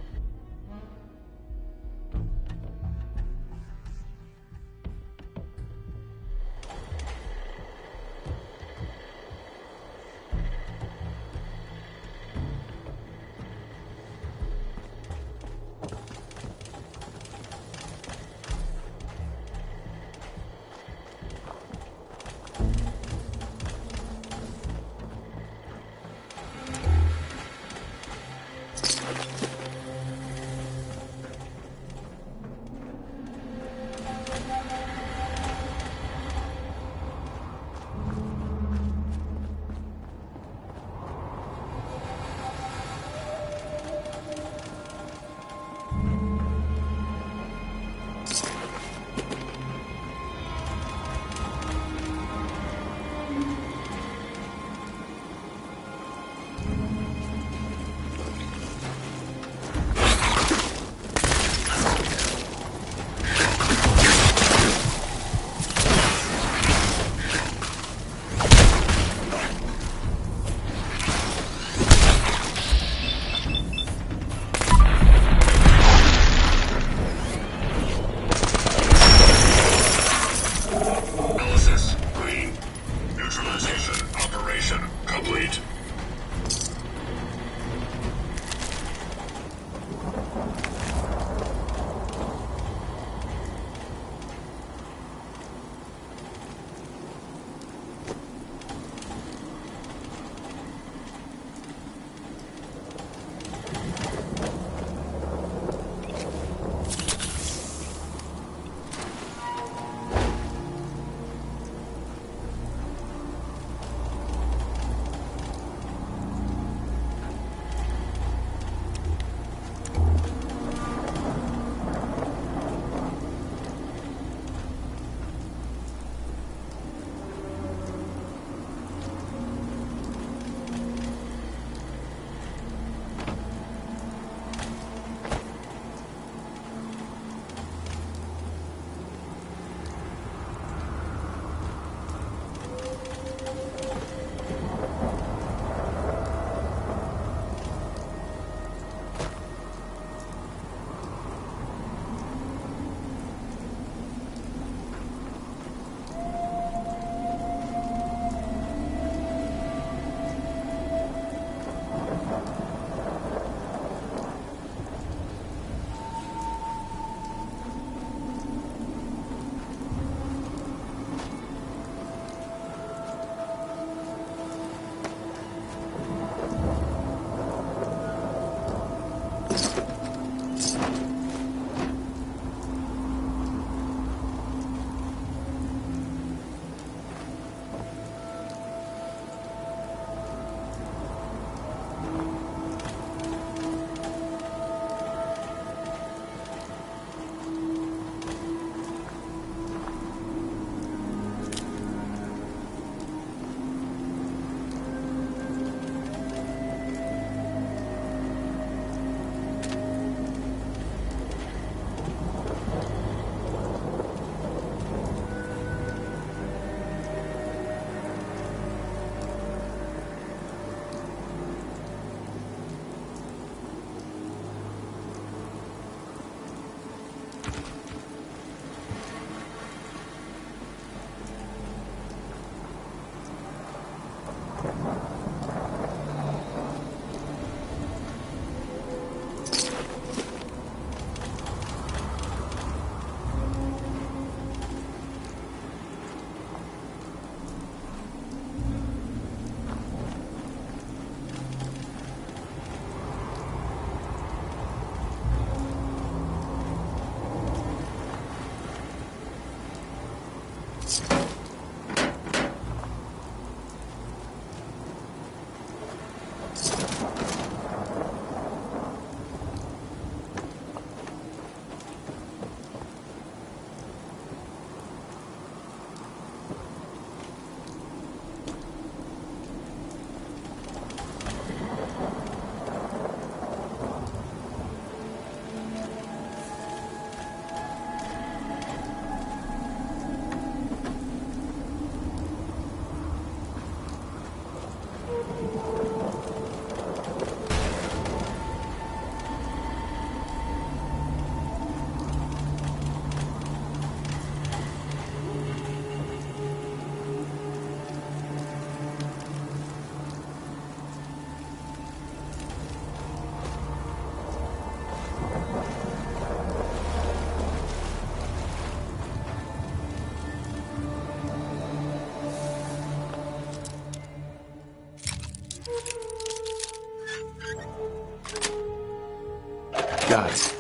Got it.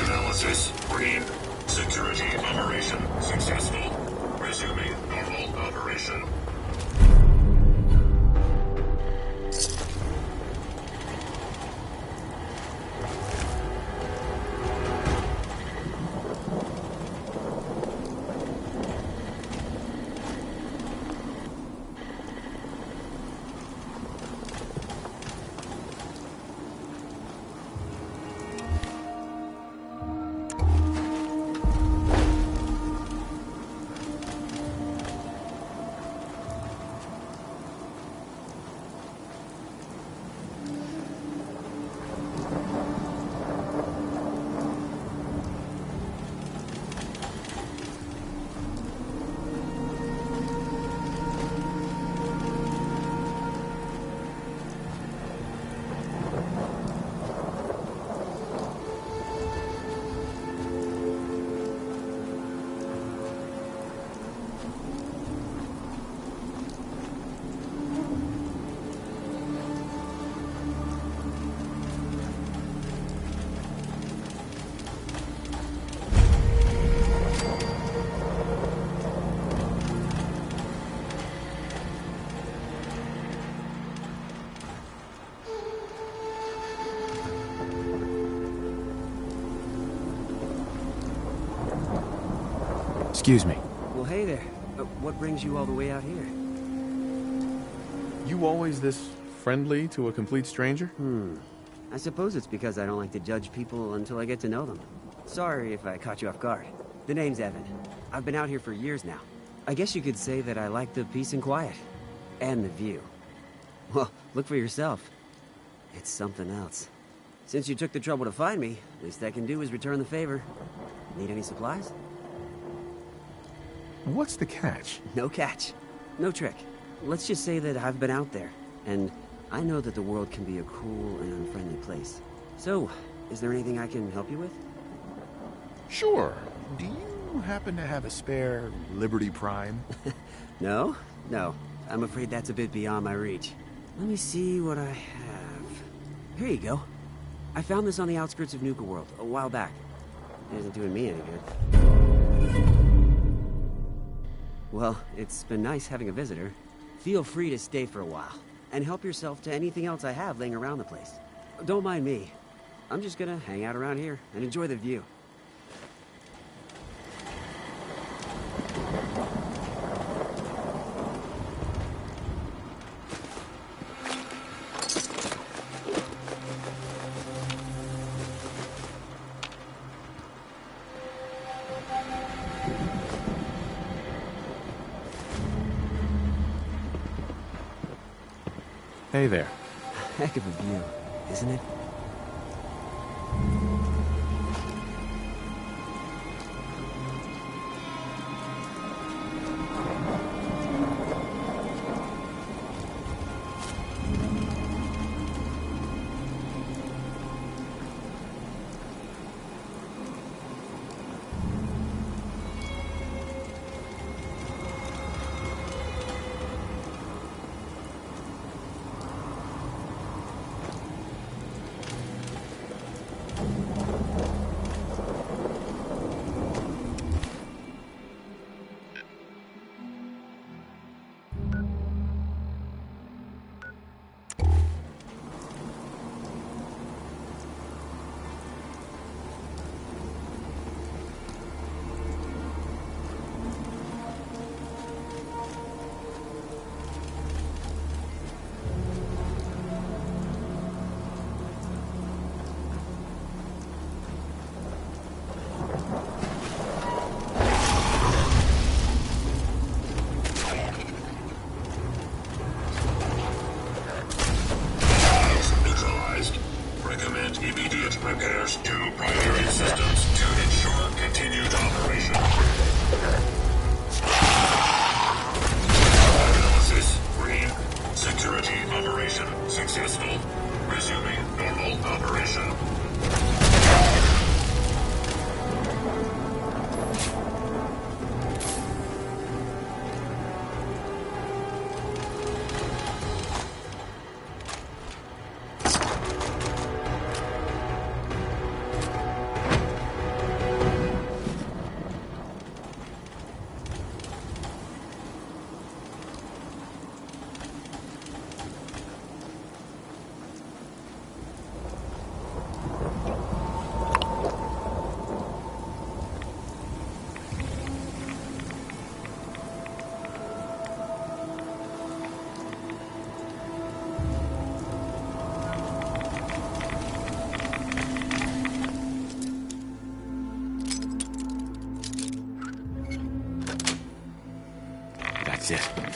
Analysis green. Security operation successful. Resuming normal operation. Excuse me. Well, hey there. What brings you all the way out here? You always this friendly to a complete stranger? I suppose it's because I don't like to judge people until I get to know them. Sorry if I caught you off guard. The name's Evan. I've been out here for years now. I guess you could say that I like the peace and quiet. And the view. Well, look for yourself. It's something else. Since you took the trouble to find me, least I can do is return the favor. Need any supplies? What's the catch? No catch. No trick. Let's just say that I've been out there, and I know that the world can be a cruel and unfriendly place. So, is there anything I can help you with? Sure. Do you happen to have a spare Liberty Prime? No? No. I'm afraid that's a bit beyond my reach. Let me see what I have. Here you go. I found this on the outskirts of Nuka World a while back. It isn't doing me any good. Well, it's been nice having a visitor. Feel free to stay for a while, and help yourself to anything else I have laying around the place. Don't mind me. I'm just gonna hang out around here and enjoy the view. Hey there. Heck of a view, isn't it? That's it.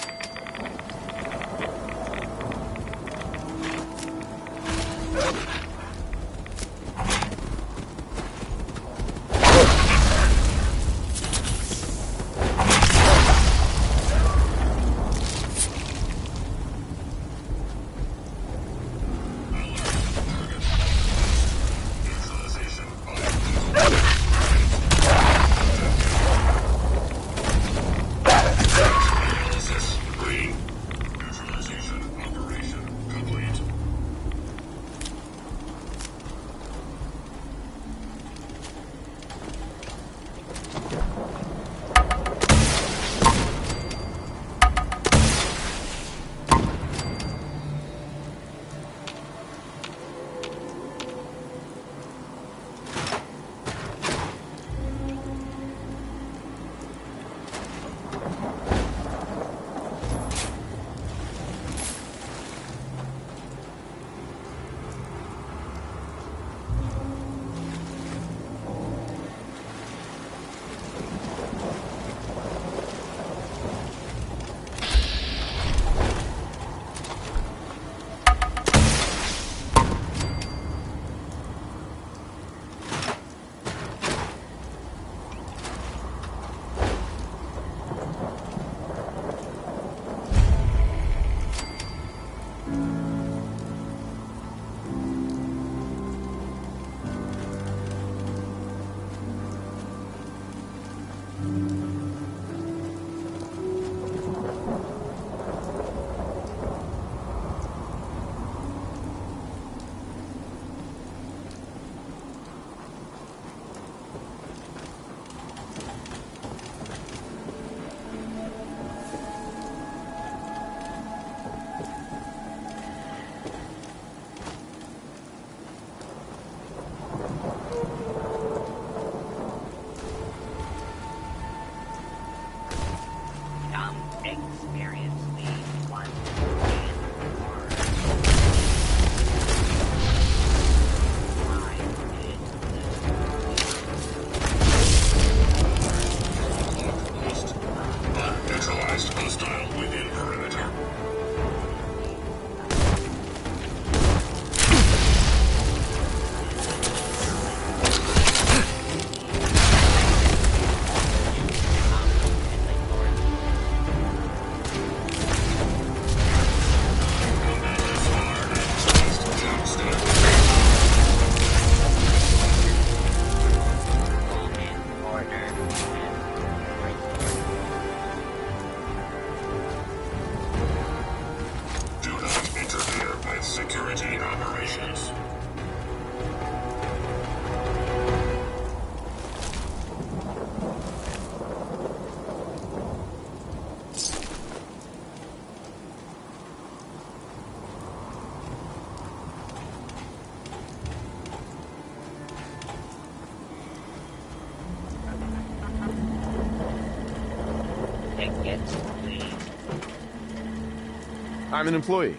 I'm an employee.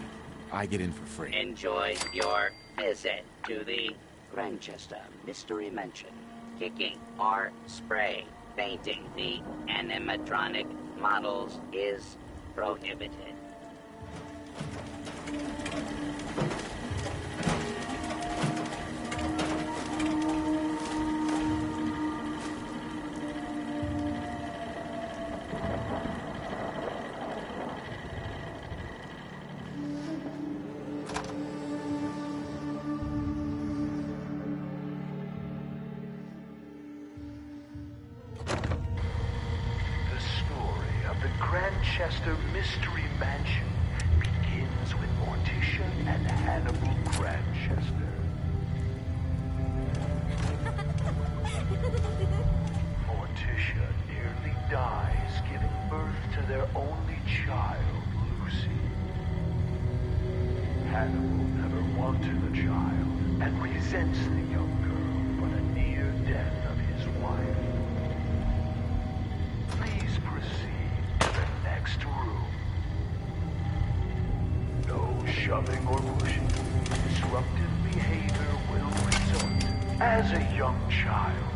I get in for free. Enjoy your visit to the Grantchester Mystery Mansion. Kicking or spray painting the animatronic models is prohibited. Grantchester Mystery Mansion begins with Morticia and Hannibal Grantchester. Morticia nearly dies giving birth to their only child, Lucy. Hannibal never wanted a child and resents the young girl for the near death of his wife. Please proceed to the next room. No shoving or pushing. Disruptive behavior will result. As a young child,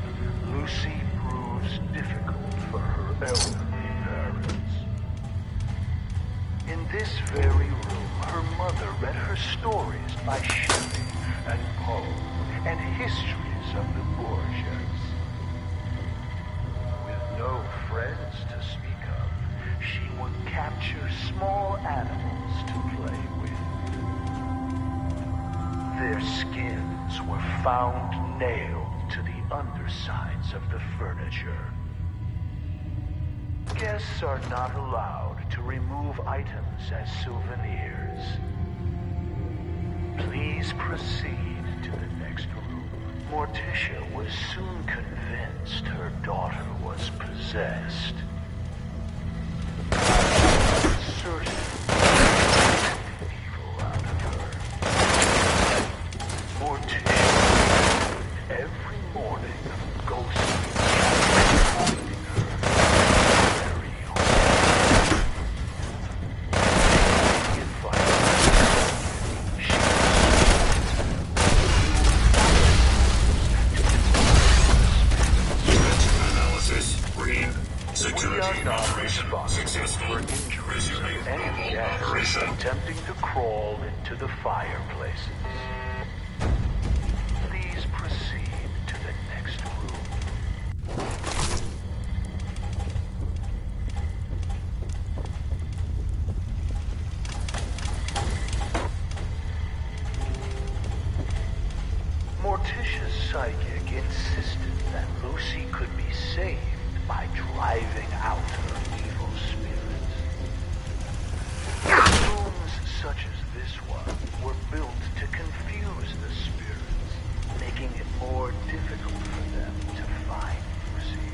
Lucy proves difficult for her elderly parents. mother read her stories by Shelley and Poe and histories of the Borgias. With no friends to speak of, she would capture small animals to play with. Their skins were found nailed to the undersides of the furniture. Guests are not allowed to remove items as souvenirs. Please proceed to the next room. Morticia was soon convinced her daughter was possessed. Certain evil out of her. Morticia, every morning, ghostly attempting to crawl into the fireplaces. Please proceed to the next room. Morticia's psychic insisted that Lucy could be saved by driving out her evil spirits. Rooms such as this one were built to confuse the spirits, making it more difficult for them to find Lucy.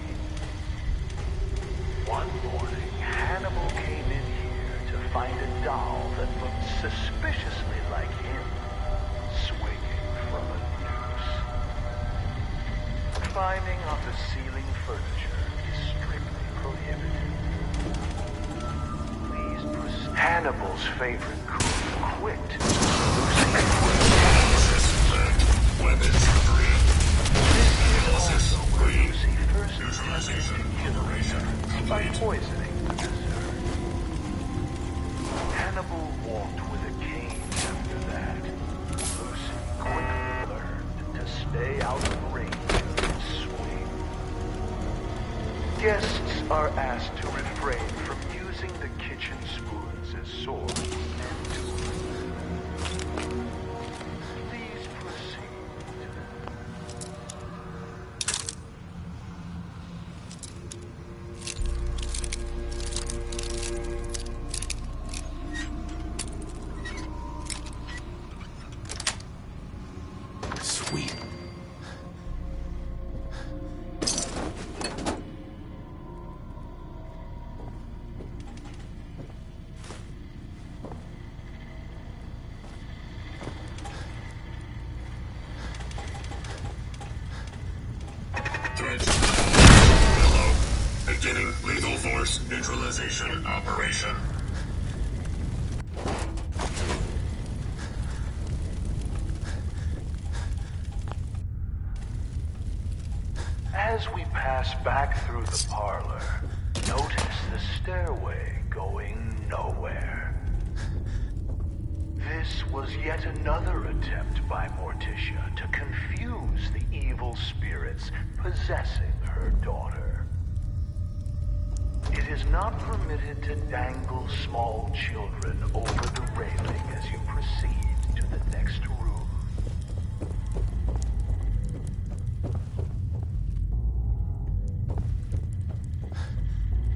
One morning, Hannibal came in here to find a doll that looked suspiciously like him, swinging from a noose. Climbing on the ceiling furniture is strictly prohibited. Hannibal's favorite cook quit. Lucy Weapons free. also where Lucy first attempted to kill herself by poisoning the dessert. Hannibal walked with a cane after that. Lucy quickly learned to stay out of range of his swing. Guests are asked to refrain from using the kitchen spoons as swords and tools. Please proceed. Sweet. Beginning lethal force neutralization operation. As we pass back through the parlor, notice the stairway going nowhere. This was yet another attempt by Morticia to confuse the evil spirits possessing her daughter. It is not permitted to dangle small children over the railing as you proceed to the next room.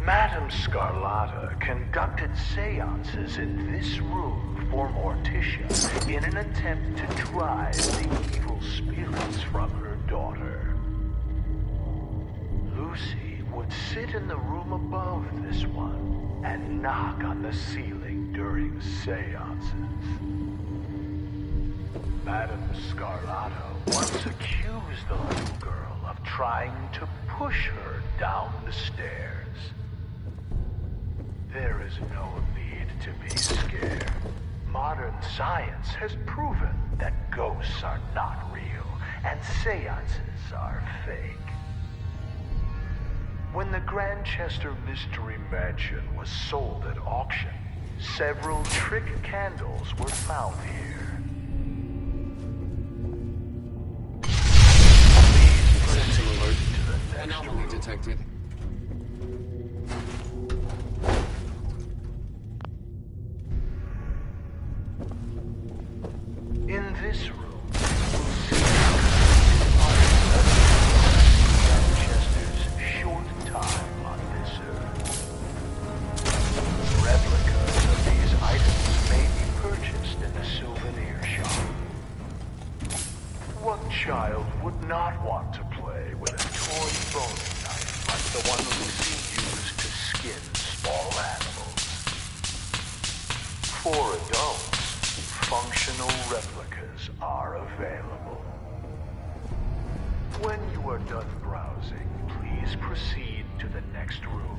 Madame Scarlata conducted seances in this room for Morticia in an attempt to drive the evil spirits from her daughter. Lucy would sit in the room above this one and knock on the ceiling during seances. Madame Scarlata once accused the little girl of trying to push her down the stairs. There is no need to be scared. Modern science has proven that ghosts are not real and seances are fake. When the Grantchester Mystery Mansion was sold at auction, Several trick candles were found here. Please proceed to the next Anomaly detected. In this room, Chester's short time on this earth. Replicas of these items may be purchased in a souvenir shop. What child would not want to play with a toy boning knife like the one Lucy used to skin small animals? For adults, functional replicas are available. When you are done browsing, please proceed to the next room.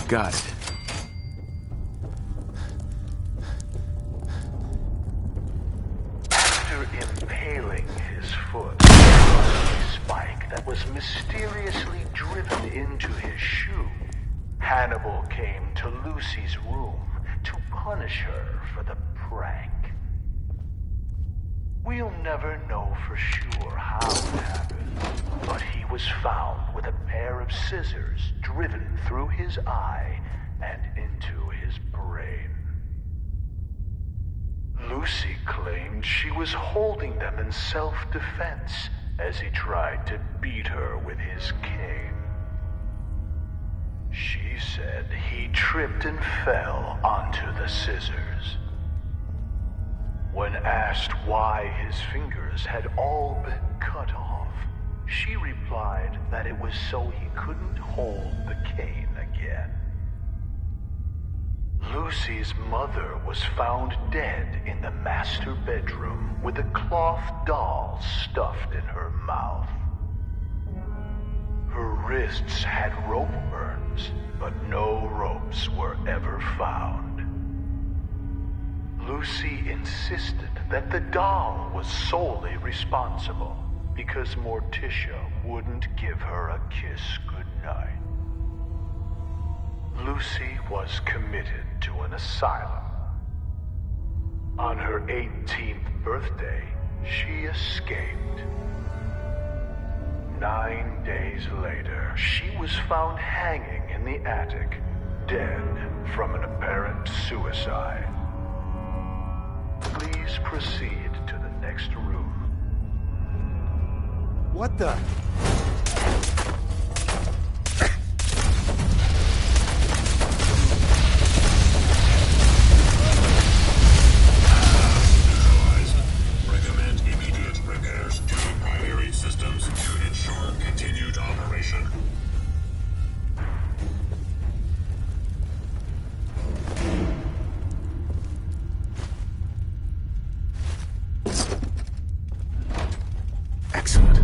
Got it. After impaling his foot with a spike that was mysteriously driven into his shoe, Hannibal came to Lucy's room to punish her for the prank. We'll never know for sure how it happened, but he was found with a pair of scissors driven through his eye and into his brain. Lucy claimed she was holding them in self-defense as he tried to beat her with his cane. She said he tripped and fell onto the scissors. When asked why his fingers had all been cut off, she replied that it was so he couldn't hold the cane again. Lucy's mother was found dead in the master bedroom with a cloth doll stuffed in her mouth. Her wrists had rope burns, but no ropes were ever found. Lucy insisted that the doll was solely responsible because Morticia wouldn't give her a kiss goodnight. Lucy was committed to an asylum. On her 18th birthday, she escaped. 9 days later, she was found hanging in the attic, dead from an apparent suicide. Please proceed to the next room. What the? Recommend immediate repairs to primary systems to ensure continued operation. Excellent.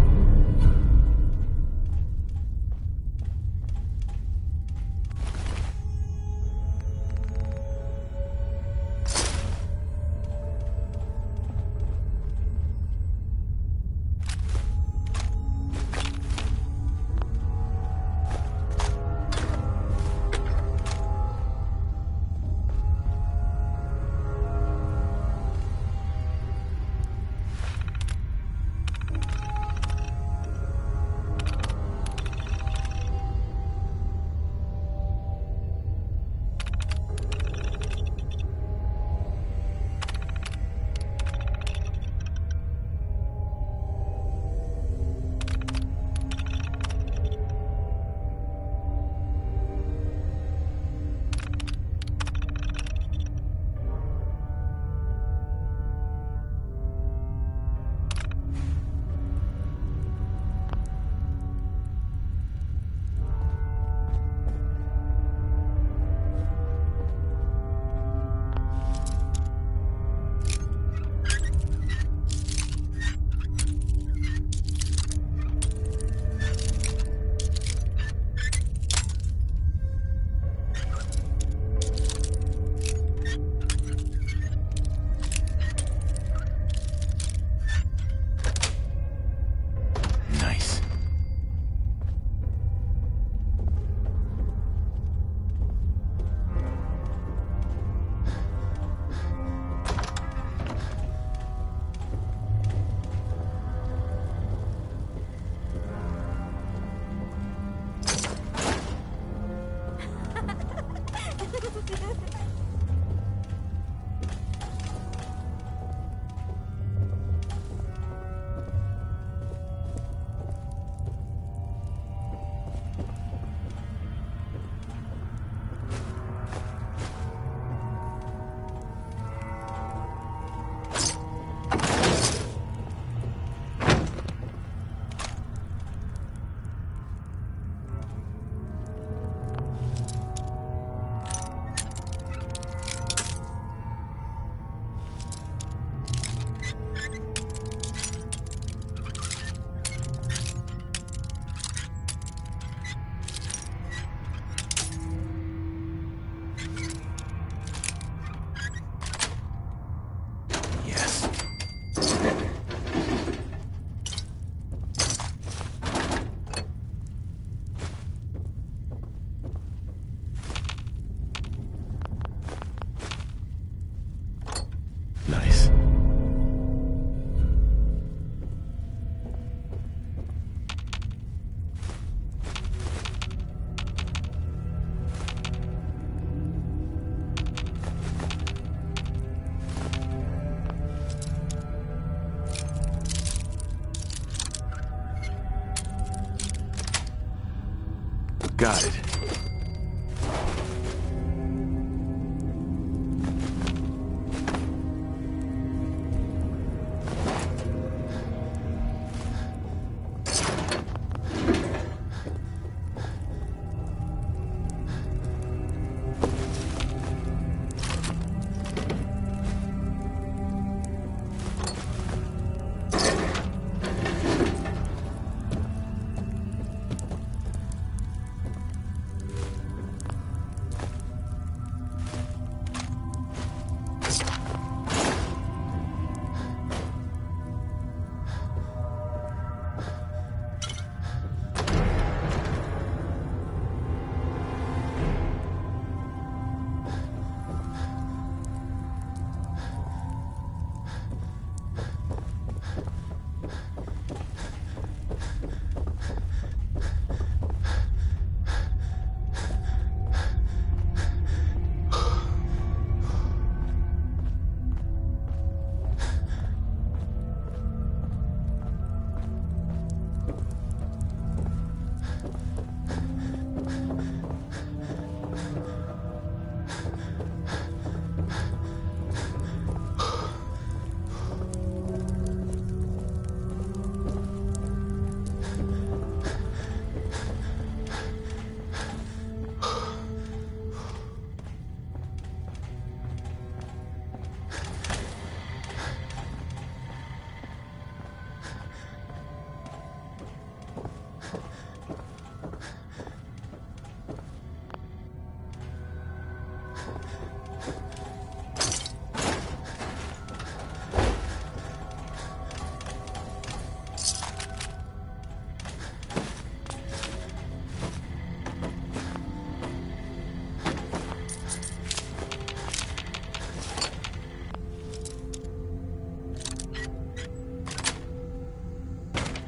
Got it.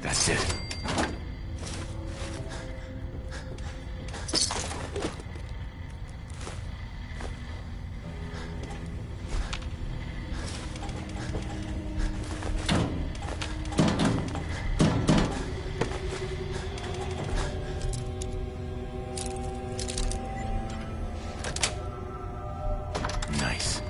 That's it. Nice.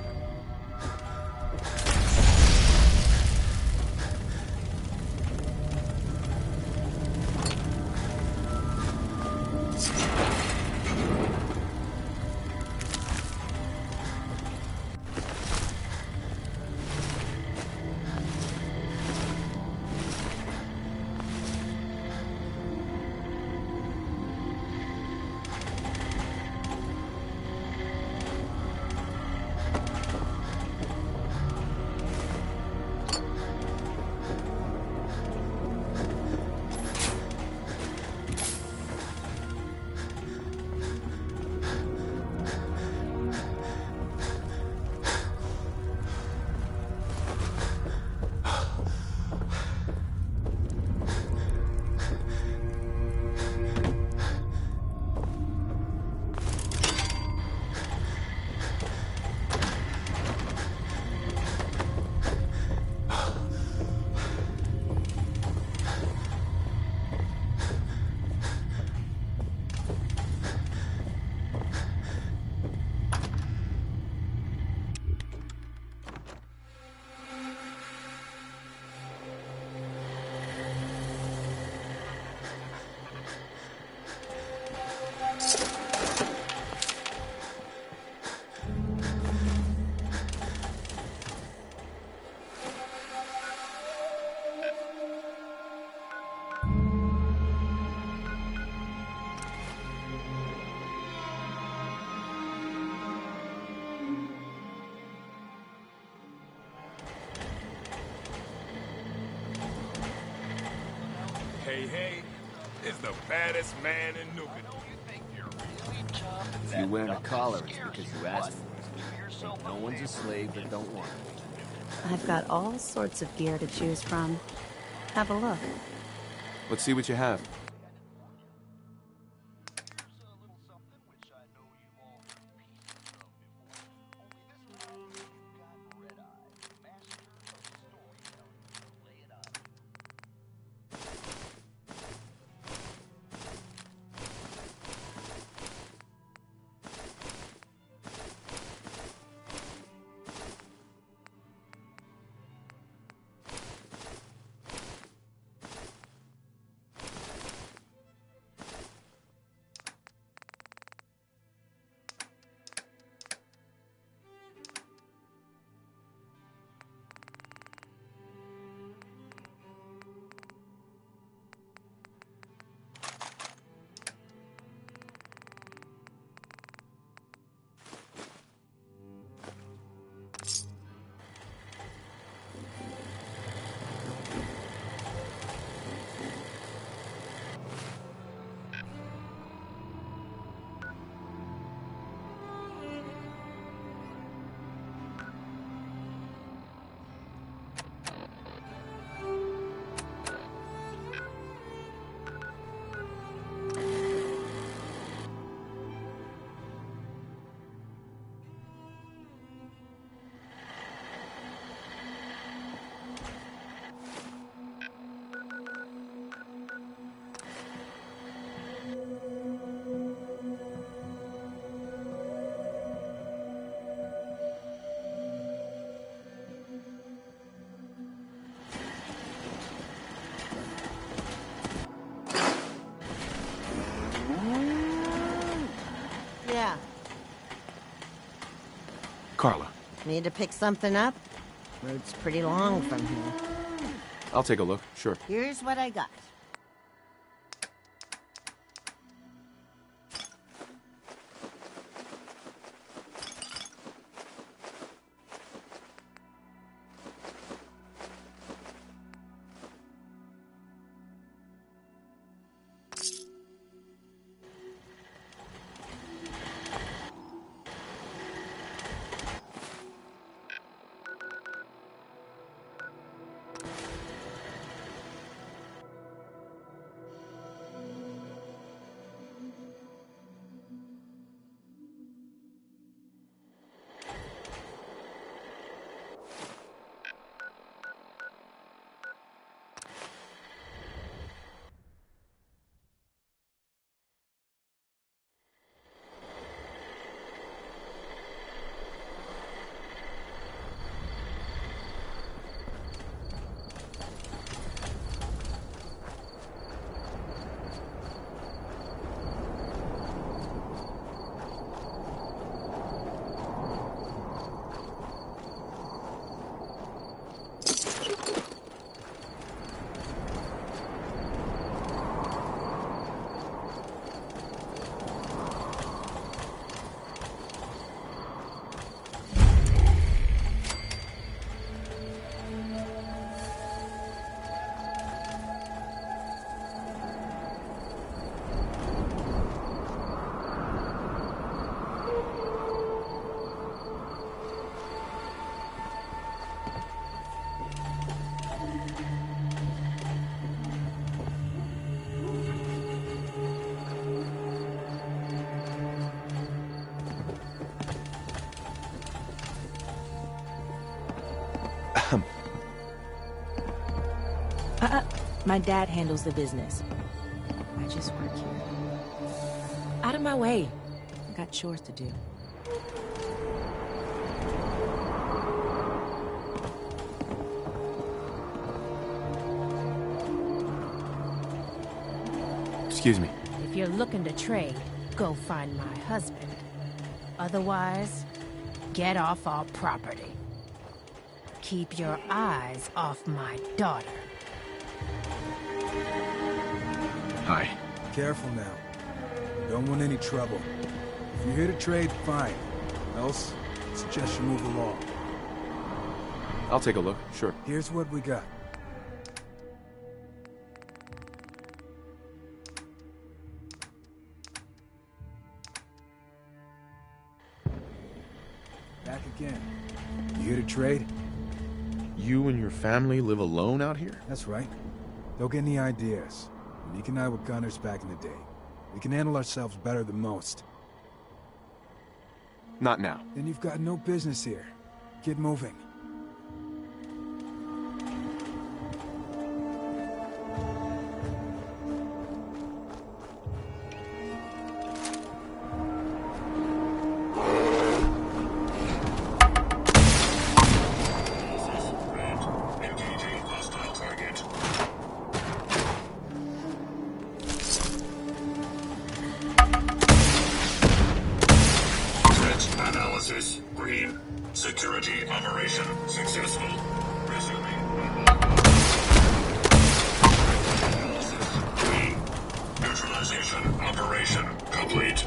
Hey, is the baddest man in Nuka. If you're wearing a collar, it's because you asked for it. And no one's a slave that don't want it. I've got all sorts of gear to choose from. Have a look. Let's see what you have. Carla. Need to pick something up? Route's pretty long from here. I'll take a look, sure. Here's what I got. My dad handles the business. I just work here. Out of my way. I got chores to do. Excuse me. If you're looking to trade, go find my husband. Otherwise, get off our property. Keep your eyes off my daughter. Hi. Careful now. Don't want any trouble. If you're here to trade, fine. Else, I suggest you move along. I'll take a look, sure. Here's what we got. Back again. You here to trade? You and your family live alone out here? That's right. Don't get any ideas. Meek and I were gunners back in the day. We can handle ourselves better than most. Not now. Then you've got no business here. Get moving. Green. Security operation successful. Resuming. Green. Neutralization operation complete.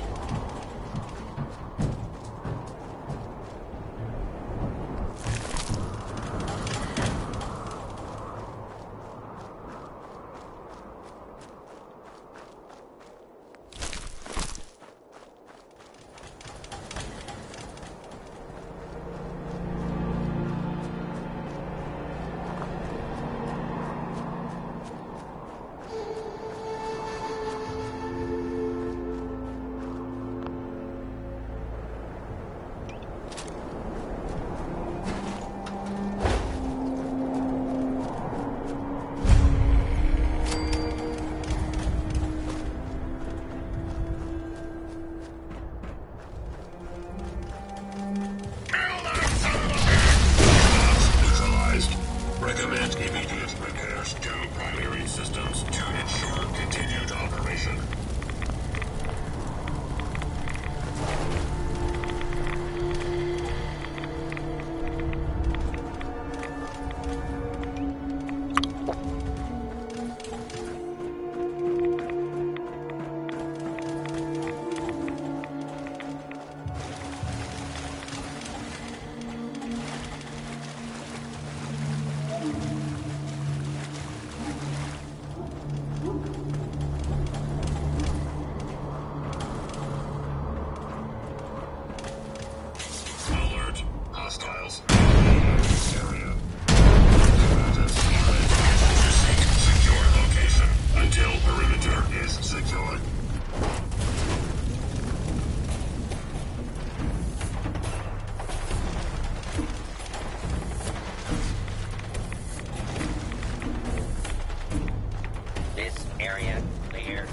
Area clear.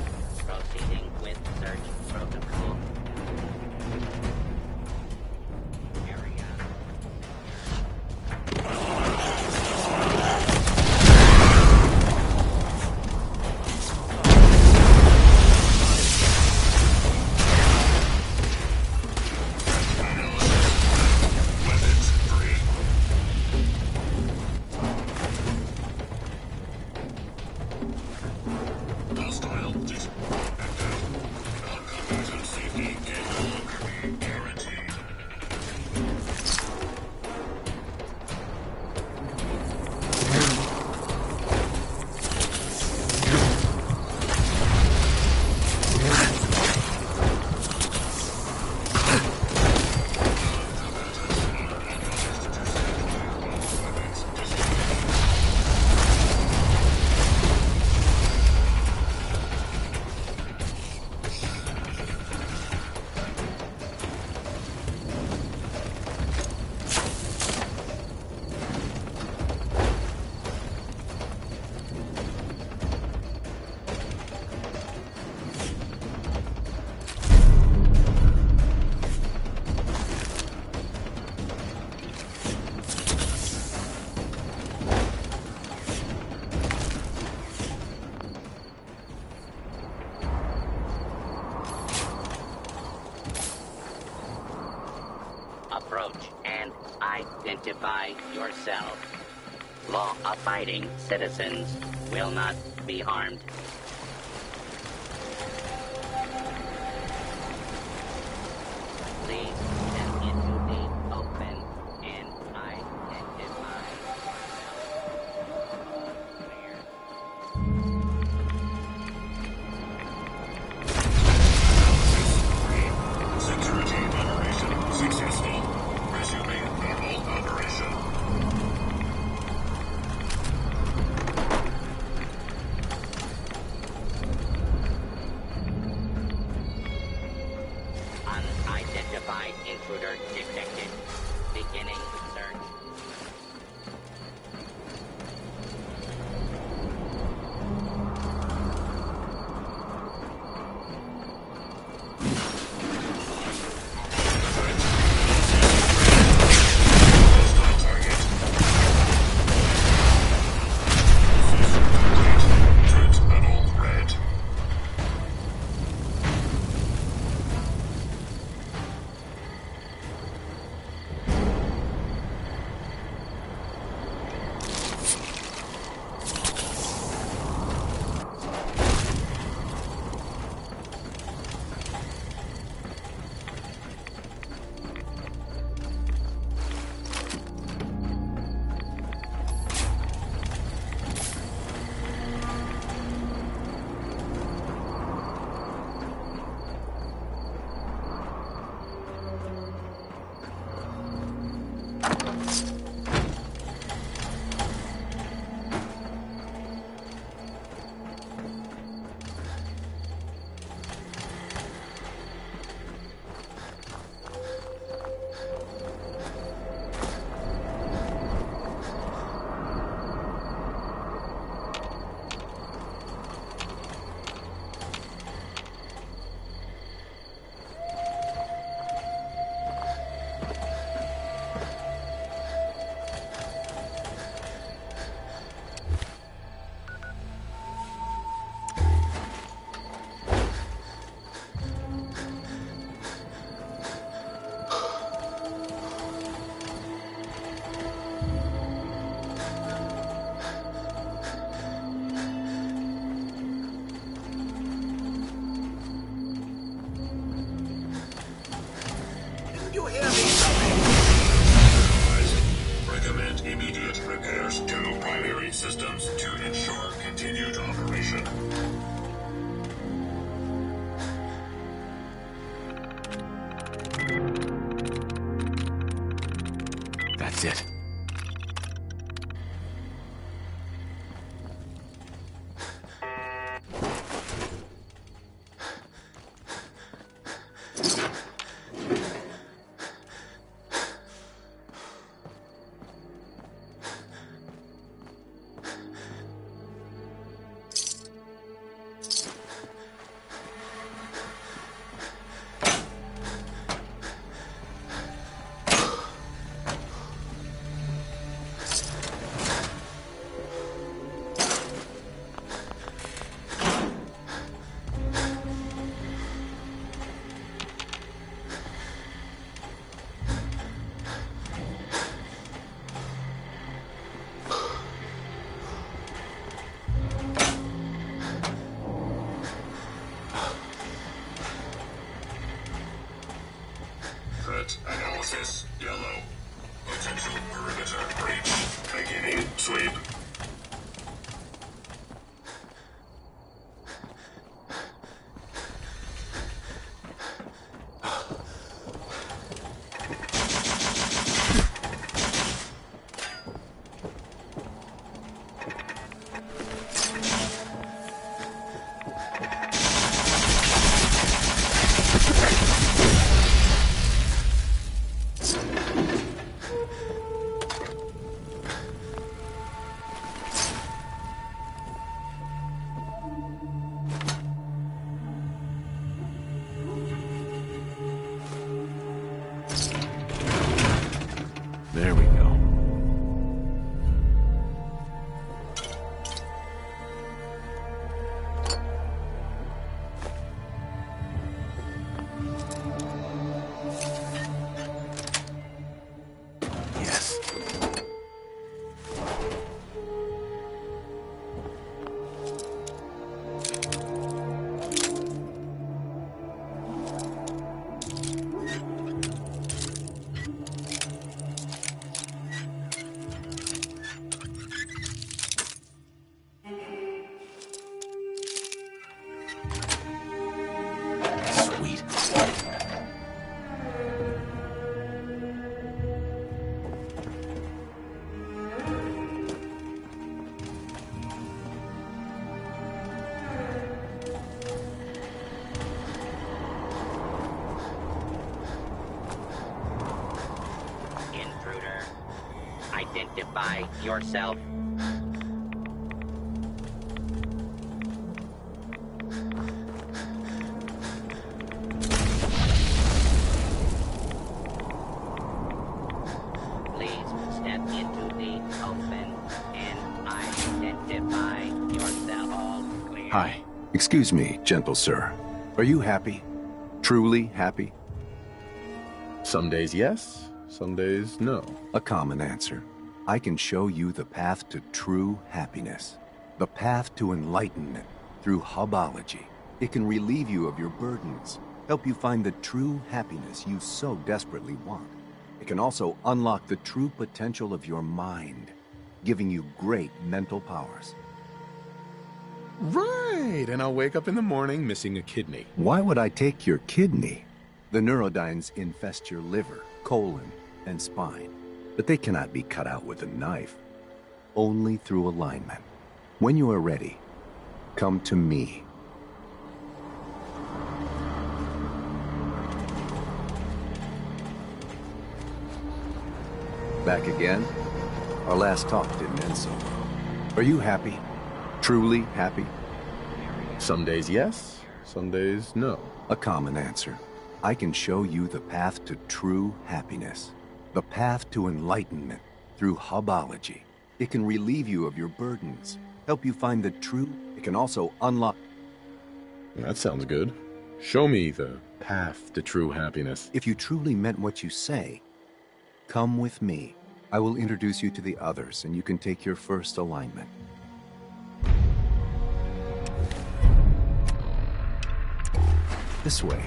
Proceeding with search protocol. Approach and identify yourself. Law-abiding citizens will not be harmed. Please step into the open and identify yourself. Security operation successful. Resuming normal operation. Unidentified intruder detected. Beginning search. Recommend immediate repairs to primary systems to ensure continued operation. That's it. identify yourself? Please step into the open and identify yourself. All clear. Hi. Excuse me, gentle sir. Are you happy? Truly happy? Some days yes, some days no. A common answer. I can show you the path to true happiness. The path to enlightenment through hubology. It can relieve you of your burdens, help you find the true happiness you so desperately want. It can also unlock the true potential of your mind, giving you great mental powers. Right, and I'll wake up in the morning missing a kidney. Why would I take your kidney? The neurodynes infest your liver, colon, and spine, but they cannot be cut out with a knife. Only through alignment. When you are ready, come to me. Back again? Our last talk didn't end so well. Are you happy? Truly happy? Some days yes, some days no. A common answer. I can show you the path to true happiness. The path to enlightenment through hubology. It can relieve you of your burdens, help you find the true. It can also unlock... That sounds good. Show me the path to true happiness. If you truly meant what you say, come with me. I will introduce you to the others, and you can take your first alignment. This way.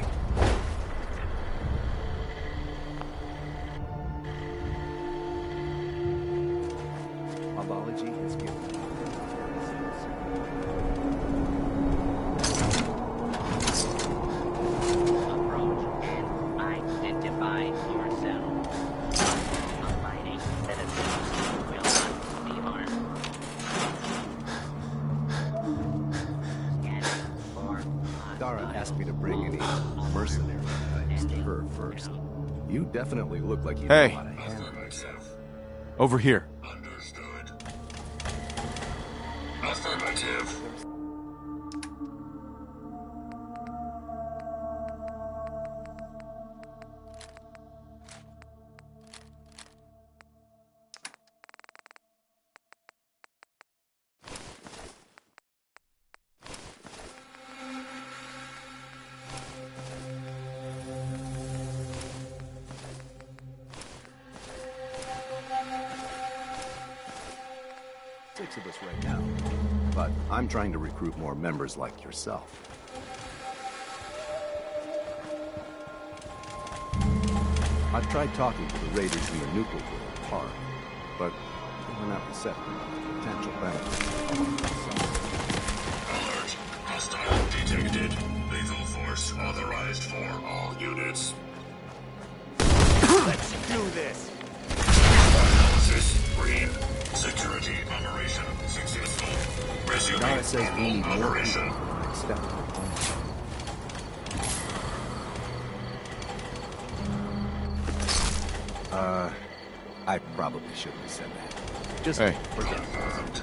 Hubology has given Approach and identify yourself. Abiding citizens will not be harmed. Scanning for Dara asked me to bring any mercenary types to her first. You definitely look like you know how to handle yourself. Over here. Understood. Affirmative. Six of us right now, but I'm trying to recruit more members like yourself. I've tried talking to the raiders in the Nuka world hard, but they were not receptive to potential benefits. Alert. Hostile detected. Lethal force authorized for all units. Let's do this! Analysis. Green. Security operation successful. Resuming Dara says we need more operation. people for the next step. I probably shouldn't have said that. Just Hey. forget it.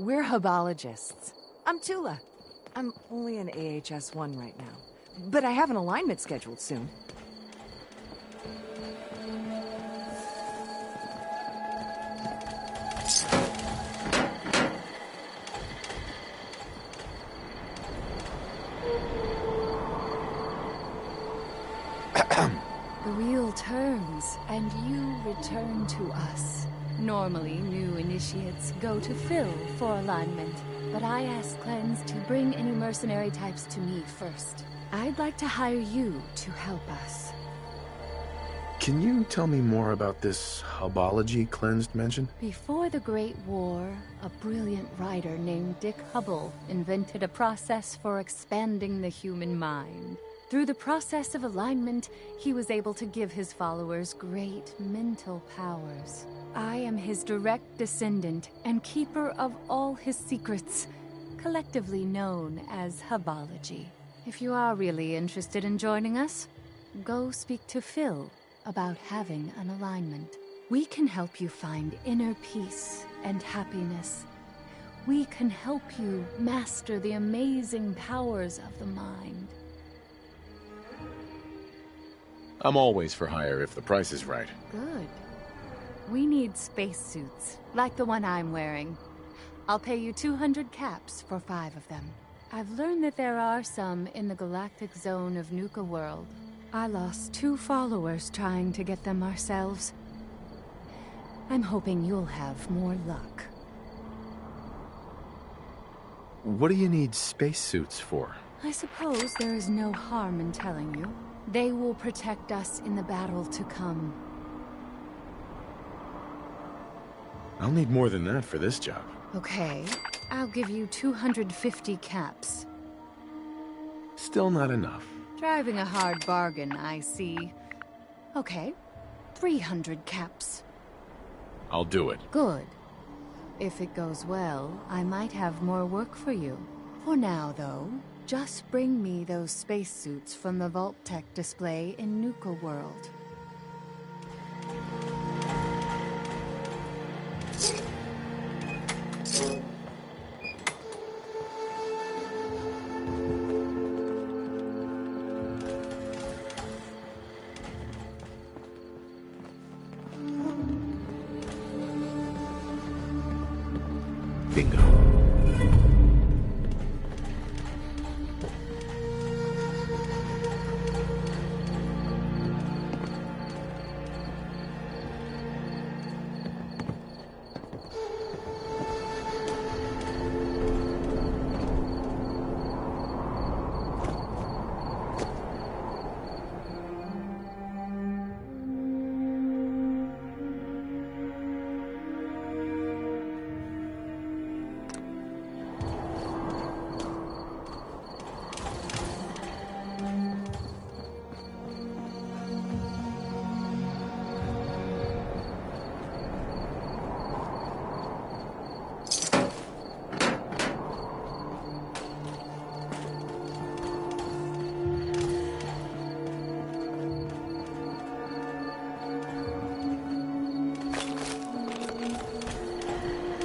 We're hubologists. I'm Tula. I'm only an AHS-1 right now, but I have an alignment scheduled soon. The wheel turns, and you return to us. Normally, new initiates go to Phil for alignment, but I asked Cleanse to bring any mercenary types to me first. I'd like to hire you to help us. Can you tell me more about this hubology Cleansed mentioned? Before the Great War, a brilliant writer named Dick Hubble invented a process for expanding the human mind. Through the process of alignment, he was able to give his followers great mental powers. I am his direct descendant and keeper of all his secrets, collectively known as Hubology. If you are really interested in joining us, go speak to Phil about having an alignment. We can help you find inner peace and happiness. We can help you master the amazing powers of the mind. I'm always for hire if the price is right. Good. We need spacesuits, like the one I'm wearing. I'll pay you 200 caps for 5 of them. I've learned that there are some in the galactic zone of Nuka world. I lost 2 followers trying to get them ourselves. I'm hoping you'll have more luck. What do you need spacesuits for? I suppose there is no harm in telling you. They will protect us in the battle to come. I'll need more than that for this job. Okay, I'll give you 250 caps. Still not enough. Driving a hard bargain, I see. Okay, 300 caps. I'll do it. Good. If it goes well, I might have more work for you. For now, though, just bring me those spacesuits from the Vault Tech display in Nuka World. Bingo.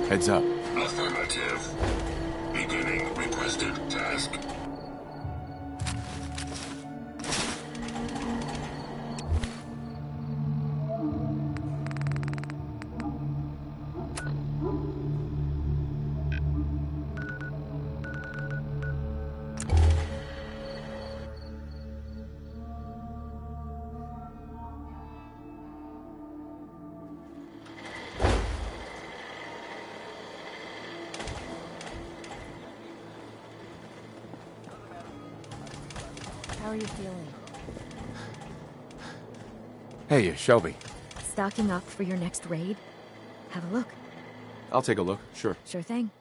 Heads up. Affirmative. Beginning requested task. How are you feeling? Hey, Shelby. Stocking up for your next raid? Have a look. I'll take a look, sure. Sure thing.